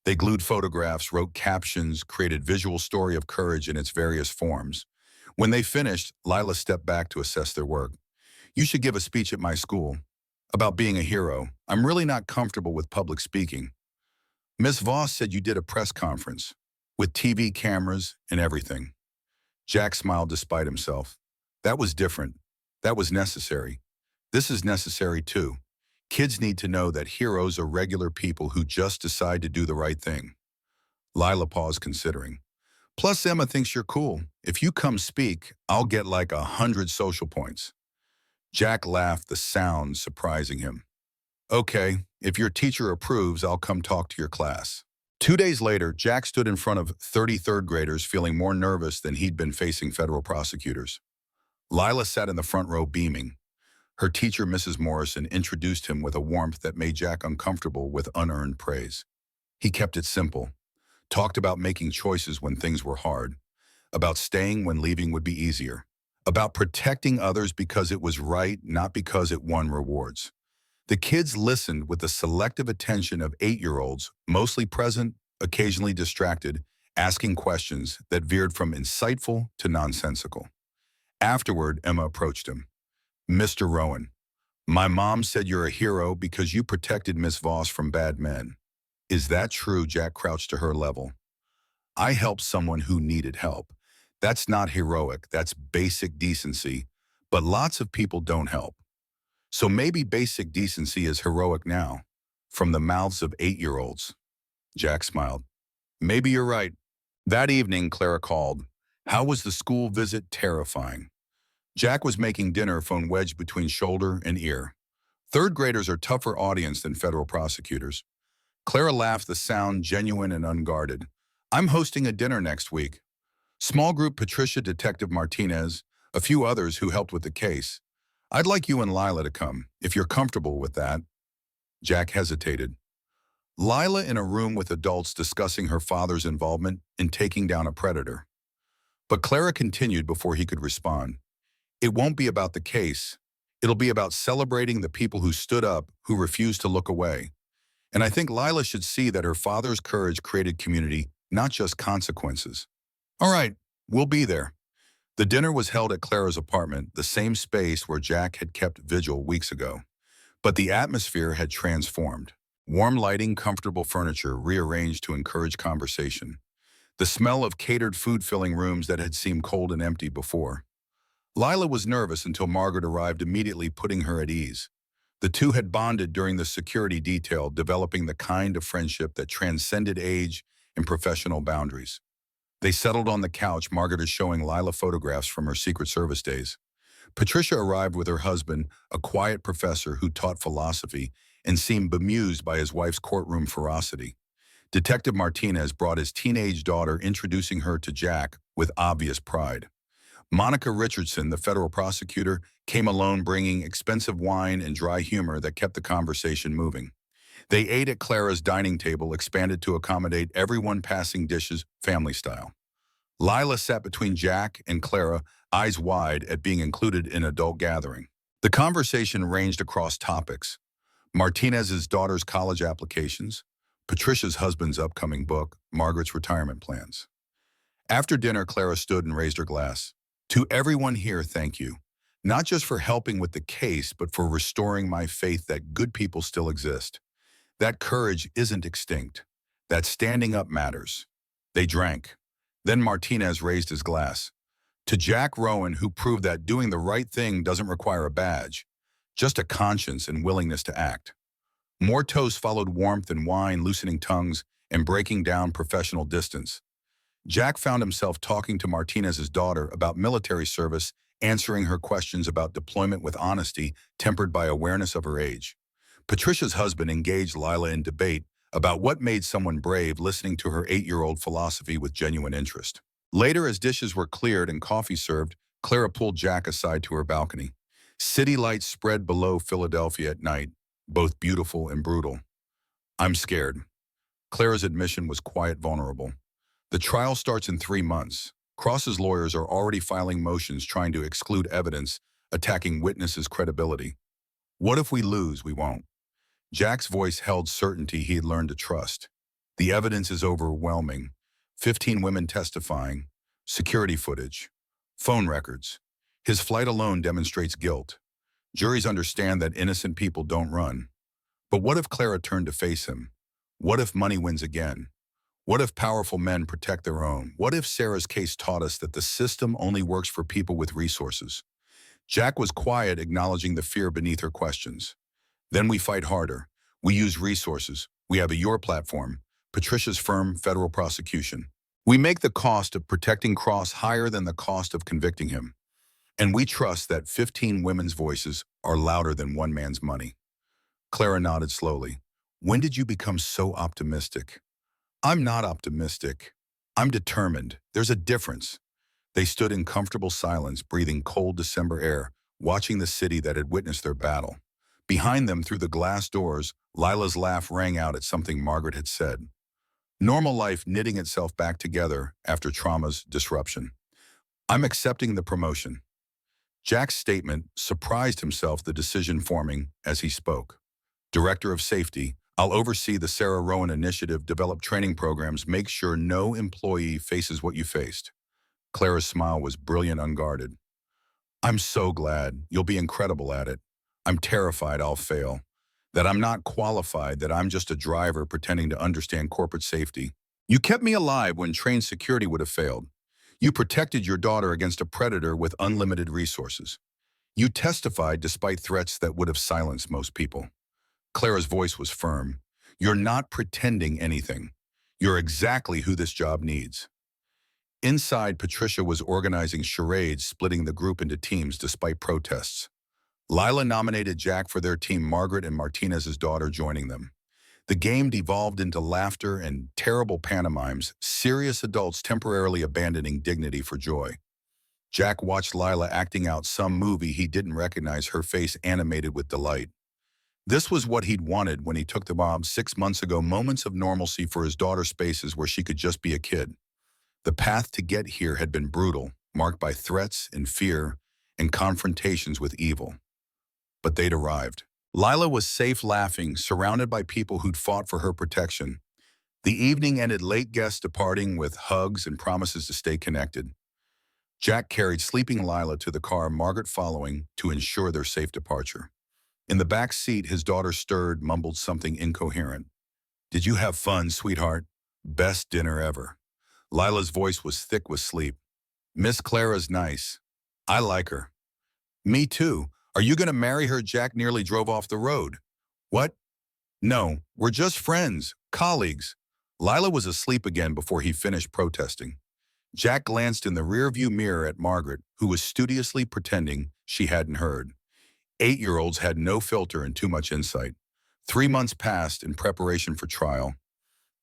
They glued photographs, wrote captions, created visual story of courage in its various forms. When they finished, Lila stepped back to assess their work. You should give a speech at my school. About being a hero. I'm really not comfortable with public speaking. Miss Voss said you did a press conference, with TV cameras and everything. Jack smiled despite himself. That was different. That was necessary. This is necessary too. Kids need to know that heroes are regular people who just decide to do the right thing. Lila paused, considering. Plus, Emma thinks you're cool. If you come speak, I'll get like 100 social points. Jack laughed, the sound surprising him. Okay, if your teacher approves, I'll come talk to your class. 2 days later, Jack stood in front of 33rd graders feeling more nervous than he'd been facing federal prosecutors. Lila sat in the front row beaming. Her teacher, Mrs. Morrison, introduced him with a warmth that made Jack uncomfortable with unearned praise. He kept it simple, talked about making choices when things were hard, about staying when leaving would be easier, about protecting others because it was right, not because it won rewards. The kids listened with the selective attention of 8-year-olds, mostly present, occasionally distracted, asking questions that veered from insightful to nonsensical. Afterward, Emma approached him. Mr. Rowan, my mom said you're a hero because you protected Miss Voss from bad men. Is that true? Jack crouched to her level. I helped someone who needed help. That's not heroic, that's basic decency, but lots of people don't help. So maybe basic decency is heroic now, from the mouths of 8-year-olds. Jack smiled. Maybe you're right. That evening, Clara called. How was the school visit? Terrifying. Jack was making dinner, phone wedged between shoulder and ear. Third graders are tougher audience than federal prosecutors. Clara laughed, the sound genuine and unguarded. I'm hosting a dinner next week. Small group: Patricia, Detective Martinez, a few others who helped with the case. I'd like you and Lila to come, if you're comfortable with that. Jack hesitated. Lila in a room with adults discussing her father's involvement in taking down a predator. But Clara continued before he could respond. It won't be about the case. It'll be about celebrating the people who stood up, who refused to look away. And I think Lila should see that her father's courage created community, not just consequences. All right, we'll be there. The dinner was held at Clara's apartment, the same space where Jack had kept vigil weeks ago. But the atmosphere had transformed. Warm lighting, comfortable furniture rearranged to encourage conversation. The smell of catered food filling rooms that had seemed cold and empty before. Lila was nervous until Margaret arrived, immediately putting her at ease. The two had bonded during the security detail, developing the kind of friendship that transcended age and professional boundaries. They settled on the couch, Margaret is showing Lila photographs from her Secret Service days. Patricia arrived with her husband, a quiet professor who taught philosophy and seemed bemused by his wife's courtroom ferocity. Detective Martinez brought his teenage daughter, introducing her to Jack with obvious pride. Monica Richardson, the federal prosecutor, came alone, bringing expensive wine and dry humor that kept the conversation moving. They ate at Clara's dining table, expanded to accommodate everyone, passing dishes, family style. Lila sat between Jack and Clara, eyes wide at being included in an adult gathering. The conversation ranged across topics. Martinez's daughter's college applications, Patricia's husband's upcoming book, Margaret's retirement plans. After dinner, Clara stood and raised her glass. To everyone here, thank you. Not just for helping with the case, but for restoring my faith that good people still exist. That courage isn't extinct. That standing up matters. They drank. Then Martinez raised his glass. To Jack Rowan, who proved that doing the right thing doesn't require a badge, just a conscience and willingness to act. More toasts followed, warmth and wine, loosening tongues and breaking down professional distance. Jack found himself talking to Martinez's daughter about military service, answering her questions about deployment with honesty, tempered by awareness of her age. Patricia's husband engaged Lila in debate about what made someone brave, listening to her 8-year-old philosophy with genuine interest. Later, as dishes were cleared and coffee served, Clara pulled Jack aside to her balcony. City lights spread below Philadelphia at night, both beautiful and brutal. I'm scared. Clara's admission was quiet, vulnerable. The trial starts in 3 months. Cross's lawyers are already filing motions trying to exclude evidence, attacking witnesses' credibility. What if we lose? We won't. Jack's voice held certainty he had learned to trust. The evidence is overwhelming. 15 women testifying, security footage, phone records. His flight alone demonstrates guilt. Juries understand that innocent people don't run. But what if Clara turned to face him? What if money wins again? What if powerful men protect their own? What if Sarah's case taught us that the system only works for people with resources? Jack was quiet, acknowledging the fear beneath her questions. Then we fight harder. We use resources. We have a your platform. Patricia's firm federal prosecution. We make the cost of protecting Cross higher than the cost of convicting him. And we trust that 15 women's voices are louder than one man's money. Clara nodded slowly. When did you become so optimistic? I'm not optimistic. I'm determined. There's a difference. They stood in comfortable silence, breathing cold December air, watching the city that had witnessed their battle. Behind them, through the glass doors, Lila's laugh rang out at something Margaret had said. Normal life knitting itself back together after trauma's disruption. I'm accepting the promotion. Jack's statement surprised himself, the decision forming as he spoke. Director of Safety, I'll oversee the Sarah Rowan Initiative, develop training programs, make sure no employee faces what you faced. Clara's smile was brilliant, unguarded. I'm so glad. You'll be incredible at it. I'm terrified I'll fail. That I'm not qualified, that I'm just a driver pretending to understand corporate safety. You kept me alive when trained security would have failed. You protected your daughter against a predator with unlimited resources. You testified despite threats that would have silenced most people. Clara's voice was firm. You're not pretending anything. You're exactly who this job needs. Inside, Patricia was organizing charades, splitting the group into teams despite protests. Lila nominated Jack for their team, Margaret and Martinez's daughter joining them. The game devolved into laughter and terrible pantomimes, serious adults temporarily abandoning dignity for joy. Jack watched Lila acting out some movie he didn't recognize, her face animated with delight. This was what he'd wanted when he took the mob 6 months ago, moments of normalcy for his daughter, spaces where she could just be a kid. The path to get here had been brutal, marked by threats and fear and confrontations with evil. But they'd arrived. Lila was safe, laughing, surrounded by people who'd fought for her protection. The evening ended, late guests departing with hugs and promises to stay connected. Jack carried sleeping Lila to the car, Margaret following to ensure their safe departure. In the back seat, his daughter stirred, mumbled something incoherent. Did you have fun, sweetheart? Best dinner ever. Lila's voice was thick with sleep. Miss Clara's nice. I like her. Me too. Are you going to marry her? Jack nearly drove off the road. What? No, we're just friends, colleagues. Lila was asleep again before he finished protesting. Jack glanced in the rearview mirror at Margaret, who was studiously pretending she hadn't heard. 8-year-olds had no filter and too much insight. 3 months passed in preparation for trial.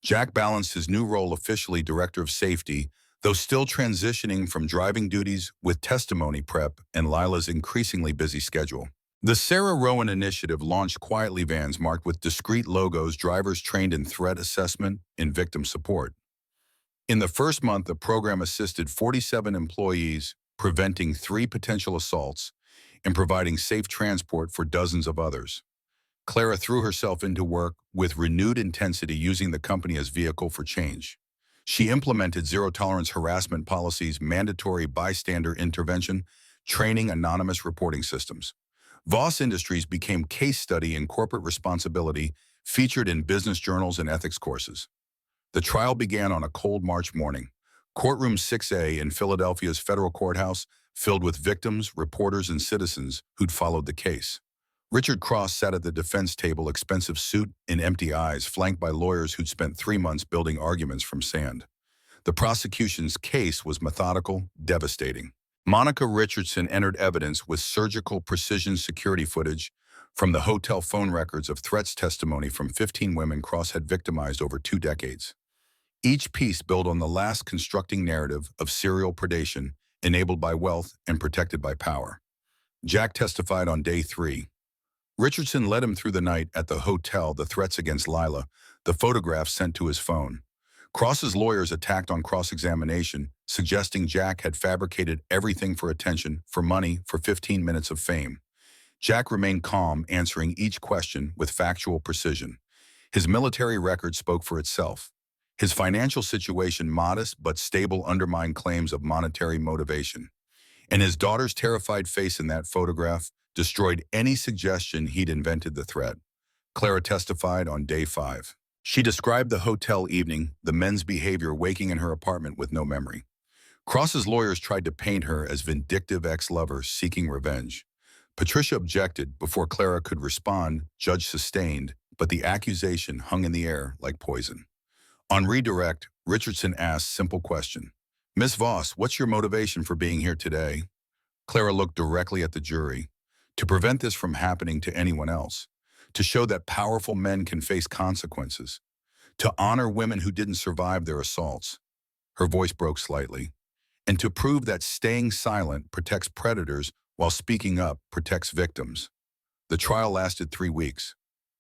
Jack balanced his new role, officially Director of Safety, though still transitioning from driving duties, with testimony prep and Lila's increasingly busy schedule. The Sarah Rowan Initiative launched quietly, vans marked with discreet logos, drivers trained in threat assessment and victim support. In the first month, the program assisted 47 employees, preventing 3 potential assaults and providing safe transport for dozens of others. Clara threw herself into work with renewed intensity, using the company as vehicle for change. She implemented zero-tolerance harassment policies, mandatory bystander intervention, training, anonymous reporting systems. Voss Industries became case study in corporate responsibility, featured in business journals and ethics courses. The trial began on a cold March morning. Courtroom 6A in Philadelphia's federal courthouse filled with victims, reporters, and citizens who'd followed the case. Richard Cross sat at the defense table, expensive suit and empty eyes, flanked by lawyers who'd spent 3 months building arguments from sand. The prosecution's case was methodical, devastating. Monica Richardson entered evidence with surgical precision, security footage from the hotel phone records of threats, testimony from 15 women Cross had victimized over 2 decades. Each piece built on the last, constructing narrative of serial predation, enabled by wealth and protected by power. Jack testified on day 3. Richardson led him through the night at the hotel, the threats against Lila, the photographs sent to his phone. Cross's lawyers attacked on cross-examination, suggesting Jack had fabricated everything for attention, for money, for 15 minutes of fame. Jack remained calm, answering each question with factual precision. His military record spoke for itself. His financial situation, modest but stable, undermined claims of monetary motivation. And his daughter's terrified face in that photograph destroyed any suggestion he'd invented the threat. Clara testified on day 5. She described the hotel evening, the men's behavior, waking in her apartment with no memory. Cross's lawyers tried to paint her as vindictive ex-lover seeking revenge. Patricia objected before Clara could respond. Judge sustained, but the accusation hung in the air like poison. On redirect, Richardson asked simple question. Miss Voss, what's your motivation for being here today? Clara looked directly at the jury. To prevent this from happening to anyone else. To show that powerful men can face consequences. To honor women who didn't survive their assaults. Her voice broke slightly. And to prove that staying silent protects predators while speaking up protects victims. The trial lasted 3 weeks.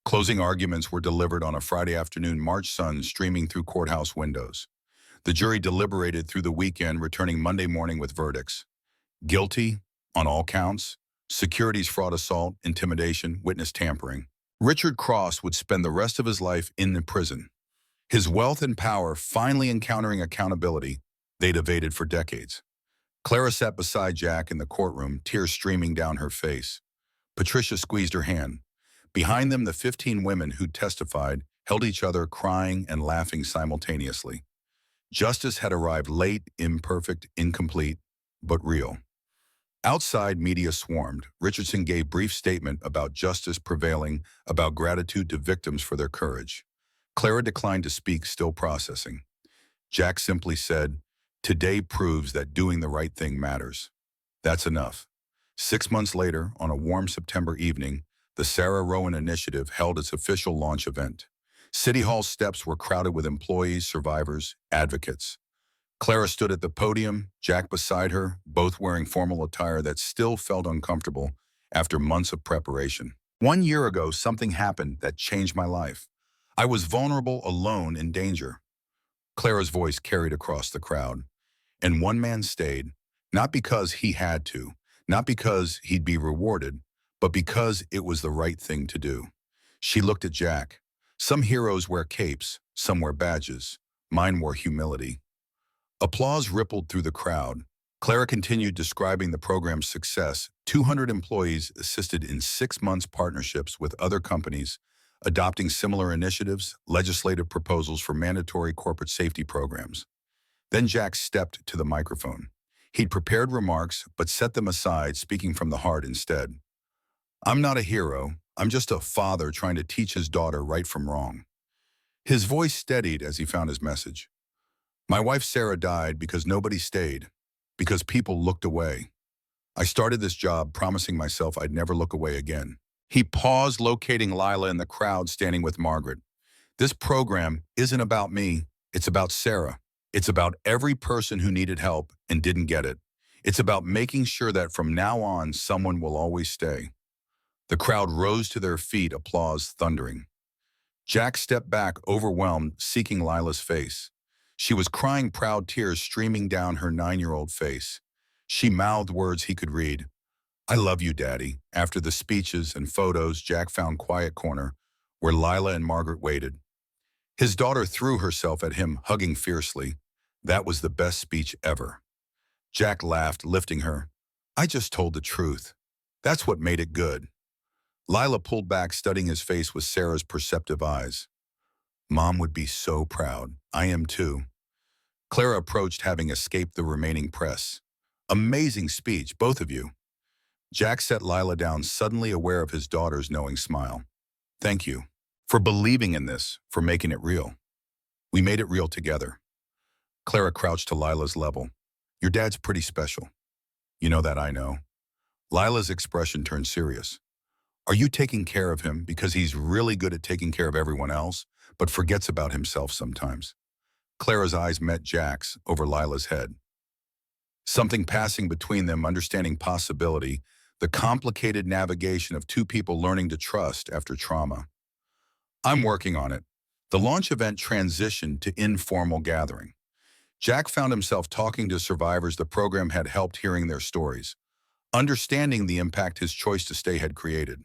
Closing arguments were delivered on a Friday afternoon, March sun streaming through courthouse windows. The jury deliberated through the weekend, returning Monday morning with verdicts. Guilty on all counts, securities fraud assault, intimidation, witness tampering. Richard Cross would spend the rest of his life in the prison. His wealth and power finally encountering accountability they'd evaded for decades. Clara sat beside Jack in the courtroom, tears streaming down her face. Patricia squeezed her hand. Behind them, the 15 women who testified held each other, crying and laughing simultaneously. Justice had arrived late, imperfect, incomplete, but real. Outside, media swarmed. Richardson gave brief statement about justice prevailing, about gratitude to victims for their courage. Clara declined to speak, still processing. Jack simply said, "Today proves that doing the right thing matters." That's enough. 6 months later, on a warm September evening, the Sarah Rowan Initiative held its official launch event. City Hall steps were crowded with employees, survivors, advocates. Clara stood at the podium, Jack beside her, both wearing formal attire that still felt uncomfortable after months of preparation. 1 year ago, something happened that changed my life. I was vulnerable, alone, in danger. Clara's voice carried across the crowd. And one man stayed, not because he had to, not because he'd be rewarded, but because it was the right thing to do. She looked at Jack. Some heroes wear capes, some wear badges. Mine wore humility. Applause rippled through the crowd. Clara continued describing the program's success. 200 employees assisted in 6 months partnerships with other companies, adopting similar initiatives, legislative proposals for mandatory corporate safety programs. Then Jack stepped to the microphone. He'd prepared remarks, but set them aside, speaking from the heart instead. I'm not a hero. I'm just a father trying to teach his daughter right from wrong. His voice steadied as he found his message. My wife Sarah died because nobody stayed, because people looked away. I started this job promising myself I'd never look away again. He paused, locating Lila in the crowd standing with Margaret. This program isn't about me, it's about Sarah. It's about every person who needed help and didn't get it. It's about making sure that from now on, someone will always stay. The crowd rose to their feet, applause thundering. Jack stepped back, overwhelmed, seeking Lila's face. She was crying, proud tears streaming down her 9-year-old face. She mouthed words he could read. I love you, Daddy. After the speeches and photos, Jack found quiet corner where Lila and Margaret waited. His daughter threw herself at him, hugging fiercely. That was the best speech ever. Jack laughed, lifting her. I just told the truth. That's what made it good. Lila pulled back, studying his face with Sarah's perceptive eyes. Mom would be so proud. I am too. Clara approached, having escaped the remaining press. Amazing speech, both of you. Jack set Lila down, suddenly aware of his daughter's knowing smile. Thank you. For believing in this, for making it real. We made it real together. Clara crouched to Lila's level. Your dad's pretty special. You know that I know. Lila's expression turned serious. Are you taking care of him because he's really good at taking care of everyone else, but forgets about himself sometimes? Clara's eyes met Jack's over Lila's head. Something passing between them, understanding possibility, the complicated navigation of two people learning to trust after trauma. I'm working on it. The launch event transitioned to informal gathering. Jack found himself talking to survivors the program had helped, hearing their stories, understanding the impact his choice to stay had created.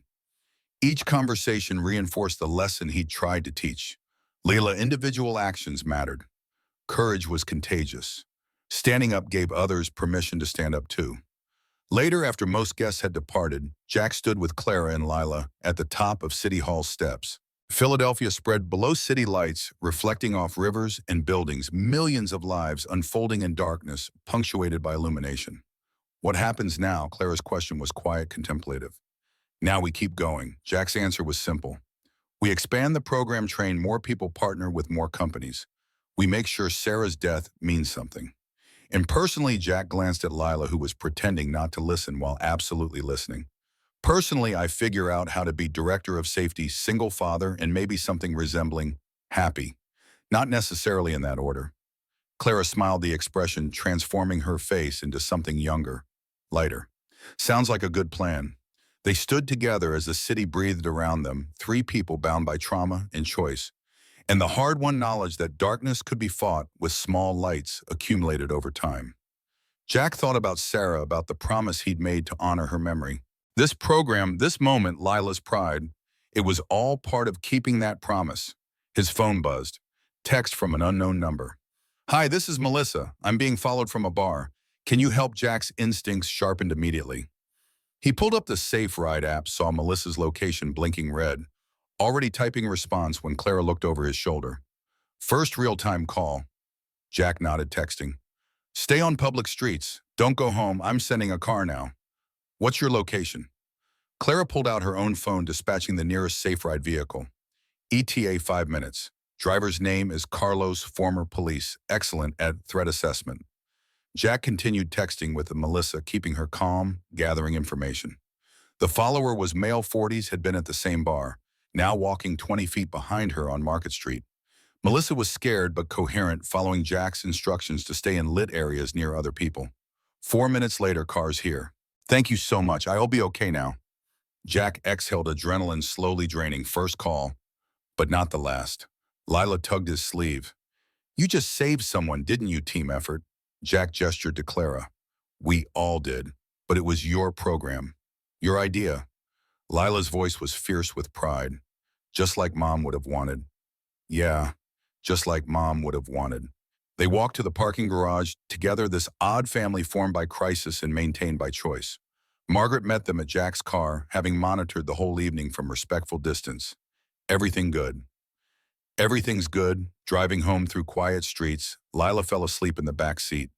Each conversation reinforced the lesson he'd tried to teach. Lila, individual actions mattered. Courage was contagious. Standing up gave others permission to stand up too. Later, after most guests had departed, Jack stood with Clara and Lila at the top of City Hall steps. Philadelphia spread below city lights, reflecting off rivers and buildings, millions of lives unfolding in darkness, punctuated by illumination. What happens now? Clara's question was quiet, contemplative. Now we keep going. Jack's answer was simple. We expand the program, train more people, partner with more companies. We make sure Sarah's death means something. Impersonally, Jack glanced at Lila, who was pretending not to listen while absolutely listening. Personally, I figure out how to be director of safety, single father, and maybe something resembling happy. Not necessarily in that order. Clara smiled, the expression transforming her face into something younger, lighter. Sounds like a good plan. They stood together as the city breathed around them, three people bound by trauma and choice, and the hard-won knowledge that darkness could be fought with small lights accumulated over time. Jack thought about Sarah, about the promise he'd made to honor her memory. This program, this moment, Lila's pride, it was all part of keeping that promise. His phone buzzed. Text from an unknown number. "Hi, this is Melissa. I'm being followed from a bar. Can you help?" Jack's instincts sharpened immediately. He pulled up the Safe Ride app, saw Melissa's location blinking red, already typing a response when Clara looked over his shoulder. "First real-time call." Jack nodded, texting. "Stay on public streets. Don't go home. I'm sending a car now. What's your location?" Clara pulled out her own phone, dispatching the nearest Safe Ride vehicle. ETA 5 minutes. Driver's name is Carlos, former police, excellent at threat assessment. Jack continued texting with Melissa, keeping her calm, gathering information. The follower was male 40s, had been at the same bar, now walking 20 feet behind her on Market Street. Melissa was scared but coherent, following Jack's instructions to stay in lit areas near other people. 4 minutes later, car's here. "Thank you so much. I'll be okay now." Jack exhaled, adrenaline slowly draining. First call, but not the last. Lila tugged his sleeve. "You just saved someone, didn't you?" Team effort. Jack gestured to Clara. "We all did, but it was your program. Your idea." Lila's voice was fierce with pride. "Just like Mom would have wanted." "Yeah, just like Mom would have wanted." They walked to the parking garage, together, this odd family formed by crisis and maintained by choice. Margaret met them at Jack's car, having monitored the whole evening from respectful distance. "Everything good." "Everything's good." Driving home through quiet streets, Lila fell asleep in the back seat.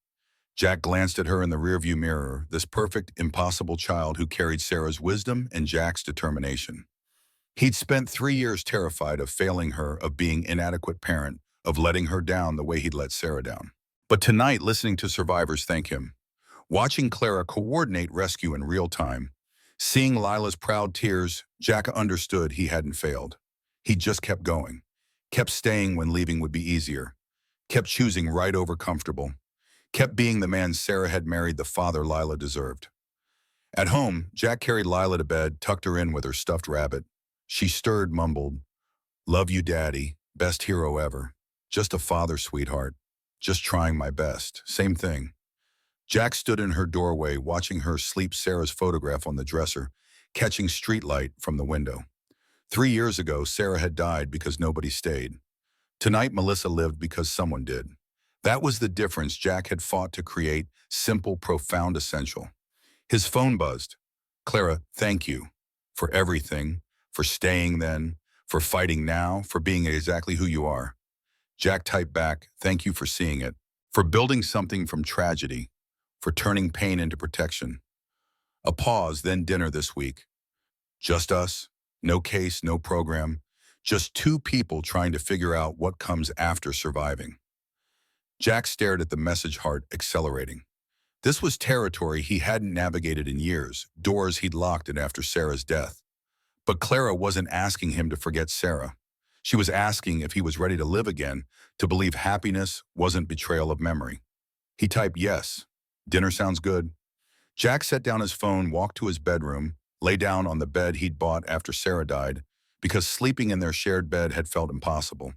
Jack glanced at her in the rearview mirror, this perfect, impossible child who carried Sarah's wisdom and Jack's determination. He'd spent 3 years terrified of failing her, of being inadequate parent, of letting her down the way he'd let Sarah down. But tonight, listening to survivors thank him, watching Clara coordinate rescue in real time, seeing Lila's proud tears, Jack understood he hadn't failed. He just kept going, kept staying when leaving would be easier, kept choosing right over comfortable, kept being the man Sarah had married, the father Lila deserved. At home, Jack carried Lila to bed, tucked her in with her stuffed rabbit. She stirred, mumbled, "Love you, Daddy. Best hero ever. Just a father, sweetheart. Just trying my best." Same thing. Jack stood in her doorway, watching her sleep, Sarah's photograph on the dresser, catching streetlight from the window. 3 years ago, Sarah had died because nobody stayed. Tonight, Melissa lived because someone did. That was the difference Jack had fought to create, simple, profound, essential. His phone buzzed. "Clara, thank you for everything, for staying then, for fighting now, for being exactly who you are." Jack typed back, "Thank you for seeing it, for building something from tragedy, for turning pain into protection." A pause, then dinner this week. Just us, no case, no program, just two people trying to figure out what comes after surviving. Jack stared at the message, heart accelerating. This was territory he hadn't navigated in years, doors he'd locked in after Sarah's death. But Clara wasn't asking him to forget Sarah. She was asking if he was ready to live again, to believe happiness wasn't betrayal of memory. He typed, "Yes. Dinner sounds good." Jack set down his phone, walked to his bedroom, lay down on the bed he'd bought after Sarah died, because sleeping in their shared bed had felt impossible.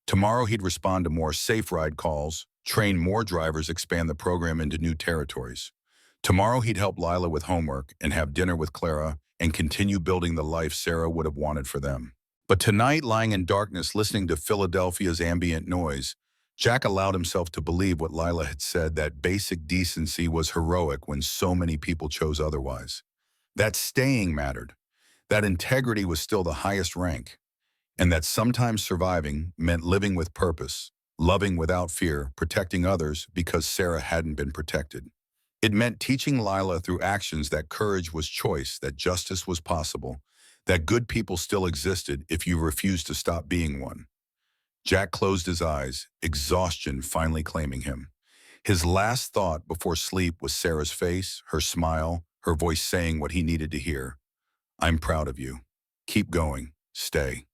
Tomorrow he'd respond to more Safe Ride calls, train more drivers, expand the program into new territories. Tomorrow he'd help Lila with homework and have dinner with Clara and continue building the life Sarah would have wanted for them. But tonight, lying in darkness, listening to Philadelphia's ambient noise, Jack allowed himself to believe what Lila had said, that basic decency was heroic when so many people chose otherwise. That staying mattered, that integrity was still the highest rank, and that sometimes surviving meant living with purpose, loving without fear, protecting others because Sarah hadn't been protected. It meant teaching Lila through actions that courage was choice, that justice was possible, that good people still existed if you refused to stop being one. Jack closed his eyes, exhaustion finally claiming him. His last thought before sleep was Sarah's face, her smile, her voice saying what he needed to hear. I'm proud of you. Keep going. Stay.